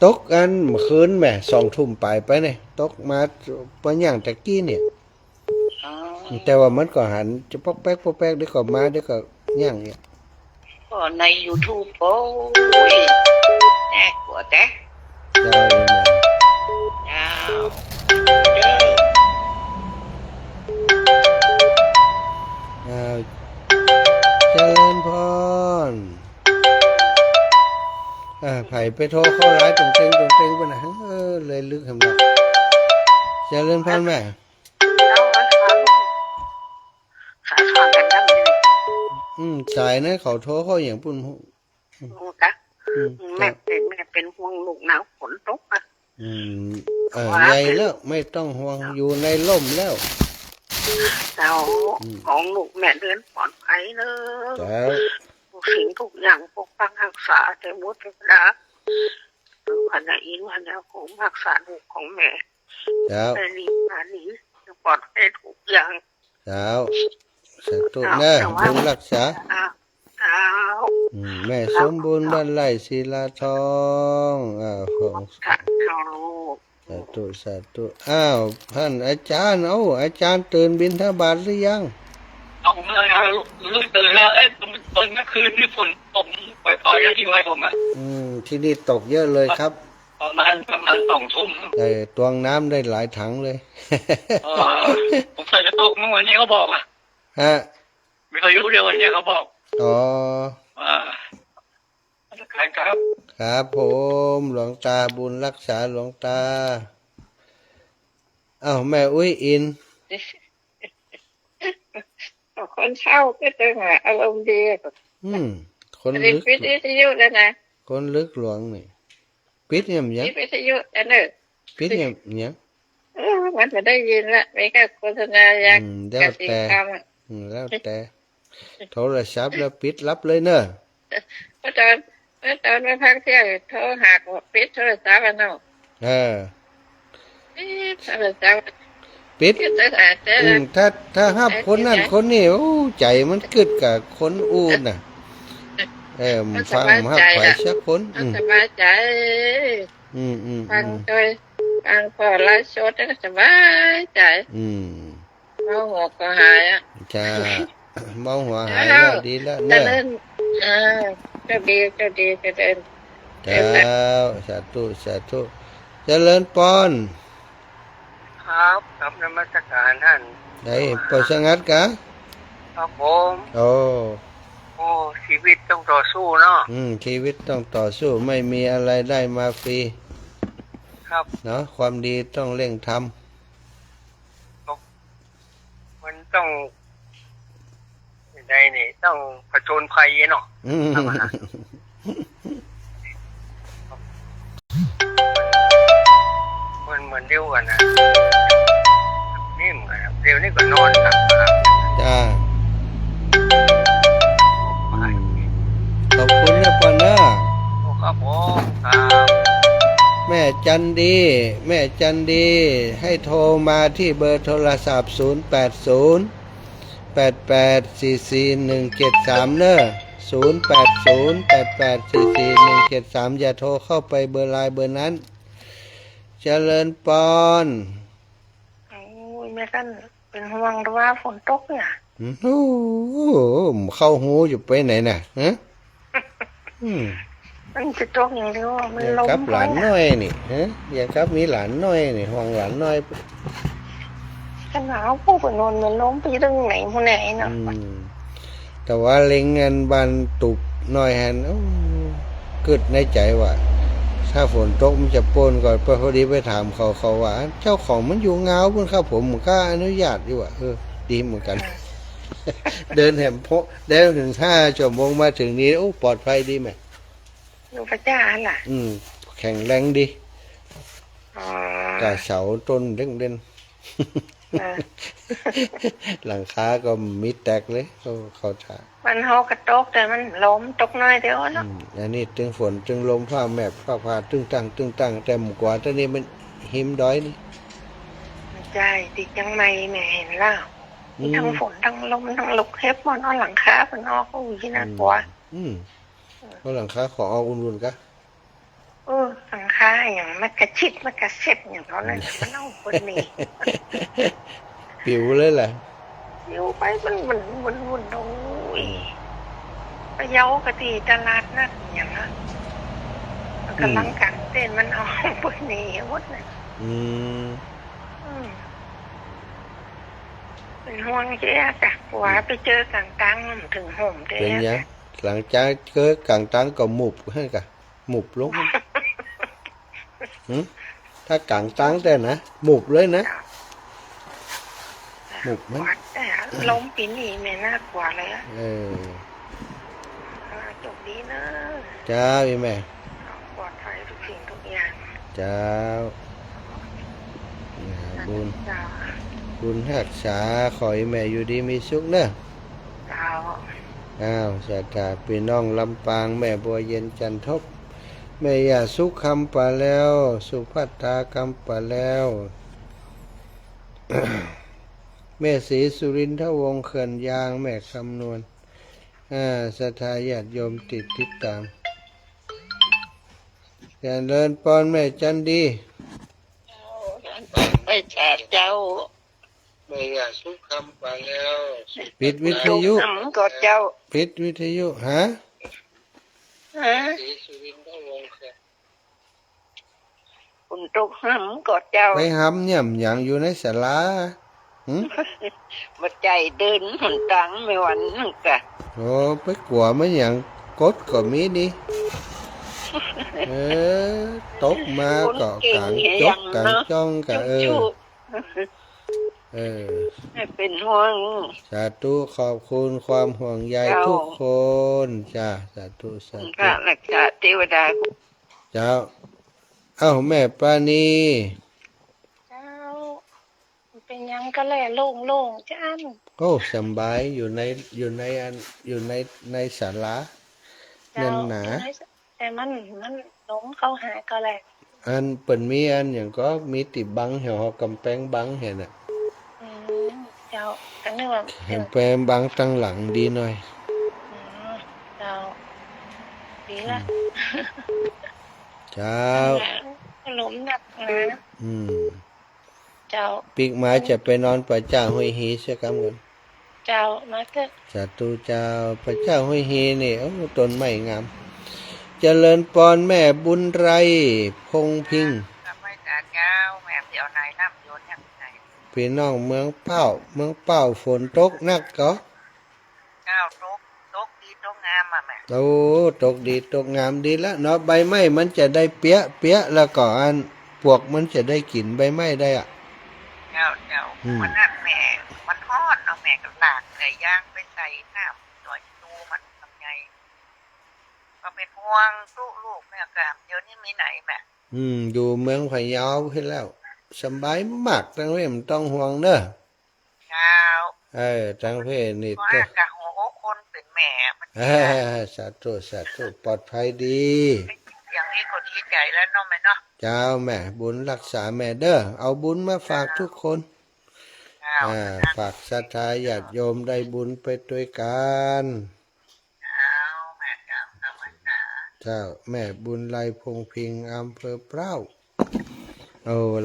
ตกกันเมื่อคืนแหม่2 ทุ่มไปเนี่ยตกมาปะอย่างตะกี้เนี่ยแต่ว่ามันก็หันจะปอกแป๊กเดี๋ยวก็มาเดี๋ยวก็ย่างเนี่ย ก็ใน YouTube โอ้ยแน่กลัวแต่ เจ้าเลยนะ เจ้า เจริญพรไผ่ไปโทรเข้าร้ายตรงเต็งไปนะเลยลึกทำไมเจริญพรแม่ ขากันดั้งเลย สายนะเขาโทรเขาอย่างปุ่น กะแม่เป็นห่วงลูกหนาวฝนตกอ่ะ ใหญ่แล้วไม่ต้องห่วงอยู่ในร่มแล้ว เจ้าของลูกแม่เดินปลอดภัยเลยทุกสิ่งทุกอย่างปกปักรักษาเต็มหมดเลยนะพันธุ์อินพันธุ์ของรักษาลูกของแม่แม่รีบมาหนีจะปลอดภัยทุกอย่าง สาธุนะบุญรักษาแม่สมบูรณ์บ้านไร่ศิลาทองของสาธุท่านอาจารย์อาจารย์ตื่นบิณฑบาตหรือยัง ต้องเลยลูกตื่นแล้วตอนเมื่อคืนที่ฝนตกปล่อยๆที่ไว้ผมที่นี่ตกเยอะเลยครับประมาณ2 ทุ่มตวงน้ำได้หลายถังเลยผมใส่จะตกเมื่อวันนี้เขาบอกไม่เคยรู้เดียววันนี้เขาบอกครับผมหลวงตาบุญรักษาหลวงตาแม่อุ้ยอินคนเช่าก็จะหาอารมณ์ดีคนลึกวิทยุแล้วนะคนลึกหลวงนี่ปิดยังวิทยุอันนี้ปิดยังมันจะได้ยินละไม่แค่โฆษณายักษ์กสิกรรมแล้วแต่โทรศัพท์แล้วปิดรับเลยเนอะตอนไปพักเที่ยวโทรหักปิดโทรศัพท์เนาะโทรศัพท์ปิดถ้าห้าคนนั่นคนนี้ใจมันกึดกับคนอูนน่ะมันฟังห้าไข่สักคนสบายใจฟังโดยฟังพอไลฟ์สดก็สบายใจเมาหัวก็หายจ้าเมาหัวหายแล้วดีแล้วเนี่ยเจ้าดีจะเดินจ้าสาธุเจริญพรครับนมัสการท่านได้ปสงัดกะ ครับผม โอ้ โอ้ชีวิตต้องต่อสู้เนาะ ชีวิตต้องต่อสู้ไม่มีอะไรได้มาฟรี ครับ เนาะความดีต้องเร่งท มันต้องได้นี่ต้องผจญภัยเนาะ ำอืม ทำอาหาร มันเหมือนเดียวกันนะนี่เหมือนเดียวนี่ก็นอนตักครับ จ้าขอบคุณนะปอนะ ครับผมครับ แม่จันดี แม่จันดี ให้โทรมาที่เบอร์โทรศัพท์ 080 8844 173 เนอะ080 8844 173 อย่าโทรเข้าไปเบอร์ไลน์เบอร์นั้น เจริญปอน โอ้ยแม่กันเป็นห่วงว่าฝนตกเนี่ย โอ้โหเข้าหูอยู่ไปไหนน่ะฮะอืม มันจะตกอย่างเดียวอะมัน อย่าง ลม กับหลานน้อยนี่ฮะอย่างกับมีหลานน้อยนี่ห่วงหลานน้อย ขนาดพวกฝนนอนมันล้มไปตึงไหนผู้ไหนเนาะ แต่ว่าเล็งเงินบานตุกน้อยหันโอ้กึดในใจว่าถ้าฝนตกมันจะโปนก่อนพอดีไปถามเขาว่า เจ้าของมันอยู่เงาบนข้าผมก็อนุญาตอยู่ว่าดีเหมือนกัน เดินแหมเพาะได้ถึง5 ชั่วโมงมาถึงนี้โอ้ปลอดภัยดีไหม อยู่พระเจ้าล่ะ แข็งแรงดี อ๋อ แต่เสาต้นเด่น เออ หลังคาก็มิดแตกเลยเขาถ่า มันเฮากระตกแต่มันล้มตกน้อยเดียวเนาะ อันนี้ตึงฝนตึงลมฟ้าแมบฟ้าผ่าตึงตั้งแต่หมู่กว่าตอนนี้มันหิมด้อยนี่ ใช่ติดยังไม่แม่เห็นแล้วมีทั้งฝนทั้งลมทั้งลุกเฮ็บมันเอาหลังคามันออกอุ้ยน่ากลัว เพราะหลังคาขอเอาอุ่นๆกะ หลังคาอย่างมันกระชิดมันกระเซ็บอย่างเขานั่นมันเอาคนนี้ ปิวเลยแหละ อยู่ไปมันวุ่นโอ้ยไปเย้ากะตีตลาดนัดอย่างนั้นมันกำลังกังเต้นมันเอาคนนี้หมดเลย อืม เป็นห่วงเจ๊จ้ะว่าไปเจอกลางๆมันถึงห่มเจ๊ เป็นยังหลังจากเกิดกลางตังก็หมุบให้กะหมุบลงถ้ากลางตังแต่นะหมุบเลยนะหมุบมัน วัดแต่ล้มปีนี้แม่น่ากลัวเลยอะจบดีนะ จ้าพี่แม่ ปลอดภัยทุกสิ่งทุกอย่าง จ้าบุญ เจ้า บุญรักษาขอให้แม่อยู่ดีมีสุขเนอะ เจ้า ศรัทธาพี่น้องลำปางแม่บัวเย็นจันทบแม่ยาสุขคำป่าแล้ว สุภัตตาคำป่าแล้ว แม่ศรีสุรินทวงศ์เขื่อนยางแม่คำนวณศรัทธาญาติโยมติดตามการเดินปอนแม่จันดี ไปแจกเจ้า แม่อยากสุขคำไปแล้ว ปิดวิทยุ กดเจ้า ปิดวิทยุฮะ ศรีสุรินทร์วงศ์ค่ะ คุณตุกห้ำกดเจ้า ไปหำเนี่ยมอย่างอยู่ในศาลา มาใจเดินหันตังไม่หวันนึงกะ โอ้ไปกลัวมันอย่างกดก็มีดิตกมาก็กางจกกางจ้องกะให้เป็นห่วง สาธุขอบคุณความห่วงใยทุกคนจ้าสาธุสาธุ พระรักษาเทวดา เจ้าเอ้าแม่ปานี เจ้าเป็นยังก็แล่โล่งๆจ้าน โอ้สำบายอยู่ในศาลาเงินหนา แต่มันหลงเข้าหาก็แหละ อันเปิ่นมีอันอย่างก็มีติดบังเหี่ยวกำแพงบังเห็นน่ะ เจ้ากันนึกว่า เห็นแปลงบังตั้งหลังดีหน่อย เจ้าดีละ เจ้า หลมหนักนะ เจ้า ปีกหมาจะไปนอนประจ้าห้วยฮีเสียกำกัน เจ้ามาเถอะ สาธุเจ้าประจ้าห้วยฮีนี่โอ้ต้นไม้งามเจริญปอนแม่บุญไรพงพิง ทำไมตาเจ้าแม่เดี๋ยวนายน้ำโยนยังไง พี่น้องเมืองเป้าฝนตกนักก็ เจ้าตกดีตกงามอ่ะแม่ โอ้ตกดีตกงามดีแล้วเนาะใบไม้มันจะได้เปียะเปียะแล้วก็อันปวกมันจะได้กินใบไม้ได้อ่ะ เจ้าวันนั้นแม่มันทอดเอาแม่กับหลานไก่ย่างไปใส่น้ำหน่อยดูมันทำไงก็เป็นห่วงลูกแม่กามเดี๋ยวนี้มีไหนแม่ อยู่เมืองพะเยาขึ้นแล้วสบายมากทั้งเว้ยมันต้องห่วงเนอะ เจ้า ทั้งเพศนี่ เพราะ ก็ อากาศหัวคนเป็นแม่มัน สาธุสาธุปลอดภัยดี อย่างนี้ก็ดีใจแล้วเนาะแม่เนาะ เจ้าแม่บุญรักษาแม่เด้อเอาบุญมาฝากทุกคน เจ้า ฝากศรัทธาญาติโยมได้บุญไปด้วยกัน เจ้าแม่เจ้าสวัสดี เจ้าแม่บุญไลพงพิงอำเภอเปร้า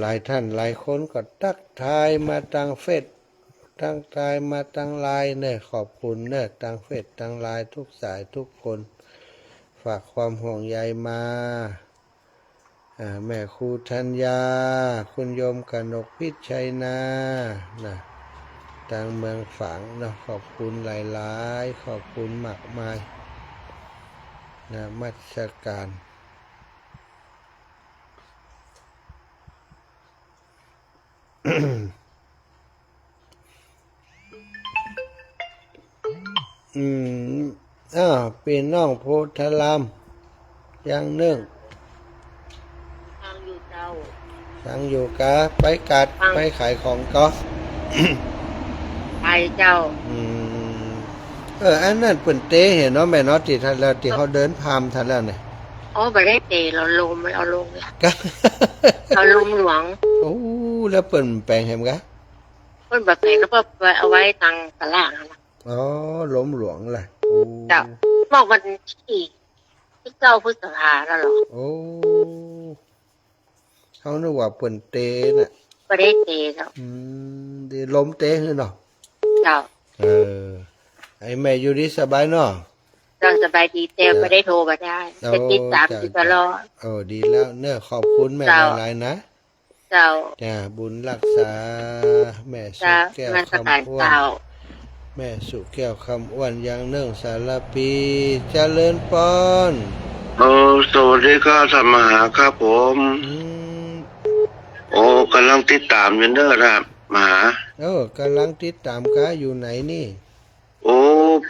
หลายท่านหลายคนก็ทักทายมาทางเฟซทักทายมาทางไลน์เนอะขอบคุณเนอะทางเฟซทางไลน์ทุกสายทุกคน ฝากความห่วงใยมาแม่ครูธัญญาคุณโยมกนกพิชัยนานะทางเมืองฝางเนาะขอบคุณหลายๆขอบคุณมากมายนะมัสการ เป็นน้องโพธารามยังหนึ่ง ทางอยู่เจ้า ยังอยู่กะไปกัดไปขายของก็ ไปเจ้า อันนั้นเปิ่นเตเห็นเนาะแม่เนาะที่ท่านแล้วที่เขาเดินพามท่านแล้วเนี่ย อ๋อไปได้เตะเราลงไม่เอาลงเลย กะ เราลงหลวง โอ้แล้วเปิ่นแปลงเห็นกะ เพิ่นแบบไหนก็เพื่อเอาไว้ทางตลาดนะ อ๋อล้มหลวงแหละ เจ้าบอกวันที่เจ้าพฤษภาแล้วเหรอ โอ้เขานึกว่าเปิ่นเตน่ะ ไปได้เตะเจ้า ดีล้มเตคือเนาะ เจ้า ไอ้แม่อยู่ดีสบายเนาะ เราสบายดีเต็มไม่ได้โทรมาได้จะติดตามอยู่ตลอด ดีแล้วเนอะขอบคุณแม่ เจ้า หลายๆนะ เจ้า บุญรักษาแม่สุ เจ้า แก้ว มาสการ คำอ้วน เจ้า แม่สุแก้วคำอ้วนยังเนื่องสารปีเจริญปอน สวัสดีครับท่านมหาครับผม อืม กำลังติดตามอยู่เด้อครับมหา กำลังติดตามกะอยู่ไหนนี่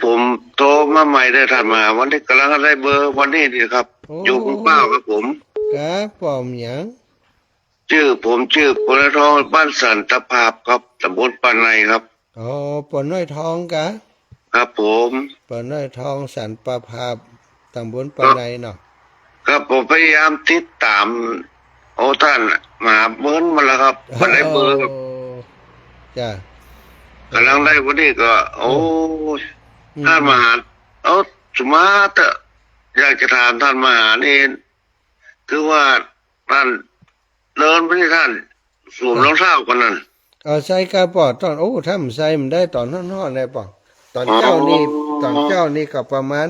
ผมโทรมาใหม่ได้ท่านมหาวันนี้กำลังได้เบอร์วันนี้ดีครับ อยู่คุณเป้าครับผม กะปอมหยัง ผมชื่อปนทองบ้านสันตภาพครับตำบลปานในครับ ปอน้อยทองกะ ครับผม ปอน้อยทองสันประภาพตำบลปะไนเนาะ ครับผมพยายามติดตามท่านมหาเบิ้นมาแล้วครับมาได้เบอร์ครับ จ้ะ กำลังได้วันนี้ก็ท่านมหาสมาร์ทอยากจะถามท่านมหานี่คือว่าท่านเดินไปที่ท่านสวมรองเท้ากันนั่น ใส่กระป๋อตอนถ้ามันใส่มันได้ตอนห่อนๆได้ป่ะตอนเจ้านี่ก็ประมาณ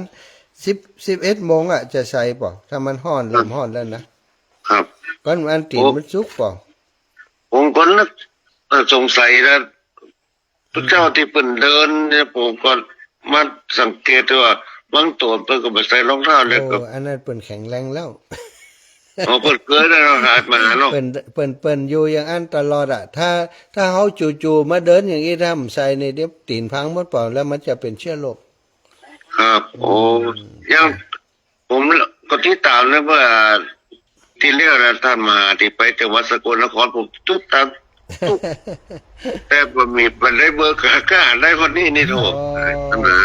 11 โมงอ่ะจะใส่ป่ะถ้ามันห่อนลำห่อนแล้วนะครับก้อนมันตีนมันสุกป่ะ ผมก็นึกสงสัยนะพระเจ้าที่เป็นเดินเนี่ยผมก็มาสังเกตว่าบางตัวเปิดก็ไม่ใส่รองเท้าเลยก็ อันนั้นเปิ่นแข็งแรงแล้ว เปิดเกิดได้เราหามาเนาะ เปิ่นอยู่อย่างอันตลอดอ่ะถ้าเขาจู่ๆมาเดินอย่างนี้ถ้ามันใส่ในเดี๋ยวตีนพังหมดเปล่าแล้วมันจะเป็นเชื้อโรค ครับยังผมก็ที่ตามนะว่าที่เรียกนะท่านมาที่ไปจังหวัดสกลนครผมทุกตามทุกแต่บ่มีมันได้เบอร์กล้าได้คนนี้นี่โถท่านมา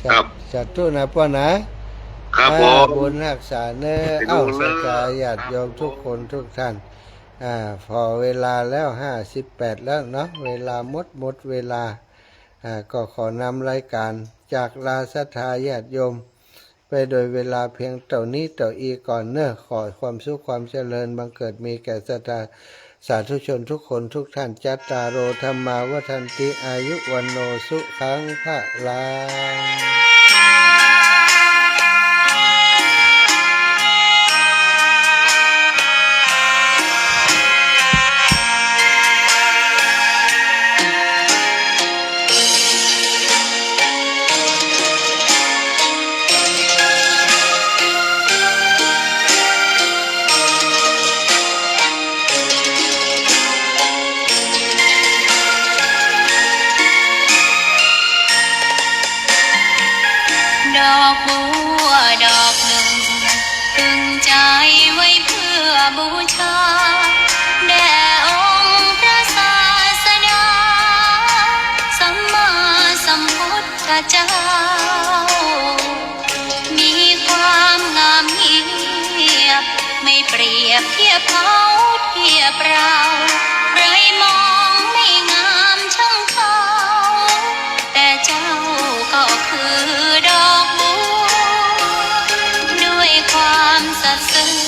ครับ สาธุนะพ่อนะครับ ผม บุญรักษาเนื้อสักการญาติโยมทุกคนทุกท่านพอเวลาแล้ว58แล้วเนาะเวลาหมดเวลาก็ขอนำรายการจากลาศรัทธาญาติโยมไปโดยเวลาเพียงเท่านี้ต่ออีกก่อนเนอะขอความสุขความเจริญบังเกิดมีแก่ศรัทธาสาธุชนทุกคนทุกท่านจัตตารโอธรรมาวัฏันติอายุวันโนสุขังพลัง อกบัวดอกหนึ่งพึงใจไว้เพื่อบูชาแด่องค์พระศาสดาสัมมาสัมพุทธเจ้ามีความงามเงียบไม่เปรียบเทียบเขาเทียบเราใครมองไม่งามช่างเขาแต่เจ้าก็คือดอกบัวด้วยความสัตย์ซื่อ